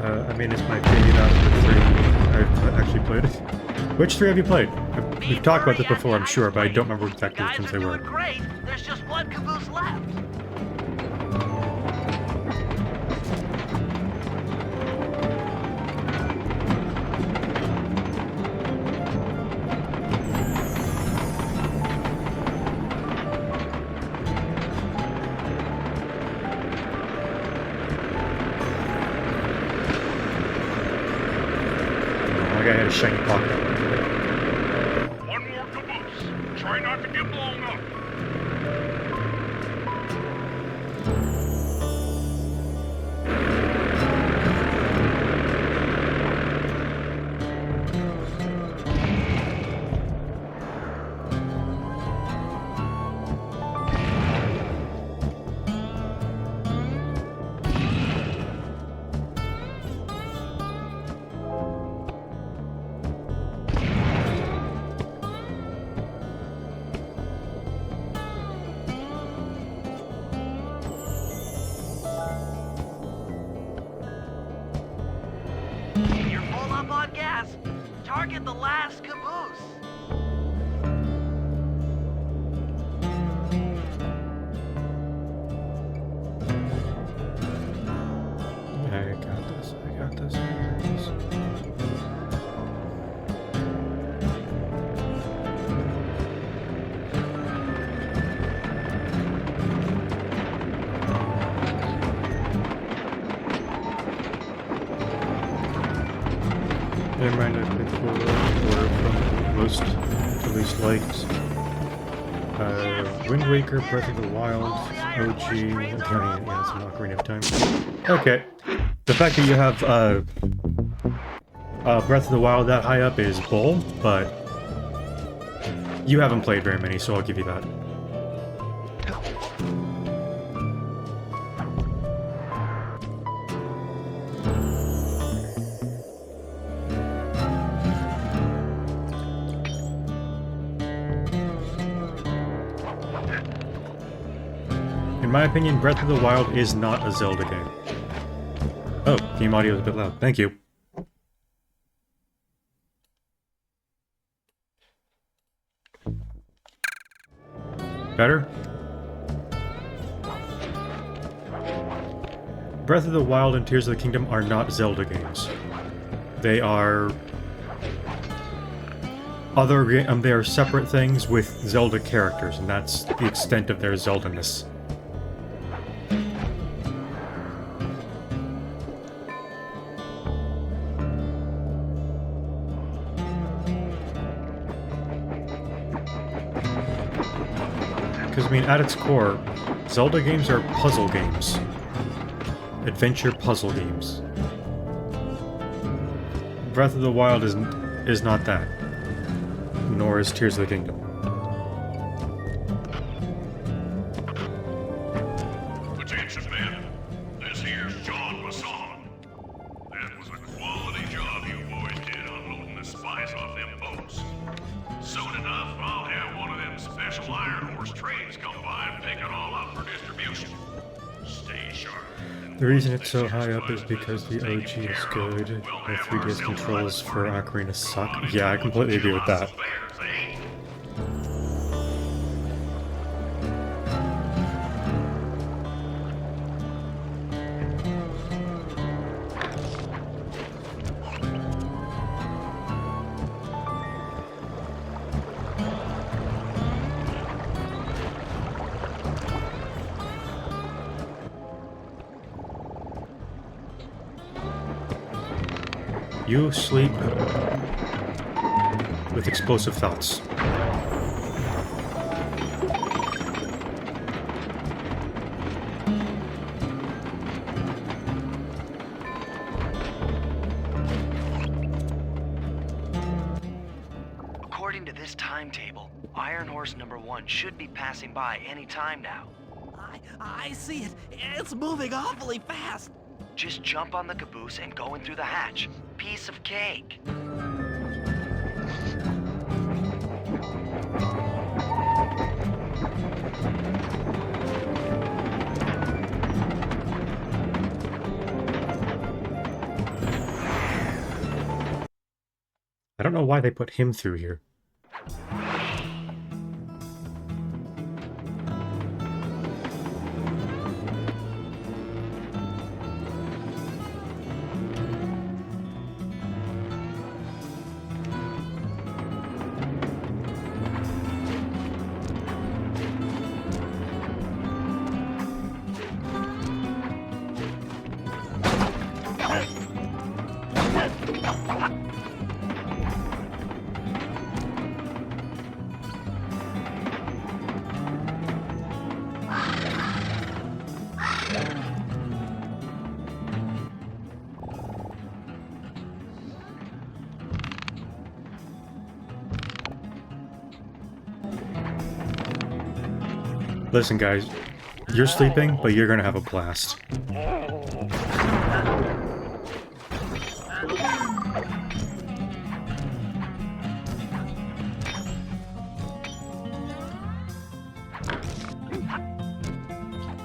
I mean, it's my opinion out of the 3 I've actually played it. Which 3 have you played? We've talked about this before, I'm sure, but I don't remember exactly which ones they were. Great. There's just one caboose left. I had a shiny pocket. One more caboose. Try not to get blown up. You're full up on gas. Target the last caboose. I got this, I got this, I got this. Never mind, I picked order from most to least liked. Wind Waker, Breath of the Wild, OG, yeah, it's an Ocarina of Time. Okay. The fact that you have Breath of the Wild that high up is bull, but you haven't played very many, so I'll give you that. In my opinion, Breath of the Wild is not a Zelda game. Oh, game audio is a bit loud. Thank you. Better? Breath of the Wild and Tears of the Kingdom are not Zelda games. They are they are separate things with Zelda characters, and that's the extent of their Zelda-ness. Because, I mean, at its core, Zelda games are puzzle games. Adventure puzzle games. Breath of the Wild is not that. Nor is Tears of the Kingdom. Attention, men. This here's John Masson. That was a quality job you boys did unloading the spice off them boats. Soon enough, I'll have one of them special Iron Horse trains come by and pick it all up for distribution. Stay sharp. The reason it's so high up is because the OG is good. The 3DS controls for Ocarina suck. Yeah, I completely agree with that. You sleep with explosive thoughts. According to this timetable, Iron Horse number 1 should be passing by any time now. I see it. It's moving awfully fast. Just jump on the caboose and go in through the hatch. Piece of cake. I don't know why they put him through here. Listen, guys, you're sleeping, but you're gonna have a blast.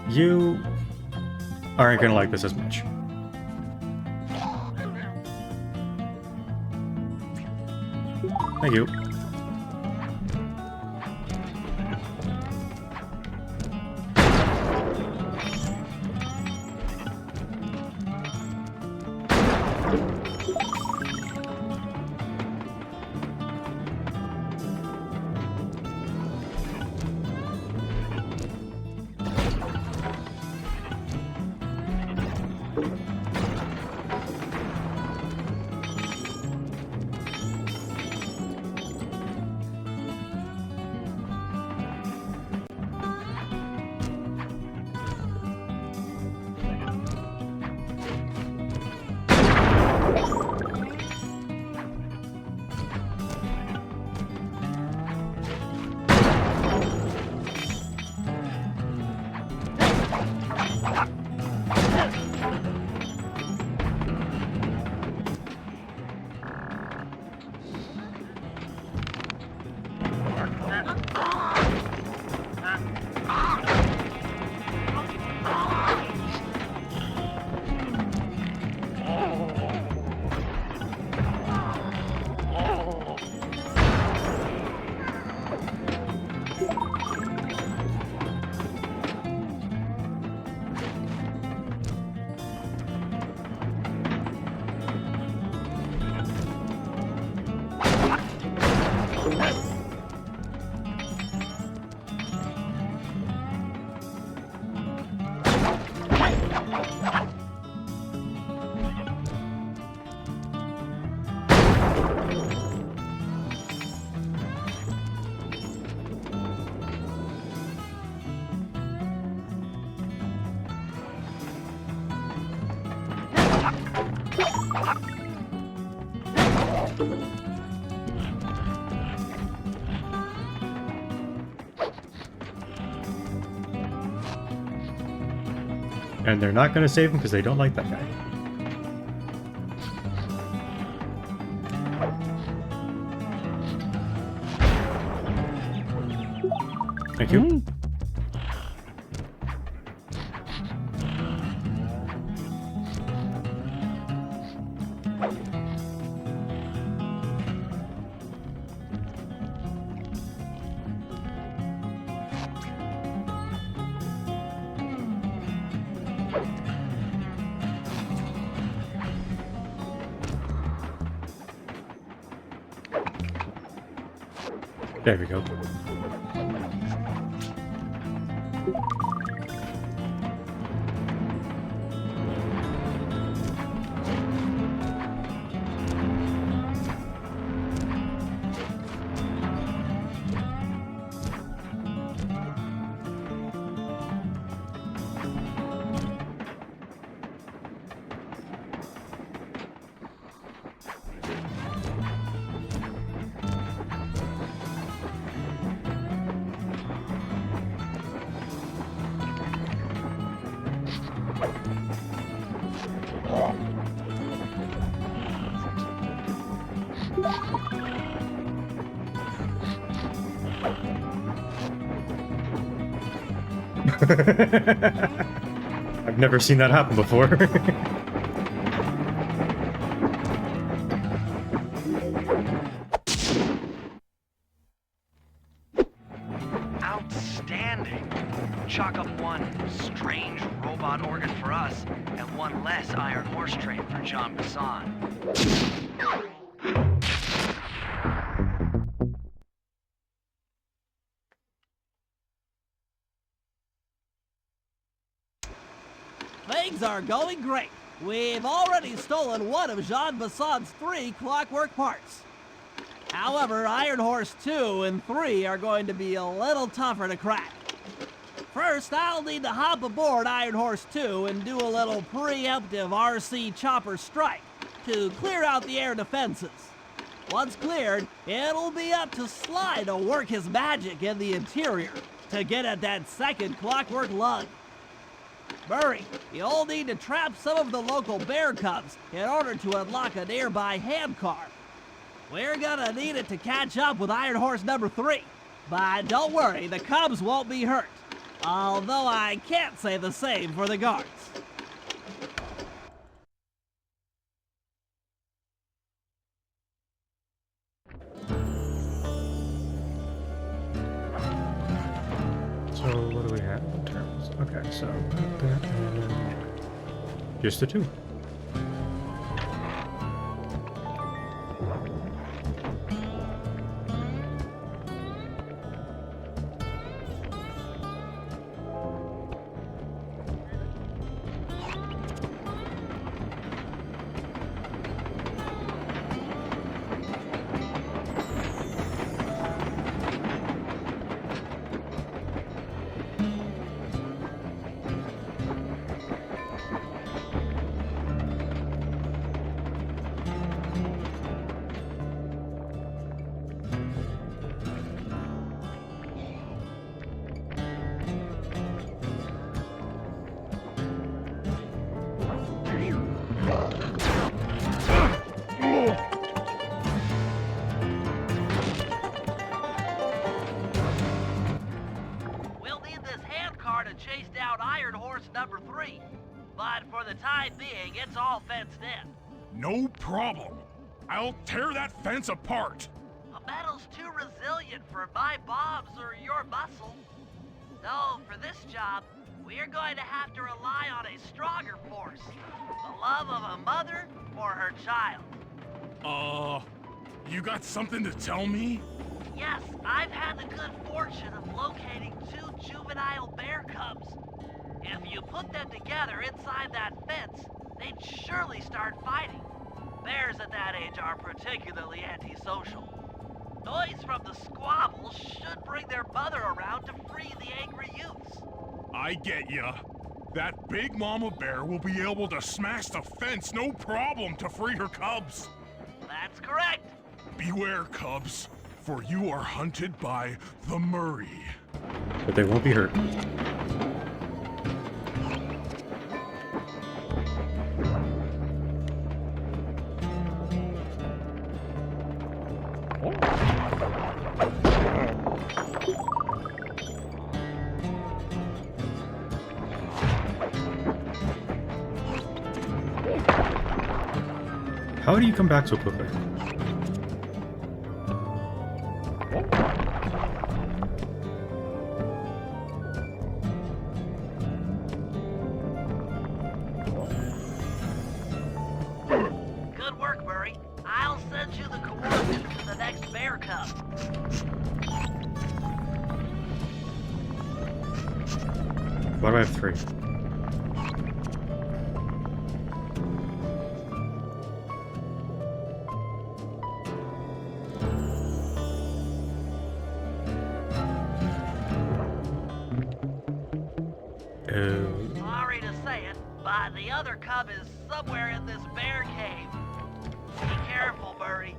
You aren't gonna like this as much. Thank you. And they're not going to save him because they don't like that guy. Thank you. There we go. I've never seen that happen before. Outstanding. Chalk up one strange robot organ for us, and one less Iron Horse train for John Bassan. Things are going great. We've already stolen one of Jean Bassan's 3 clockwork parts. However, Iron Horse 2 and 3 are going to be a little tougher to crack. First, I'll need to hop aboard Iron Horse 2 and do a little preemptive RC chopper strike to clear out the air defenses. Once cleared, it'll be up to Sly to work his magic in the interior to get at that second clockwork lug. Murray, you'll need to trap some of the local bear cubs in order to unlock a nearby hand car. We're gonna need it to catch up with Iron Horse number 3. But don't worry, the cubs won't be hurt. Although I can't say the same for the guards. So what do we have in terms? Okay, so that and just the 2. Chase down Iron Horse number 3, but for the time being, it's all fenced in. No problem. I'll tear that fence apart. A metal's too resilient for my bombs or your muscle. So, for this job, we're going to have to rely on a stronger force. The love of a mother or her child. You got something to tell me? Yes, I've had the good fortune of locating 2 juvenile bear cubs. If you put them together inside that fence, they'd surely start fighting. Bears at that age are particularly antisocial. Noise from the squabbles should bring their mother around to free the angry youths. I get ya. That big mama bear will be able to smash the fence no problem to free her cubs. That's correct. Beware, cubs, for you are hunted by the Murray. But they won't be hurt. How do you come back so quickly? Good work, Murray. I'll send you the coordinates to the next bear cub. Why do I have 3? Sorry to say it, but the other cub is somewhere in this bear cave. Be careful, Murray.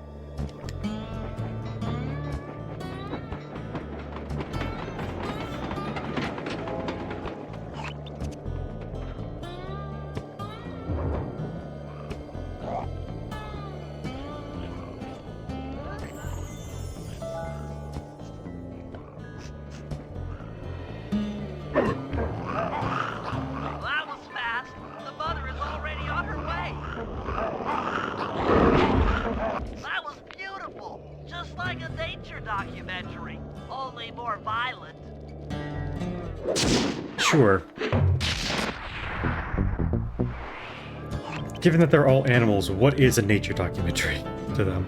That was fast. The mother is already on her way. That was beautiful. Just like a nature documentary. Only more violent. Sure. Given that they're all animals, what is a nature documentary to them?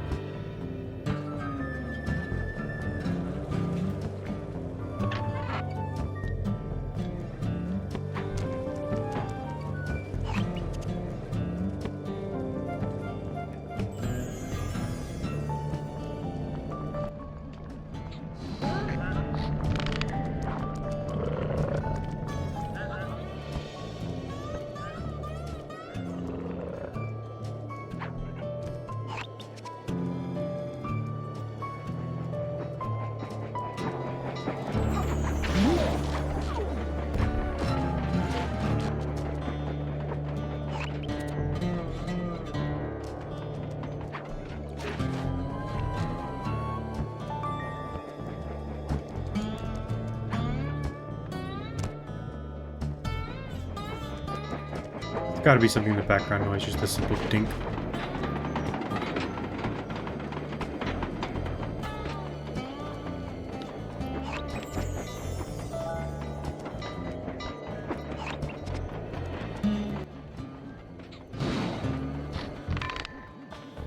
Gotta be something in the background noise, just a simple dink.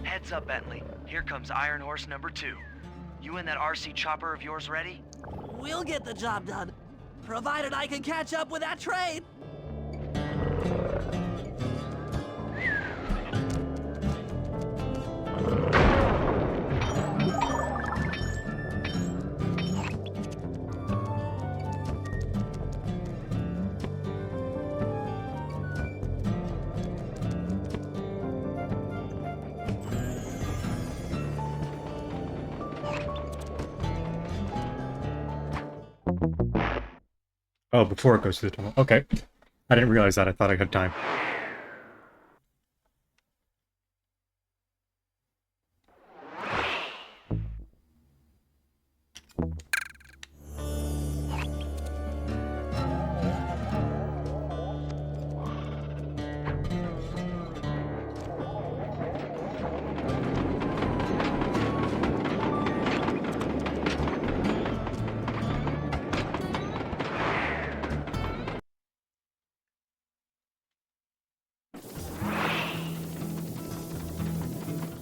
Heads up, Bentley. Here comes Iron Horse number 2. You and that RC chopper of yours ready? We'll get the job done, provided I can catch up with that train. Oh, before it goes to the tunnel. Okay. I didn't realize that. I thought I had time.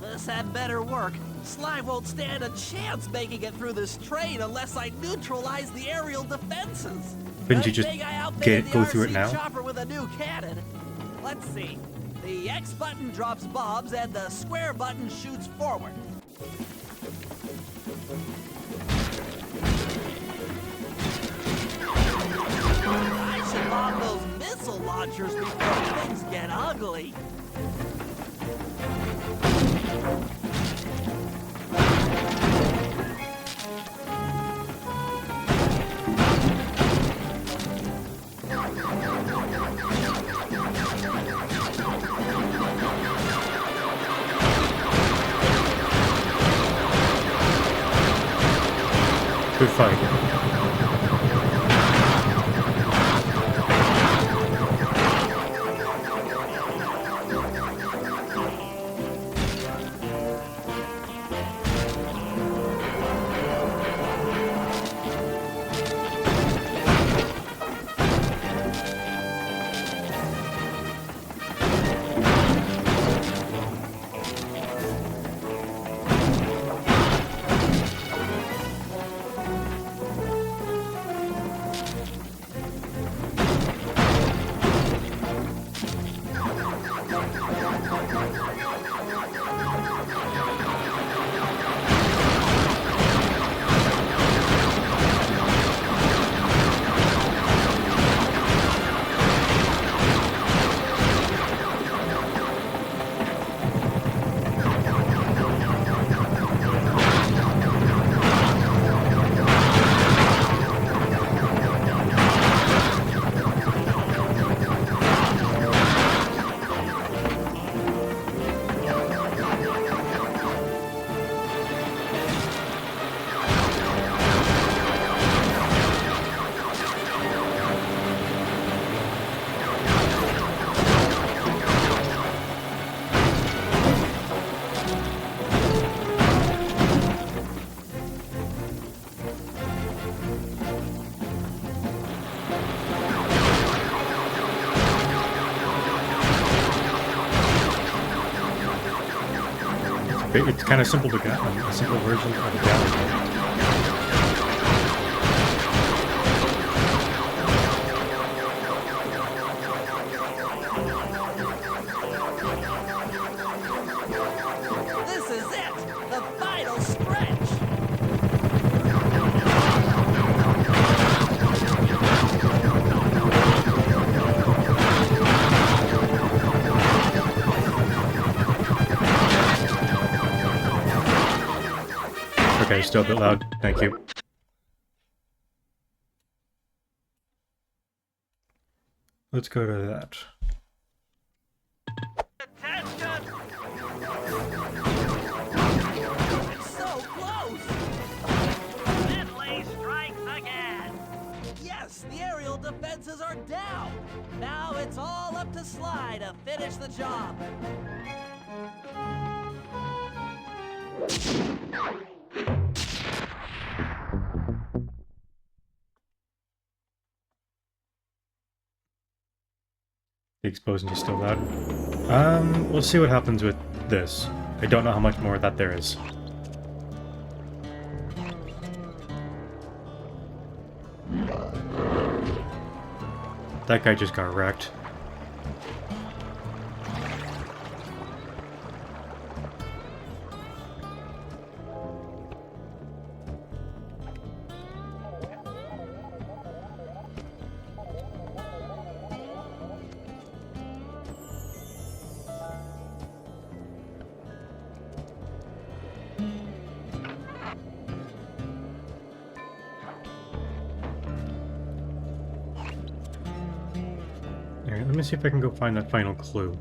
This had better work. Sly won't stand a chance making it through this train unless I neutralize the aerial defenses. Couldn't you Good just thing I outfitted the go through it RC now? Chopper with a new cannon. Let's see. The X button drops bombs and the square button shoots forward. I should lob those missile launchers before things get ugly. Good fight. it's kind of simple to get. A simple version of a gallery. This is it! The final stretch! Okay, still a bit loud. Thank you. Let's go to that. Attention! It's so close! Finlay strikes again! Yes, the aerial defenses are down! Now it's all up to Sly to finish the job. The explosion is still loud. We'll see what happens with this. I don't know how much more that there is. That guy just got wrecked. Alright, let me see if I can go find that final clue.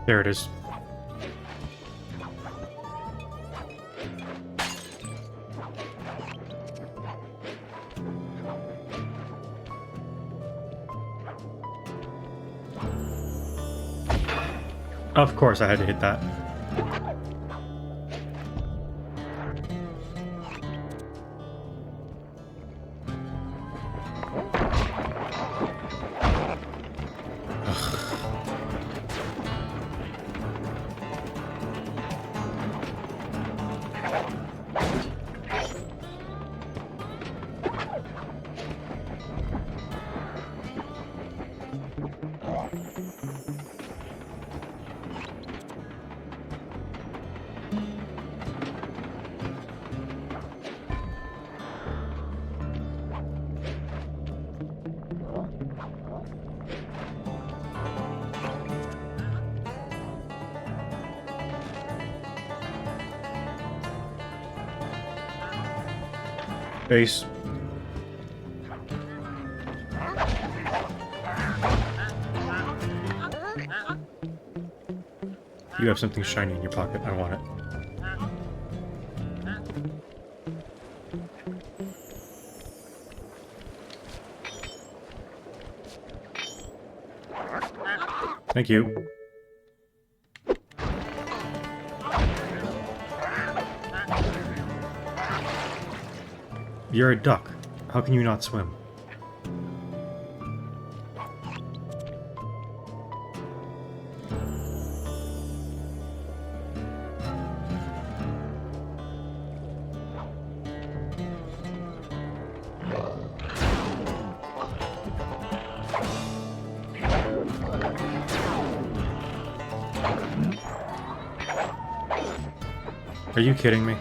There it is. Of course I had to hit that. Base. You have something shiny in your pocket. I want it. Thank you. You're a duck. How can you not swim? Are you kidding me?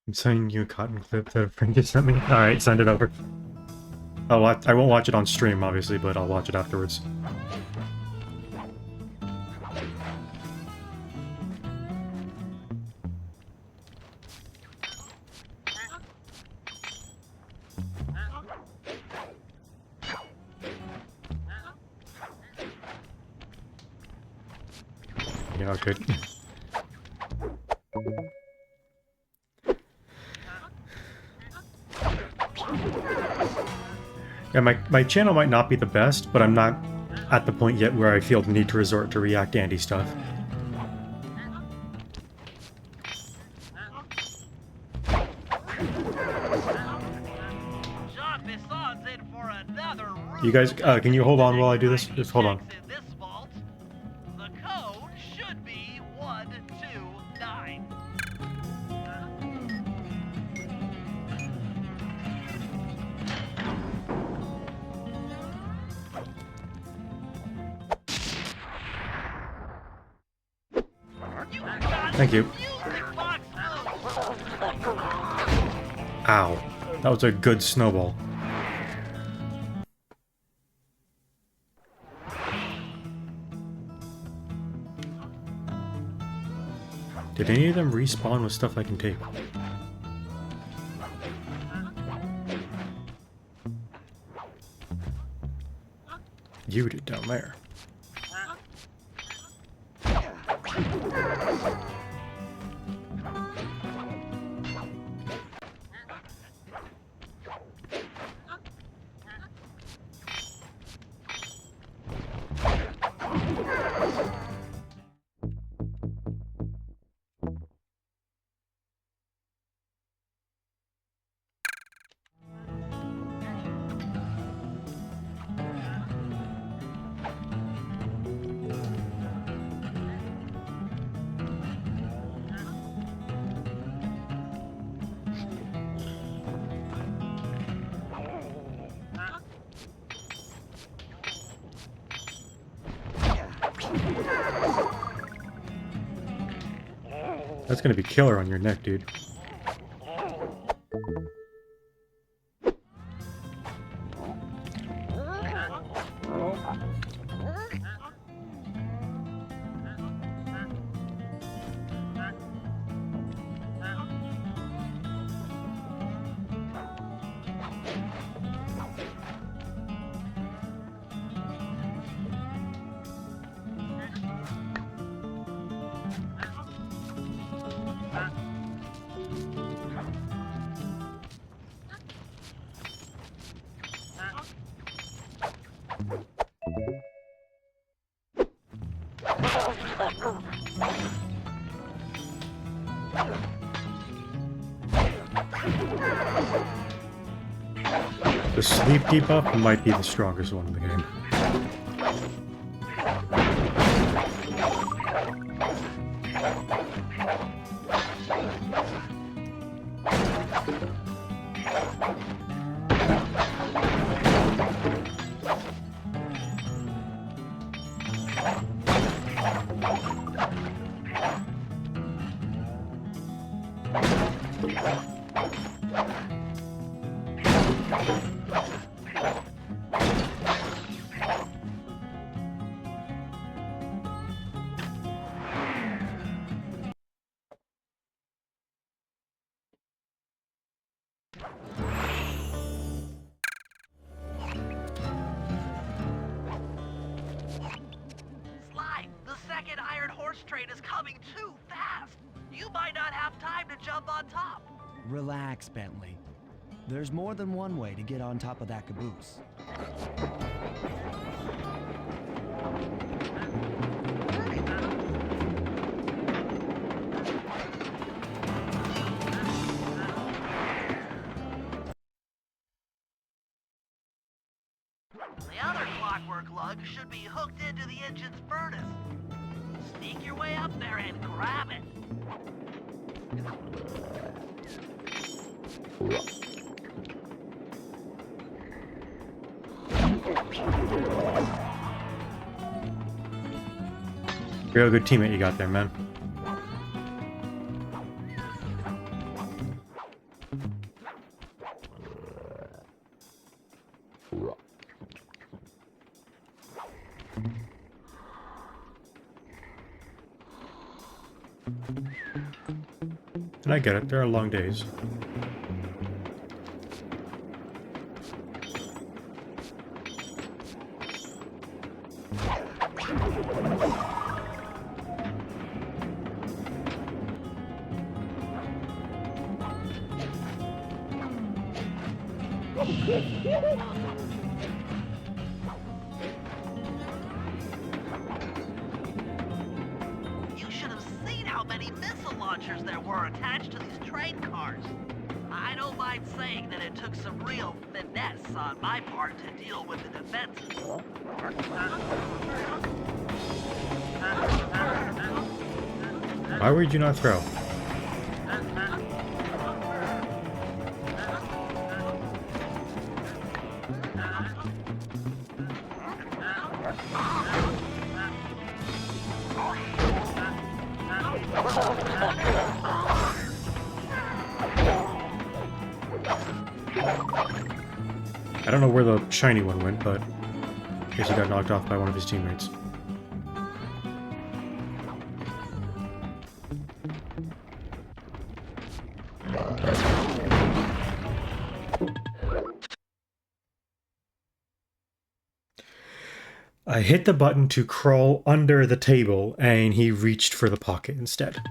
I'm sending you a cotton clip that a friend just sent me. Alright, send it over. I won't watch it on stream, obviously, but I'll watch it afterwards. Yeah, good. Yeah, my channel might not be the best, but I'm not at the point yet where I feel the need to resort to React Andy stuff. You guys, can you hold on while I do this? Just hold on. The code should be 129. Thank you. Ow. That was a good snowball. Did any of them respawn with stuff I can take? You did down there. That's gonna be killer on your neck, dude. The sleep debuff might be the strongest one in the game. Sly, the second iron horse train is coming too fast. You might not have time to jump on top. Relax, Bentley. There's more than one way to get on top of that caboose. The other clockwork lug should be hooked into the engine's furnace. Sneak your way up there and grab it. Real good teammate you got there, man. And I get it, there are long days. You should have seen how many missile launchers there were attached to these train cars. I don't mind saying that it took some real finesse on my part to deal with the defenses. Why would you not throw? I don't know where the shiny one went, but I guess he got knocked off by one of his teammates. I hit the button to crawl under the table, and he reached for the pocket instead.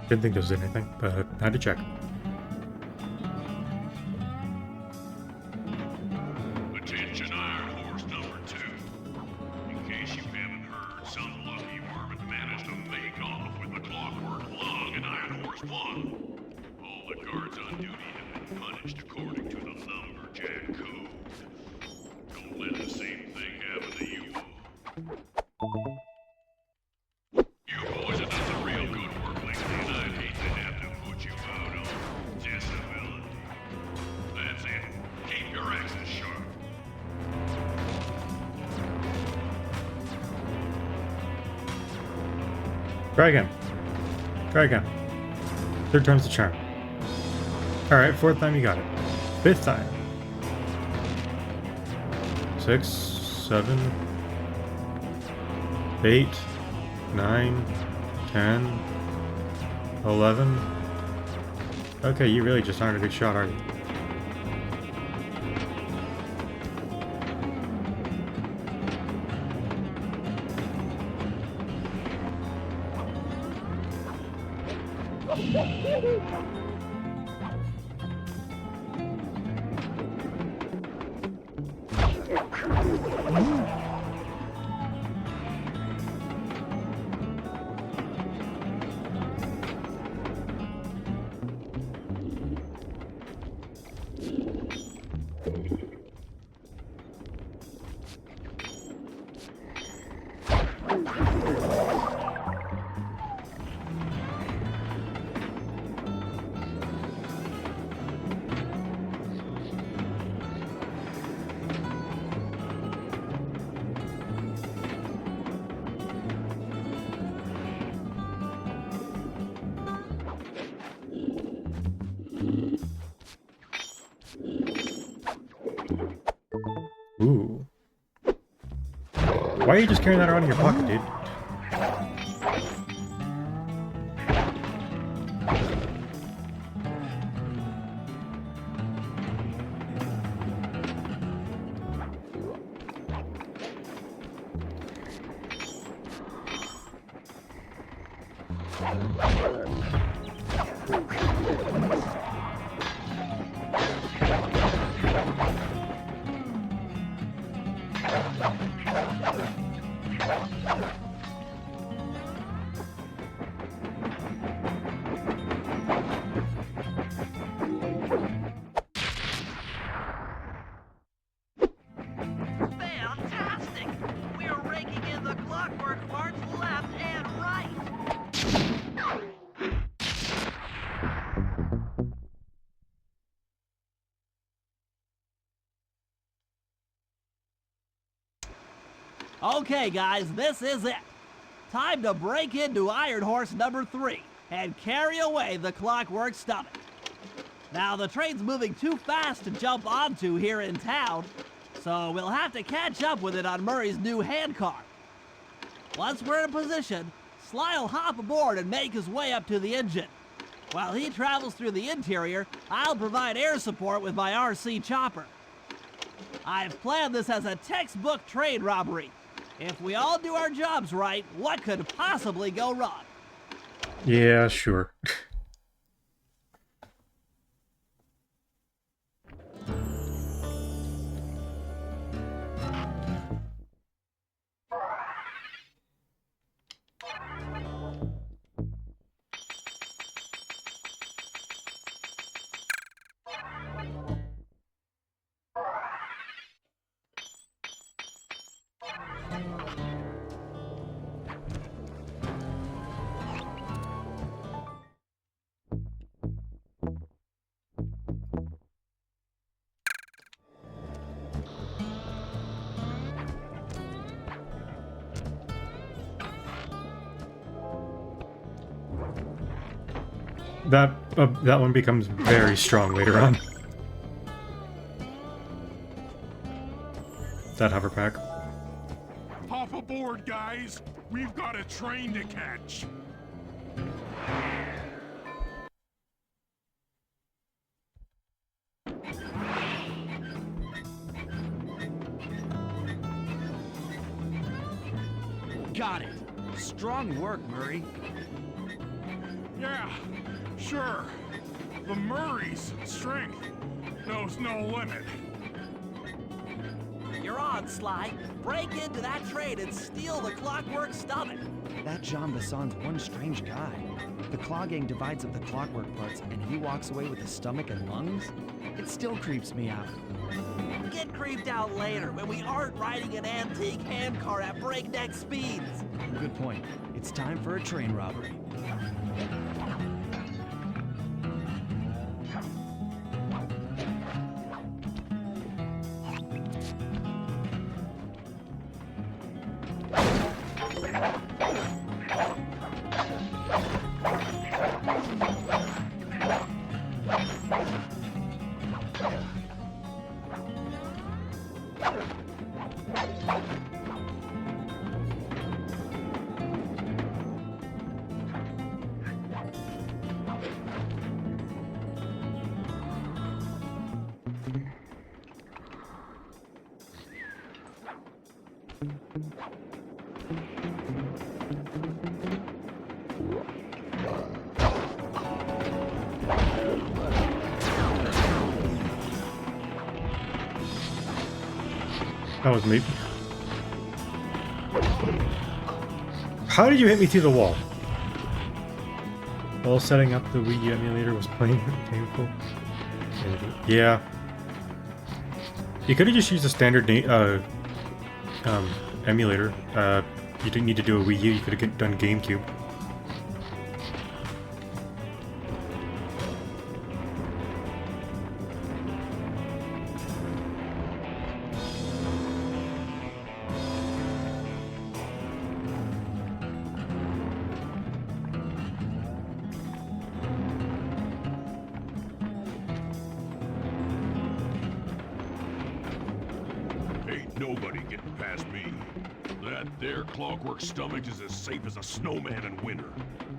Didn't think there was anything, but I had to check. Attention Iron Horse number 2. In case you haven't heard, some lucky worm had managed to make off with the clockwork lung and Iron Horse 1. All the guards on duty have been punished according to the Lumberjack Code. Don't let the same thing happen to you. You boys have done some real good work lately, and I'd hate to have to put you out on disability. That's it. Keep your axes sharp. Try again. Try again. Third time's the charm. Alright, fourth time you got it. Fifth time. 6, 7, 8, 9, 10, 11. Okay, you really just aren't a good shot, are you? Ooh. Why are you just carrying that around in your pocket, dude? Fantastic! We're raking in the clockwork parts left and right. Okay, guys, this is it. Time to break into Iron Horse number 3 and carry away the clockwork stomach. Now, the train's moving too fast to jump onto here in town, so we'll have to catch up with it on Murray's new handcar. Once we're in position, Sly'll hop aboard and make his way up to the engine. While he travels through the interior, I'll provide air support with my RC chopper. I've planned this as a textbook train robbery. If we all do our jobs right, what could possibly go wrong? Yeah, sure. That one becomes very strong later on. That hover pack. Hop aboard, guys. We've got a train to catch. Got it. Strong work, Murray. Yeah, sure. The Murray's strength knows no limit. You're on, Sly. Break into that train and steal the clockwork stomach. That Jean Basson's one strange guy. The Claw Gang divides up the clockwork parts and he walks away with the stomach and lungs? It still creeps me out. Get creeped out later when we aren't riding an antique handcar at breakneck speeds. Good point. It's time for a train robbery. That was me. How did you hit me through the wall? While setting up the Wii U emulator was painful. Yeah. You could have just used a standard emulator. You didn't need to do a Wii U, you could have done GameCube. Hey, nobody getting past me. That there clockwork stomach is as safe as a snowman in winter.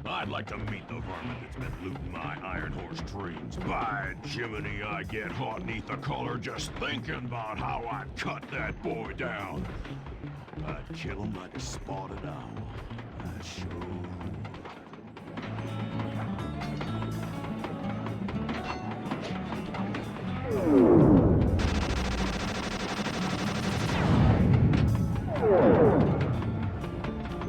I'd like to meet the varmint that's been looting my Iron Horse dreams. By Jiminy, I get hot neath the collar just thinking about how I'd cut that boy down. I'd kill him like a spotted owl. I sure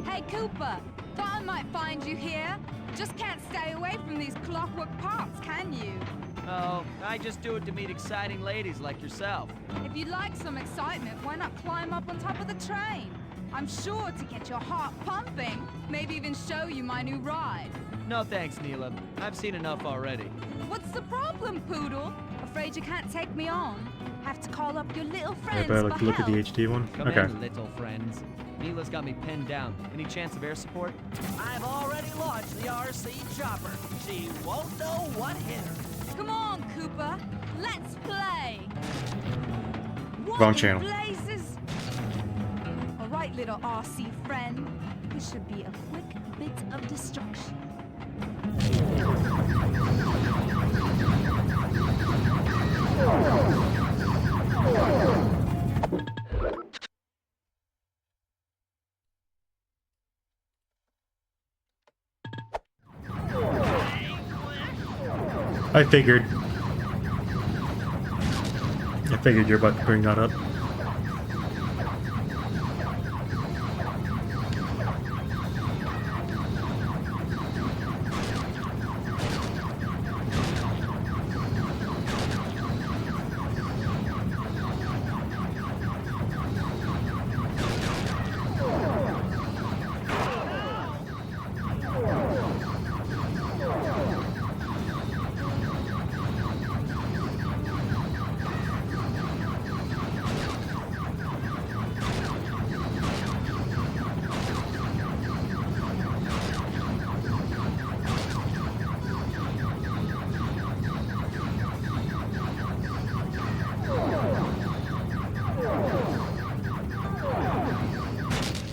Hey, Cooper! Thought I might find you here. Just can't stay away from these clockwork parts, can you? Oh, I just do it to meet exciting ladies like yourself. If you'd like some excitement, why not climb up on top of the train? I'm sure to get your heart pumping. Maybe even show you my new ride. No thanks, Neela. I've seen enough already. What's the problem, Poodle? Afraid you can't take me on? Have to call up your little I friends better for look at the help. HD one. Come Okay. in, little friends. Neela's got me pinned down. Any chance of air support? I've already launched the RC chopper. She won't know what hit her. Come on, Cooper. Let's play. Wrong What in channel. blazes? All right, little RC friend. This should be a quick bit of destruction. I figured you're about to bring that up.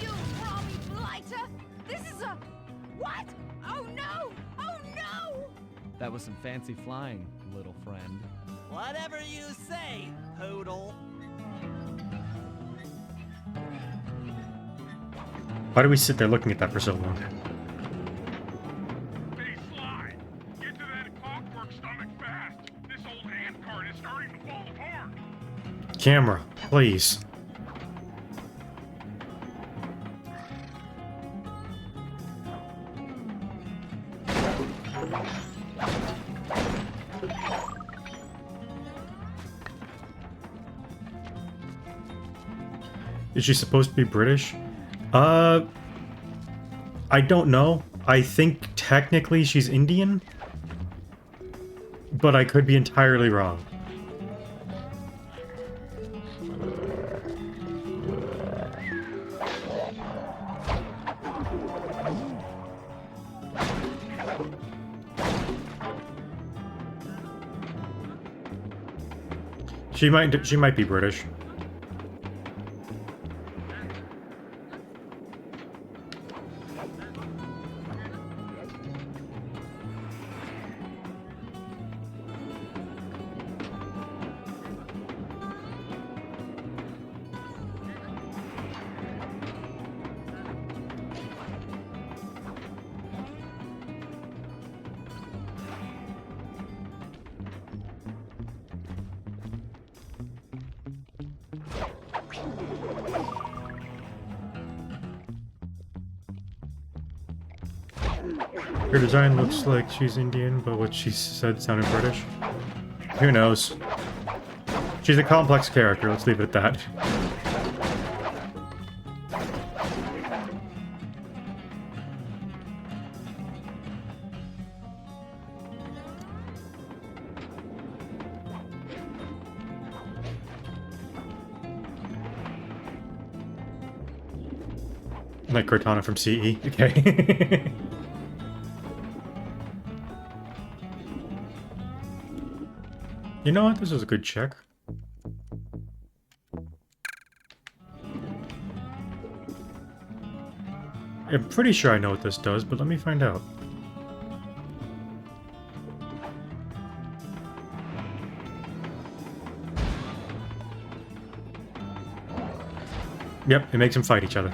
You Robbie Blighter! This is a... What? Oh no! Oh no! That was some fancy flying, little friend. Whatever you say, Poodle. Why do we sit there looking at that for so long? Hey, Sly! Get to that clockwork stomach fast! This old ant cart is starting to fall apart! Camera, please. Is she supposed to be British? I don't know. I think technically she's Indian, but I could be entirely wrong. She might be British. Her design looks like she's Indian, but what she said sounded British. Who knows? She's a complex character, let's leave it at that. Like Cortana from CE. Okay. You know what? This is a good check. I'm pretty sure I know what this does, but let me find out. Yep, it makes them fight each other.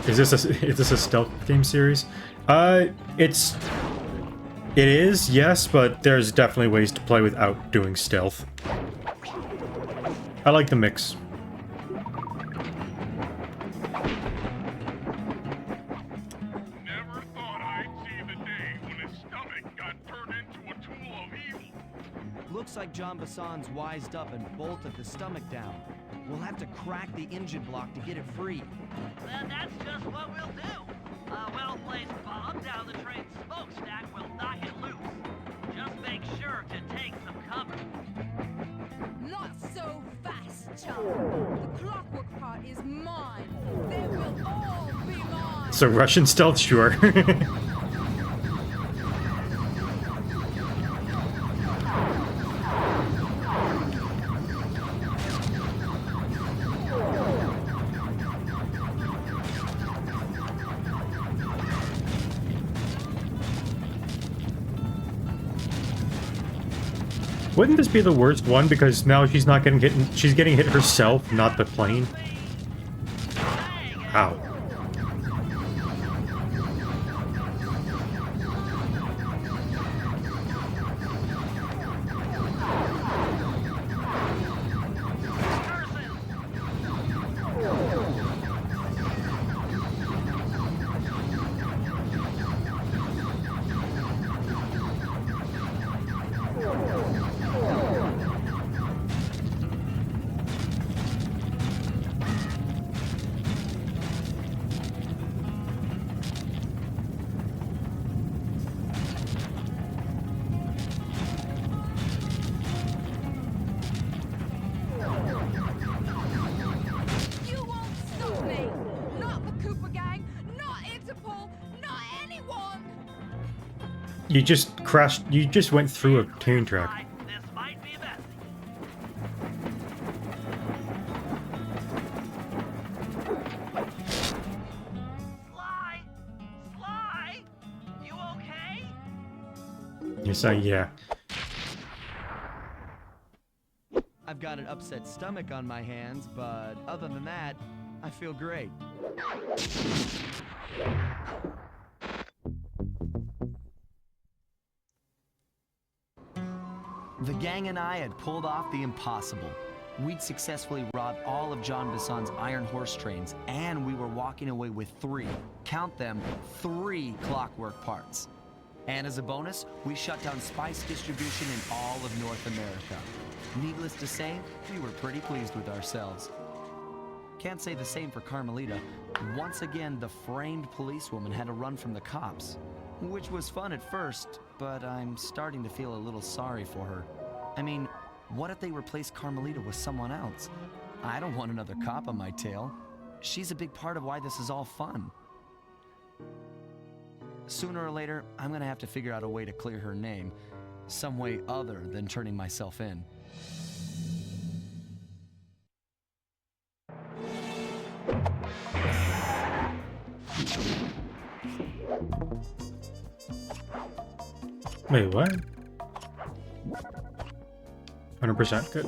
Is this a stealth game series? It is, yes, but there's definitely ways to play without doing stealth. I like the mix. Never thought I'd see the day when his stomach got turned into a tool of evil. Looks like John Bassan's wised up and bolted the stomach down. We'll have to crack the engine block to get it free. Then that's just what we'll do. A well-placed bomb down the train's smokestack will knock it loose. Just make sure to take some cover. Not so fast, John. The clockwork part is mine. They will all be mine. So Russian stealth, sure. Wouldn't this be the worst one, because now she's not getting hit, she's getting hit herself, not the plane? Ow. You won't stop me. Not the Cooper gang. Not Interpol. Not anyone. You just crashed, you just went through a train track. This might be messy. Sly! Sly! You okay? You're saying, yeah. I've got an upset stomach on my hands, but other than that, I feel great. The gang and I had pulled off the impossible. We'd successfully robbed all of John Bassan's iron horse trains, and we were walking away with count them, 3 clockwork parts. And as a bonus, we shut down spice distribution in all of North America. Needless to say, we were pretty pleased with ourselves. Can't say the same for Carmelita. Once again, the framed policewoman had to run from the cops. Which was fun at first, but I'm starting to feel a little sorry for her. I mean, what if they replaced Carmelita with someone else? I don't want another cop on my tail. She's a big part of why this is all fun. Sooner or later, I'm gonna have to figure out a way to clear her name. Some way other than turning myself in. Wait, what? 100% good.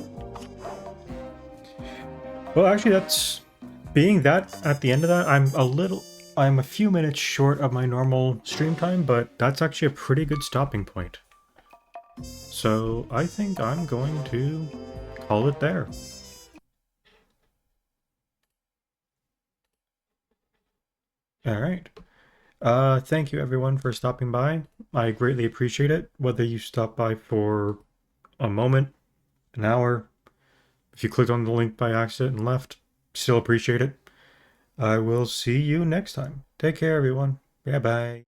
Well, actually, that's... Being that at the end of that, I'm a few minutes short of my normal stream time, but that's actually a pretty good stopping point. So, I think I'm going to call it there. Alright. Thank you everyone for stopping by. I greatly appreciate it, whether you stopped by for a moment, an hour, if you clicked on the link by accident and left, still appreciate it. I will see you next time. Take care everyone. Bye bye.